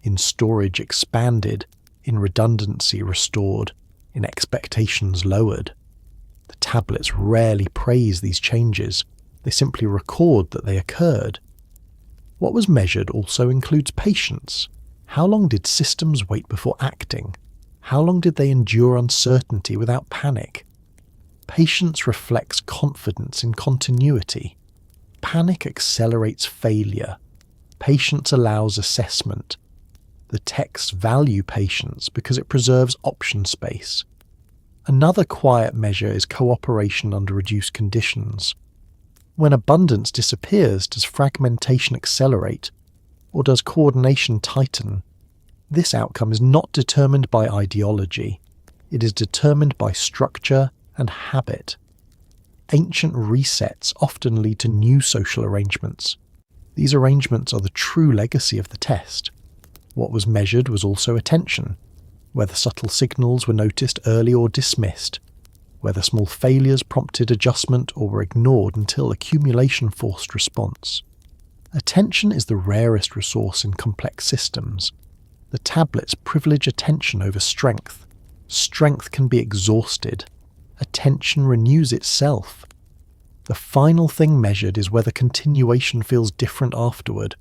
in storage expanded, in redundancy restored, in expectations lowered. The tablets rarely praise these changes. They simply record that they occurred. What was measured also includes patience. How long did systems wait before acting? How long did they endure uncertainty without panic? Patience reflects confidence in continuity. Panic accelerates failure. Patience allows assessment. The texts value patience because it preserves option space. Another quiet measure is cooperation under reduced conditions. When abundance disappears, does fragmentation accelerate, or does coordination tighten? This outcome is not determined by ideology. It is determined by structure and habit. Ancient resets often lead to new social arrangements. These arrangements are the true legacy of the test. What was measured was also attention, whether subtle signals were noticed early or dismissed, whether small failures prompted adjustment or were ignored until accumulation forced response. Attention is the rarest resource in complex systems. The tablets privilege attention over strength. Strength can be exhausted. Attention renews itself. The final thing measured is whether continuation feels different afterward,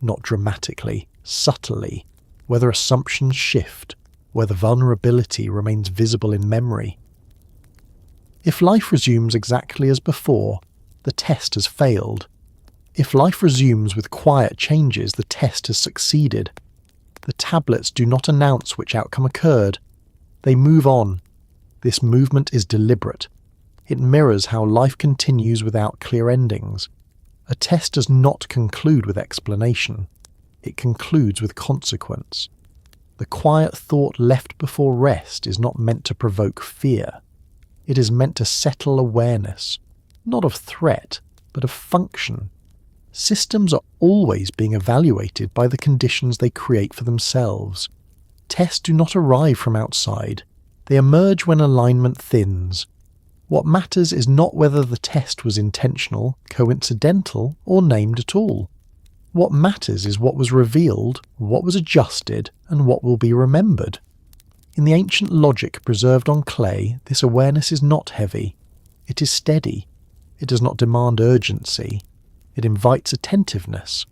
not dramatically, subtly, whether assumptions shift, whether vulnerability remains visible in memory. If life resumes exactly as before, the test has failed. If life resumes with quiet changes, the test has succeeded. The tablets do not announce which outcome occurred. They move on. This movement is deliberate. It mirrors how life continues without clear endings. A test does not conclude with explanation. It concludes with consequence. The quiet thought left before rest is not meant to provoke fear. It is meant to settle awareness, not of threat, but of function. Systems are always being evaluated by the conditions they create for themselves. Tests do not arrive from outside. They emerge when alignment thins. What matters is not whether the test was intentional, coincidental, or named at all. What matters is what was revealed, what was adjusted, and what will be remembered. In the ancient logic preserved on clay, this awareness is not heavy. It is steady. It does not demand urgency. It invites attentiveness.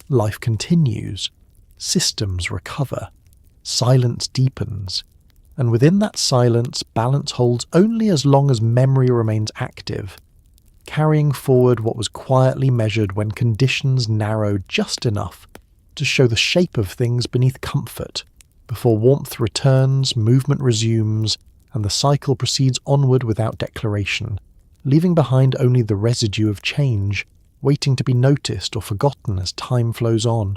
Life continues. Systems recover. Silence deepens. And within that silence, balance holds only as long as memory remains active, carrying forward what was quietly measured when conditions narrowed just enough to show the shape of things beneath comfort, before warmth returns, movement resumes, and the cycle proceeds onward without declaration, leaving behind only the residue of change, waiting to be noticed or forgotten as time flows on.